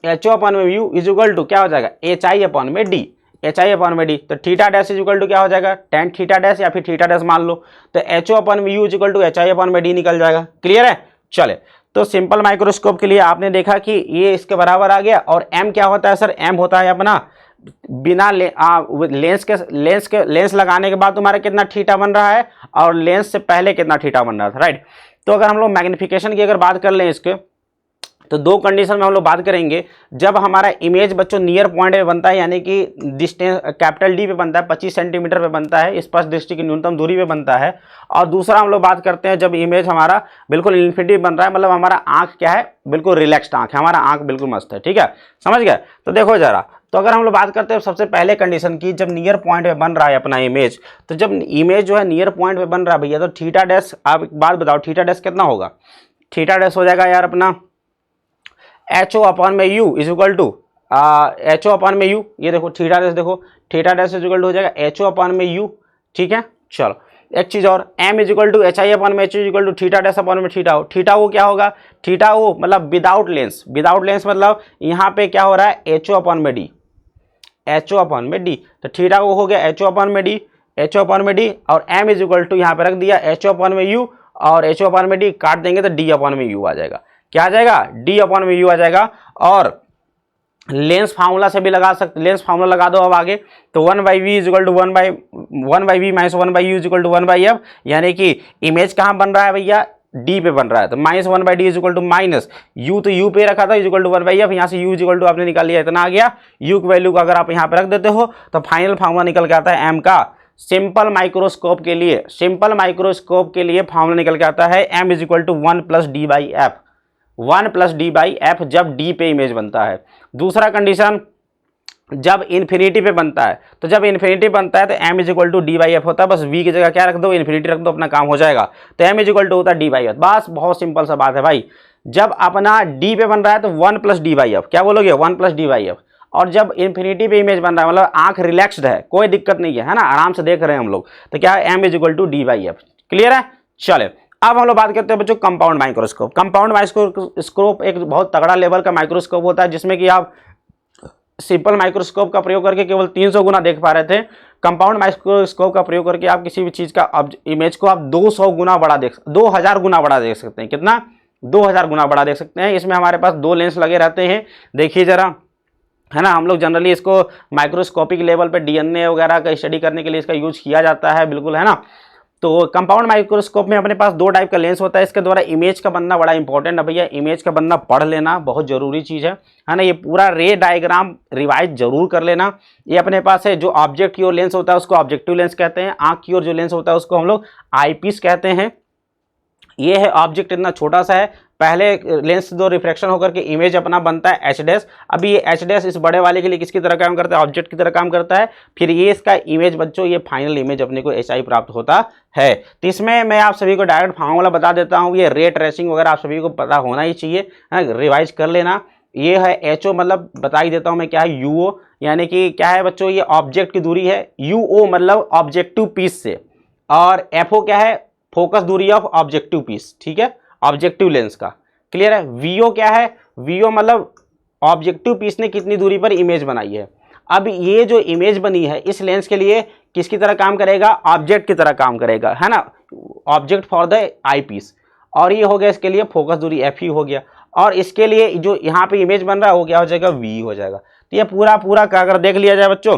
HO अपॉन में U इज इक्वल टू क्या हो जाएगा, HI अपॉन में D, HI अपॉन में D। तो theta dash is equal to क्या हो जाएगा, tan थीटा डैश या फिर थीटा डैश मान लो, तो HO अपॉन में U is equal to HI upon में D निकल जाएगा, क्लियर है। चले, तो सिंपल माइक्रोस्कोप के लिए आपने देखा कि ये इसके बराबर आ गया। और M क्या होता है सर, M होता है अपना बिना लेंस लगाने के बाद तुम्हारा कितना थीटा बन रहा है और लेंस से पहले कितना थीटा बन रहा था, राइट। तो अगर हम लोग मैग्नीफिकेशन की अगर बात कर लें इसके, तो दो कंडीशन में हम लोग बात करेंगे। जब हमारा इमेज बच्चों नियर पॉइंट पे बनता है, यानी कि डिस्टेंस कैपिटल D पे बनता है, 25 सेंटीमीटर पे बनता है, स्पष्ट दृष्टि की न्यूनतम दूरी पे बनता है। और दूसरा हम लोग बात करते हैं जब इमेज हमारा बिल्कुल इन्फिनिटी बन रहा है, मतलब हमारा आंख क्या है, बिल्कुल रिलैक्स्ड आंख है, हमारा आंख बिल्कुल मस्त है, ठीक है, समझ गए। तो देखो जरा, तो अगर हम लोग बात करते हैं सबसे पहले कंडीशन की, जब नियर पॉइंट पे बन रहा है अपना इमेज, तो जब इमेज जो है नियर पॉइंट पे बन रहा है भैया, तो थीटा डैश, आप एक बात बताओ थीटा डैश कितना होगा, थीटा डैश हो जाएगा यार अपना HO अपॉन में U is equal to HO upon में U, ये देखो थीटा डैश, देखो theta dash is equal to हो जाएगा HO अपॉन में U, ठीक है। चलो एक चीज़ और, M is equal to HI upon में H is equal to theta dash upon में थीटा O। थीटा O क्या होगा, थीटा O मतलब विदाउट लेंस, विदाउट लेंस मतलब यहाँ पे क्या हो रहा है, HO अपॉन में D, HO अपॉन में D। तो थीटा O हो गया HO अपॉन में D, HO अपॉन में D, और M इज इक्वल टू यहाँ पे रख दिया HO अपॉन में U, और HO अपॉन में D काट देंगे तो D अपॉन में U आ जाएगा। क्या आ जाएगा, D अपॉन में U आ जाएगा। और लेंस फार्मूला से भी लगा सकते, लेंस फार्मूला लगा दो अब आगे, तो 1/v is equal to 1/v minus 1/u is equal to 1/f, यानी कि इमेज कहाँ बन रहा है भैया, डी पे बन रहा है, तो minus 1/d is equal to minus U, तो यू पे रखा था इज इक्वल टू 1/f, यहाँ से यू इज इक्वल टू आपने निकाल लिया, इतना आ गया। यू की वैल्यू को अगर आप यहाँ पे रख देते हो तो फाइनल फार्मूला निकल के आता है एम का। सिंपल माइक्रोस्कोप के लिए, सिंपल माइक्रोस्कोप के लिए फार्मूला निकल के आता है M is equal to 1+d/f, 1+d/f जब डी पे इमेज बनता है। दूसरा कंडीशन जब इन्फिनिटी पे बनता है, तो जब इन्फिनिटी बनता है तो m is equal to d/f होता है, बस v की जगह क्या रख दो, इन्फिनिटी रख दो, अपना काम हो जाएगा। तो m इज इक्वल टू होता है d/f, बस बहुत सिंपल सा बात है भाई। जब अपना d पे बन रहा है तो 1+d/f, क्या बोलोगे 1+d/f, और जब इन्फिनिटी पे इमेज बन रहा है मतलब आंख रिलैक्स्ड है, कोई दिक्कत नहीं है ना, आराम से देख रहे हैं हम लोग, तो क्या है m is equal to d/f। Clear है? चले अब हम लोग बात करते हैं बच्चों कंपाउंड माइक्रोस्कोप। कंपाउंड माइक्रोस्कोप एक बहुत तगड़ा लेवल का माइक्रोस्कोप होता है, जिसमें कि आप सिंपल माइक्रोस्कोप का प्रयोग करके केवल 300 गुना देख पा रहे थे। कंपाउंड माइक्रोस्कोप का प्रयोग करके आप किसी भी चीज का इमेज को आप 200 गुना बड़ा 2000 गुना बड़ा देख सकते हैं। कितना? 2000 गुना बड़ा देख सकते हैं। इसमें हमारे पास 2 लेंस लगे रहते हैं, देखिए जरा, है ना। हम लोग जनरली इसको माइक्रोस्कोपिक लेवल पे डीएनए वगैरह का स्टडी करने के लिए इसका यूज किया जाता है, बिल्कुल, है ना। तो कंपाउंड माइक्रोस्कोप में अपने पास 2 टाइप का लेंस होता है, इसके द्वारा इमेज का बनना बड़ा इंपॉर्टेंट है भैया, इमेज का बनना पढ़ लेना बहुत जरूरी चीज़ है ना। ये पूरा रे डायग्राम रिवाइज जरूर कर लेना। ये अपने पास है जो ऑब्जेक्ट की ओर लेंस होता है उसको ऑब्जेक्टिव लेंस कहते हैं, आंख की ओर जो लेंस होता है उसको हम लोग आईपीस कहते हैं। ये है ऑब्जेक्ट, इतना छोटा सा है, पहले लेंस 2 रिफ्रैक्शन होकर के इमेज अपना बनता है एच डैश। अभी ये एच डैश इस बड़े वाले के लिए किसकी तरह काम करता है, ऑब्जेक्ट की तरह काम करता है। फिर ये इसका इमेज बच्चों, ये फाइनल इमेज अपने को एच आई प्राप्त होता है। तो इसमें मैं आप सभी को डायरेक्ट फार्मूला बता देता हूँ, ये रे ट्रेसिंग वगैरह आप सभी को पता होना ही चाहिए, रिवाइज कर लेना। ये है एच ओ, मतलब बता ही देता हूँ मैं क्या है, यू ओ, यानी कि क्या है बच्चों, ये ऑब्जेक्ट की दूरी है, यू ओ मतलब ऑब्जेक्टिव पीस से, और एफ ओ क्या है, फोकस दूरी ऑफ ऑब्जेक्टिव पीस, ठीक है, ऑब्जेक्टिव लेंस का। क्लियर है? वीओ क्या है, वीओ मतलब ऑब्जेक्टिव पीस ने कितनी दूरी पर इमेज बनाई है। अब ये जो इमेज बनी है इस लेंस के लिए किसकी तरह काम करेगा, ऑब्जेक्ट की तरह काम करेगा, है ना, object for the eye piece. और ये हो गया इसके लिए फोकस दूरी एफ ही हो गया, और इसके लिए जो यहाँ पे इमेज बन रहा है वो क्या हो जाएगा, वी हो जाएगा। तो ये पूरा का अगर देख लिया जाए बच्चों,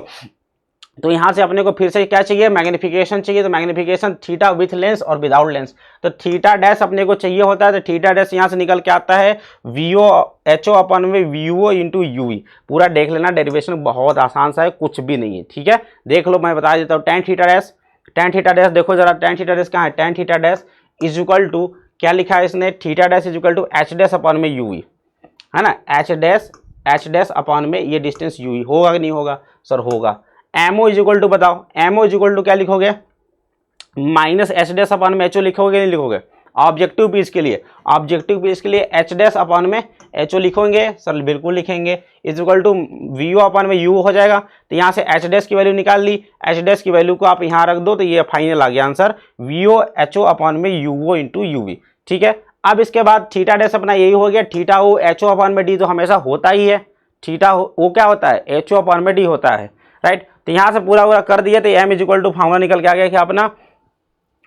तो यहाँ से अपने को फिर से क्या चाहिए, मैग्निफिकेशन चाहिए। तो मैग्निफिकेशन थीटा विथ लेंस और विदाउट लेंस, तो थीटा डैश अपने को चाहिए होता है, तो थीटा डैश यहाँ से निकल के आता है वीओ एच ओ अपन में वीओ इंटू यूवी। पूरा देख लेना, डेरिवेशन बहुत आसान सा है, कुछ भी नहीं है, ठीक है, देख लो, मैं बता देता हूँ। टेन थीटा डैश देखो जरा, टेन थीटा डैश कहाँ है, tan theta dash is equal to क्या लिखा है इसने, theta dash is equal to H dash upon में यूवी, है ना, एच डैश अपन में ये डिस्टेंस यूवी होगा कि नहीं होगा, सर होगा। एमओ इज इक्वल टू बताओ, एमओ इज इक्वल टू क्या लिखोगे, माइनस एच डैश अपॉन में एचओ लिखोगे नहीं लिखोगे, ऑब्जेक्टिव पीस के लिए, ऑब्जेक्टिव पीस के लिए एच डैश अपॉन में एचओ लिखोगे, सर बिल्कुल लिखेंगे, is equal to VO upon में यू हो जाएगा। तो यहाँ से एच डैश की वैल्यू निकाल ली, एच डैश की वैल्यू को आप यहाँ रख दो, तो ये फाइनल आ गया आंसर, वीओ एचओ अपॉन में यूओ इंटू यूवी, ठीक है। अब इसके बाद थीटा डैश अपना यही हो गया, थीटा ओ एचओ अपॉन में डी तो हमेशा होता ही है, थीटा ओ क्या होता है, एचओ अपॉन में डी होता है, राइट। तो यहाँ से पूरा कर दिया, तो M is equal to formula निकल के आ गया कि अपना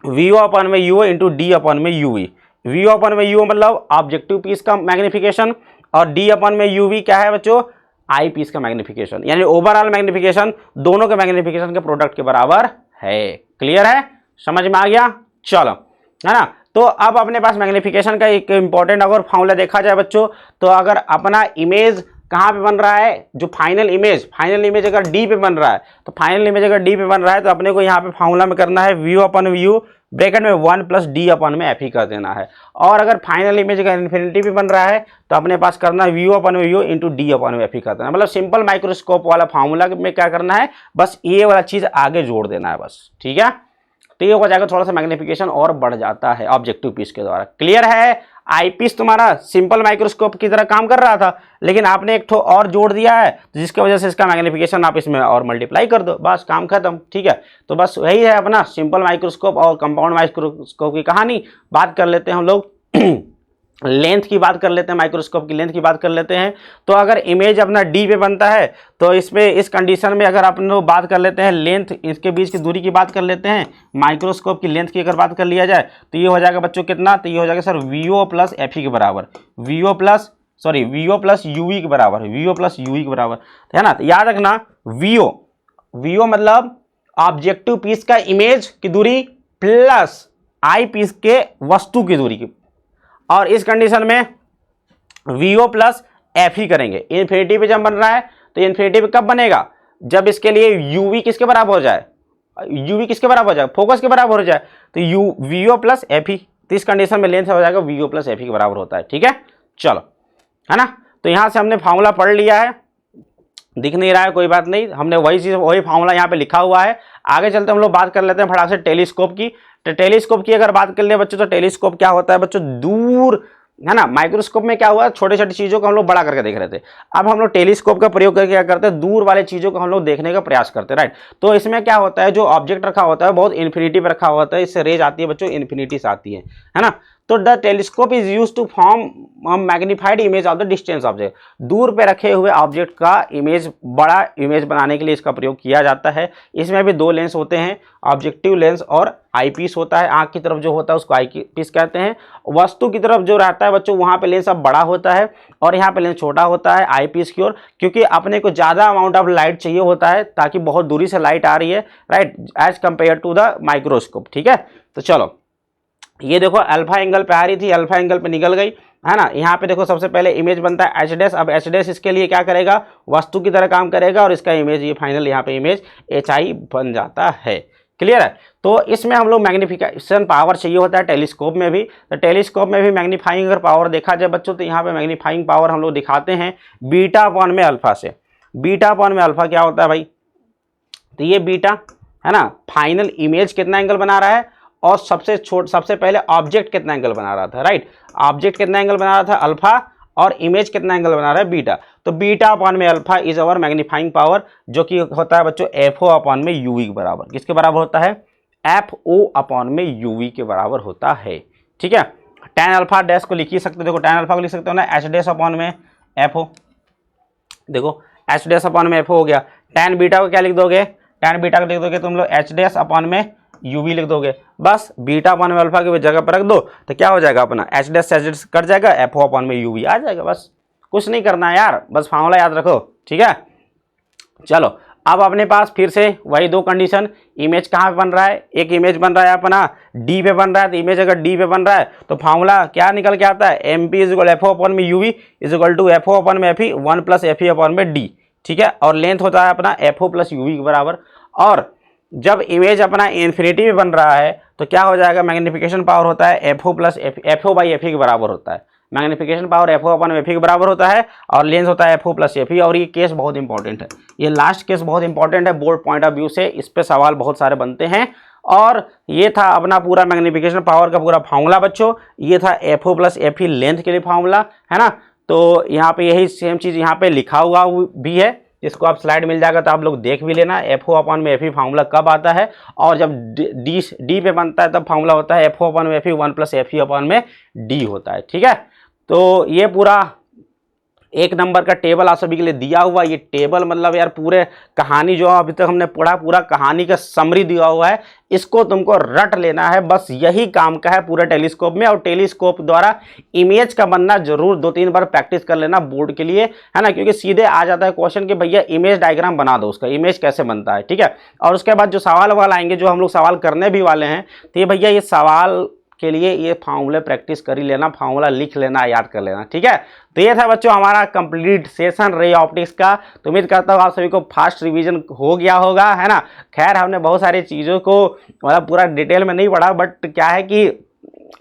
वीओ अपन में यूओ इंटू डी अपन में यूवी। वीओ अपन में यूओ मतलब ऑब्जेक्टिव पीस का मैग्निफिकेशन, और डी अपन में यूवी क्या है बच्चों, आई पीस का मैग्निफिकेशन, यानी ओवरऑल मैग्निफिकेशन दोनों के मैग्निफिकेशन के प्रोडक्ट के बराबर है। क्लियर है? समझ में आ गया? चलो, है ना। तो अब अपने पास मैग्निफिकेशन का एक इंपॉर्टेंट अगर फार्मूला देखा जाए बच्चों, तो अगर अपना इमेज कहाँ पे बन रहा है, जो फाइनल इमेज अगर डी पे बन रहा है, तो फाइनल इमेज अगर डी पे बन रहा है तो अपने को यहाँ पे फार्मूला में करना है वीओ अपन व्यू ब्रैकेट में 1+d अपन में एफ ही कर देना है। और अगर फाइनल इमेज अगर इन्फिनिटी पे बन रहा है तो अपने पास करना है वीओ अपन व्यू इंटू डी अपन में एफ ही कर देना है। मतलब सिंपल माइक्रोस्कोप वाला फार्मूला में क्या करना है, बस ये वाला चीज़ आगे जोड़ देना है बस, ठीक है। तो ये हो जाएगा, थोड़ा सा मैग्निफिकेशन और बढ़ जाता है ऑब्जेक्टिव पीस के द्वारा। क्लियर है? आईपीस तुम्हारा सिंपल माइक्रोस्कोप की तरह काम कर रहा था, लेकिन आपने एक ठो और जोड़ दिया है, जिसकी वजह से इसका मैग्निफिकेशन आप इसमें और मल्टीप्लाई कर दो, बस काम खत्म, ठीक है। तो बस वही है अपना सिंपल माइक्रोस्कोप और कंपाउंड माइक्रोस्कोप की कहानी। बात कर लेते हैं हम लोग लेंथ की बात कर लेते हैं, माइक्रोस्कोप की लेंथ की बात कर लेते हैं। तो अगर इमेज अपना डी पे बनता है तो इसमें इस कंडीशन में अगर अपन लोग बात कर लेते हैं लेंथ, इसके बीच की दूरी की बात कर लेते हैं, माइक्रोस्कोप की लेंथ की अगर बात कर लिया जाए तो ये हो जाएगा बच्चों कितना, तो ये हो जाएगा sir VO plus F E के बराबर, वीओ प्लस यूवी के बराबर, वीओ प्लस यूवी के बराबर, है ना। तो याद रखना वीओ मतलब ऑब्जेक्टिव पीस का इमेज की दूरी प्लस आई पीस के वस्तु की दूरी की, और इस कंडीशन में वीओ प्लस एफ ही करेंगे। इन्फिनिटी पे जब बन रहा है तो इन्फिनिटी पे कब बनेगा, जब इसके लिए यूवी किसके बराबर हो जाए, यूवी किसके बराबर हो जाए, फोकस के बराबर हो जाए, तो यू वीओ प्लस एफ ही। तो इस कंडीशन में लेंथ हो जाएगा वीओ प्लस एफ ही के बराबर होता है। ठीक है, चलो, है ना। तो यहां से हमने फार्मूला पढ़ लिया है, दिख नहीं रहा है कोई बात नहीं, हमने वही चीज वही फार्मूला यहाँ पे लिखा हुआ है। आगे चलते हम लोग बात कर लेते हैं फटाक से टेलीस्कोप की। तो टेलीस्कोप की अगर बात कर ले बच्चों, तो टेलीस्कोप क्या होता है बच्चों, दूर, है ना। माइक्रोस्कोप में क्या हुआ, छोटे छोटी चीजों को हम लोग बड़ा करके देख रहे थे। अब हम लोग टेलीस्कोप का प्रयोग करके क्या करते हैं, दूर वाले चीजों को हम लोग देखने का प्रयास करते हैं, राइट। तो इसमें क्या होता है, जो ऑब्जेक्ट रखा होता है बहुत इन्फिनिटी पे रखा होता है, इससे रेज आती है बच्चों, इन्फिनिटी से आती है ना। तो the telescope is use to form magnified image of the distance object. दूर पे रखे हुए ऑब्जेक्ट का इमेज, बड़ा इमेज बनाने के लिए इसका प्रयोग किया जाता है। इसमें भी दो लेंस होते हैं, ऑब्जेक्टिव लेंस और आई पीस होता है। आंख की तरफ जो होता है उसको आई पीस कहते हैं। वस्तु की तरफ जो रहता है बच्चों, वहां पे लेंस अब बड़ा होता है और यहाँ पे लेंस छोटा होता है आई पीस की ओर, क्योंकि अपने को ज्यादा अमाउंट ऑफ लाइट चाहिए होता है, ताकि बहुत दूरी से लाइट आ रही है, right, as compare to the microscope. ठीक है, तो चलो, ये देखो अल्फा एंगल पे आ रही थी, अल्फा एंगल पे निकल गई, है ना। यहाँ पे देखो सबसे पहले इमेज बनता है एच डैश। अब एच डैश इसके लिए क्या करेगा, वस्तु की तरह काम करेगा, और इसका इमेज ये फाइनल यहाँ पे इमेज एच आई बन जाता है। क्लियर है। तो इसमें हम लोग मैग्नीफिकेशन पावर चाहिए होता है टेलीस्कोप में भी। तो टेलीस्कोप में भी मैग्नीफाइंग अगर पावर देखा जाए बच्चों, तो यहाँ पे मैग्नीफाइंग पावर हम लोग दिखाते हैं बीटा अपॉन में अल्फा से। बीटा अपॉन में अल्फा क्या होता है भाई, तो ये बीटा, है ना, फाइनल इमेज कितना एंगल बना रहा है, और सबसे पहले ऑब्जेक्ट कितना एंगल बना रहा था, राइट। ऑब्जेक्ट कितना एंगल बना रहा था, अल्फा, और इमेज कितना एंगल बना रहा है, बीटा। तो बीटा अपॉन में alpha is our magnifying power, जो कि होता है बच्चों एफ ओ अपॉन में यूवी के बराबर। किसके बराबर होता है, एफ ओ अपॉन में यूवी के बराबर होता है। ठीक है, tan अल्फा डैश को लिख ही सकते हो, देखो tan अल्फा को लिख सकते हो ना, एच डैश अपॉन में एफ ओ, देखो एच डैश अपॉन में एफ ओ हो गया। tan बीटा को क्या लिख दोगे, tan बीटा को लिख दोगे तुम लोग एच डैश अपॉन में यूवी लिख दोगे, बस बीटा अपॉन में अल्फा की जगह पर रख दो, तो क्या हो जाएगा अपना एच डैश कट जाएगा, एफ ओ अपॉन में यूवी आ जाएगा। बस कुछ नहीं करना है यार, बस फार्मूला याद रखो। ठीक है, चलो, अब अपने पास फिर से वही दो कंडीशन, इमेज कहाँ पे बन रहा है, एक इमेज बन रहा है अपना डी पे बन रहा है, तो इमेज अगर डी पे बन रहा है तो फार्मूला क्या निकल के आता है, M P is equal F O upon में UV is equal to F O upon में F E 1 plus F E upon में डी। ठीक है, और लेंथ होता है अपना एफ ओ प्लस यूवी के बराबर। और जब इमेज अपना इन्फिनिटी में बन रहा है तो क्या हो जाएगा, मैग्निफिकेशन पावर होता है F O plus F O by F E के बराबर होता है। Magnification power F O upon F E के बराबर होता है, और लेंस होता है F O plus F E. और ये केस बहुत इंपॉर्टेंट है, ये लास्ट केस बहुत इंपॉर्टेंट है बोर्ड पॉइंट ऑफ व्यू से, इस पे सवाल बहुत सारे बनते हैं। और ये था अपना पूरा मैग्निफिकेशन पावर का पूरा फार्मूला बच्चों, ये था F O plus F E length के लिए फार्मूला, है ना। तो यहाँ पे यही सेम चीज़ यहाँ पे लिखा हुआ भी है, इसको आप स्लाइड मिल जाएगा तो आप लोग देख भी लेना, एफ ओ अपॉन में एफ ई फार्मूला कब आता है, और जब डी पे बनता है तब फार्मूला होता है एफ ओ अपॉन में F E 1 plus F E upon में डी होता है। ठीक है, तो ये पूरा एक नंबर का टेबल आप सभी के लिए दिया हुआ। ये टेबल मतलब यार पूरे कहानी जो अभी तक हमने पढ़ा, पूरा कहानी का समरी दिया हुआ है, इसको तुमको रट लेना है, बस यही काम का है पूरा टेलीस्कोप में। और टेलीस्कोप द्वारा इमेज का बनना जरूर 2-3 बार प्रैक्टिस कर लेना बोर्ड के लिए, है ना, क्योंकि सीधे आ जाता है क्वेश्चन कि भैया इमेज डायग्राम बना दो, उसका इमेज कैसे बनता है। ठीक है, और उसके बाद जो सवाल वाल आएंगे, जो हम लोग सवाल करने भी वाले हैं, तो ये भैया ये सवाल के लिए ये फार्मूले प्रैक्टिस कर ही लेना, फार्मूला लिख लेना, याद कर लेना। ठीक है, तो ये था बच्चों हमारा कंप्लीट सेशन रे ऑप्टिक्स का। तो उम्मीद करता हूँ आप सभी को फास्ट रिवीजन हो गया होगा, है ना। खैर हमने बहुत सारी चीज़ों को मतलब पूरा डिटेल में नहीं पढ़ा, बट क्या है कि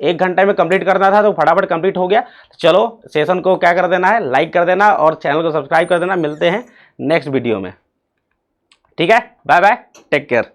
1 घंटे में कंप्लीट करना था तो फटाफट कंप्लीट हो गया। तो चलो सेशन को क्या कर देना है, लाइक कर देना और चैनल को सब्सक्राइब कर देना। मिलते हैं नेक्स्ट वीडियो में। ठीक है, बाय बाय, टेक केयर।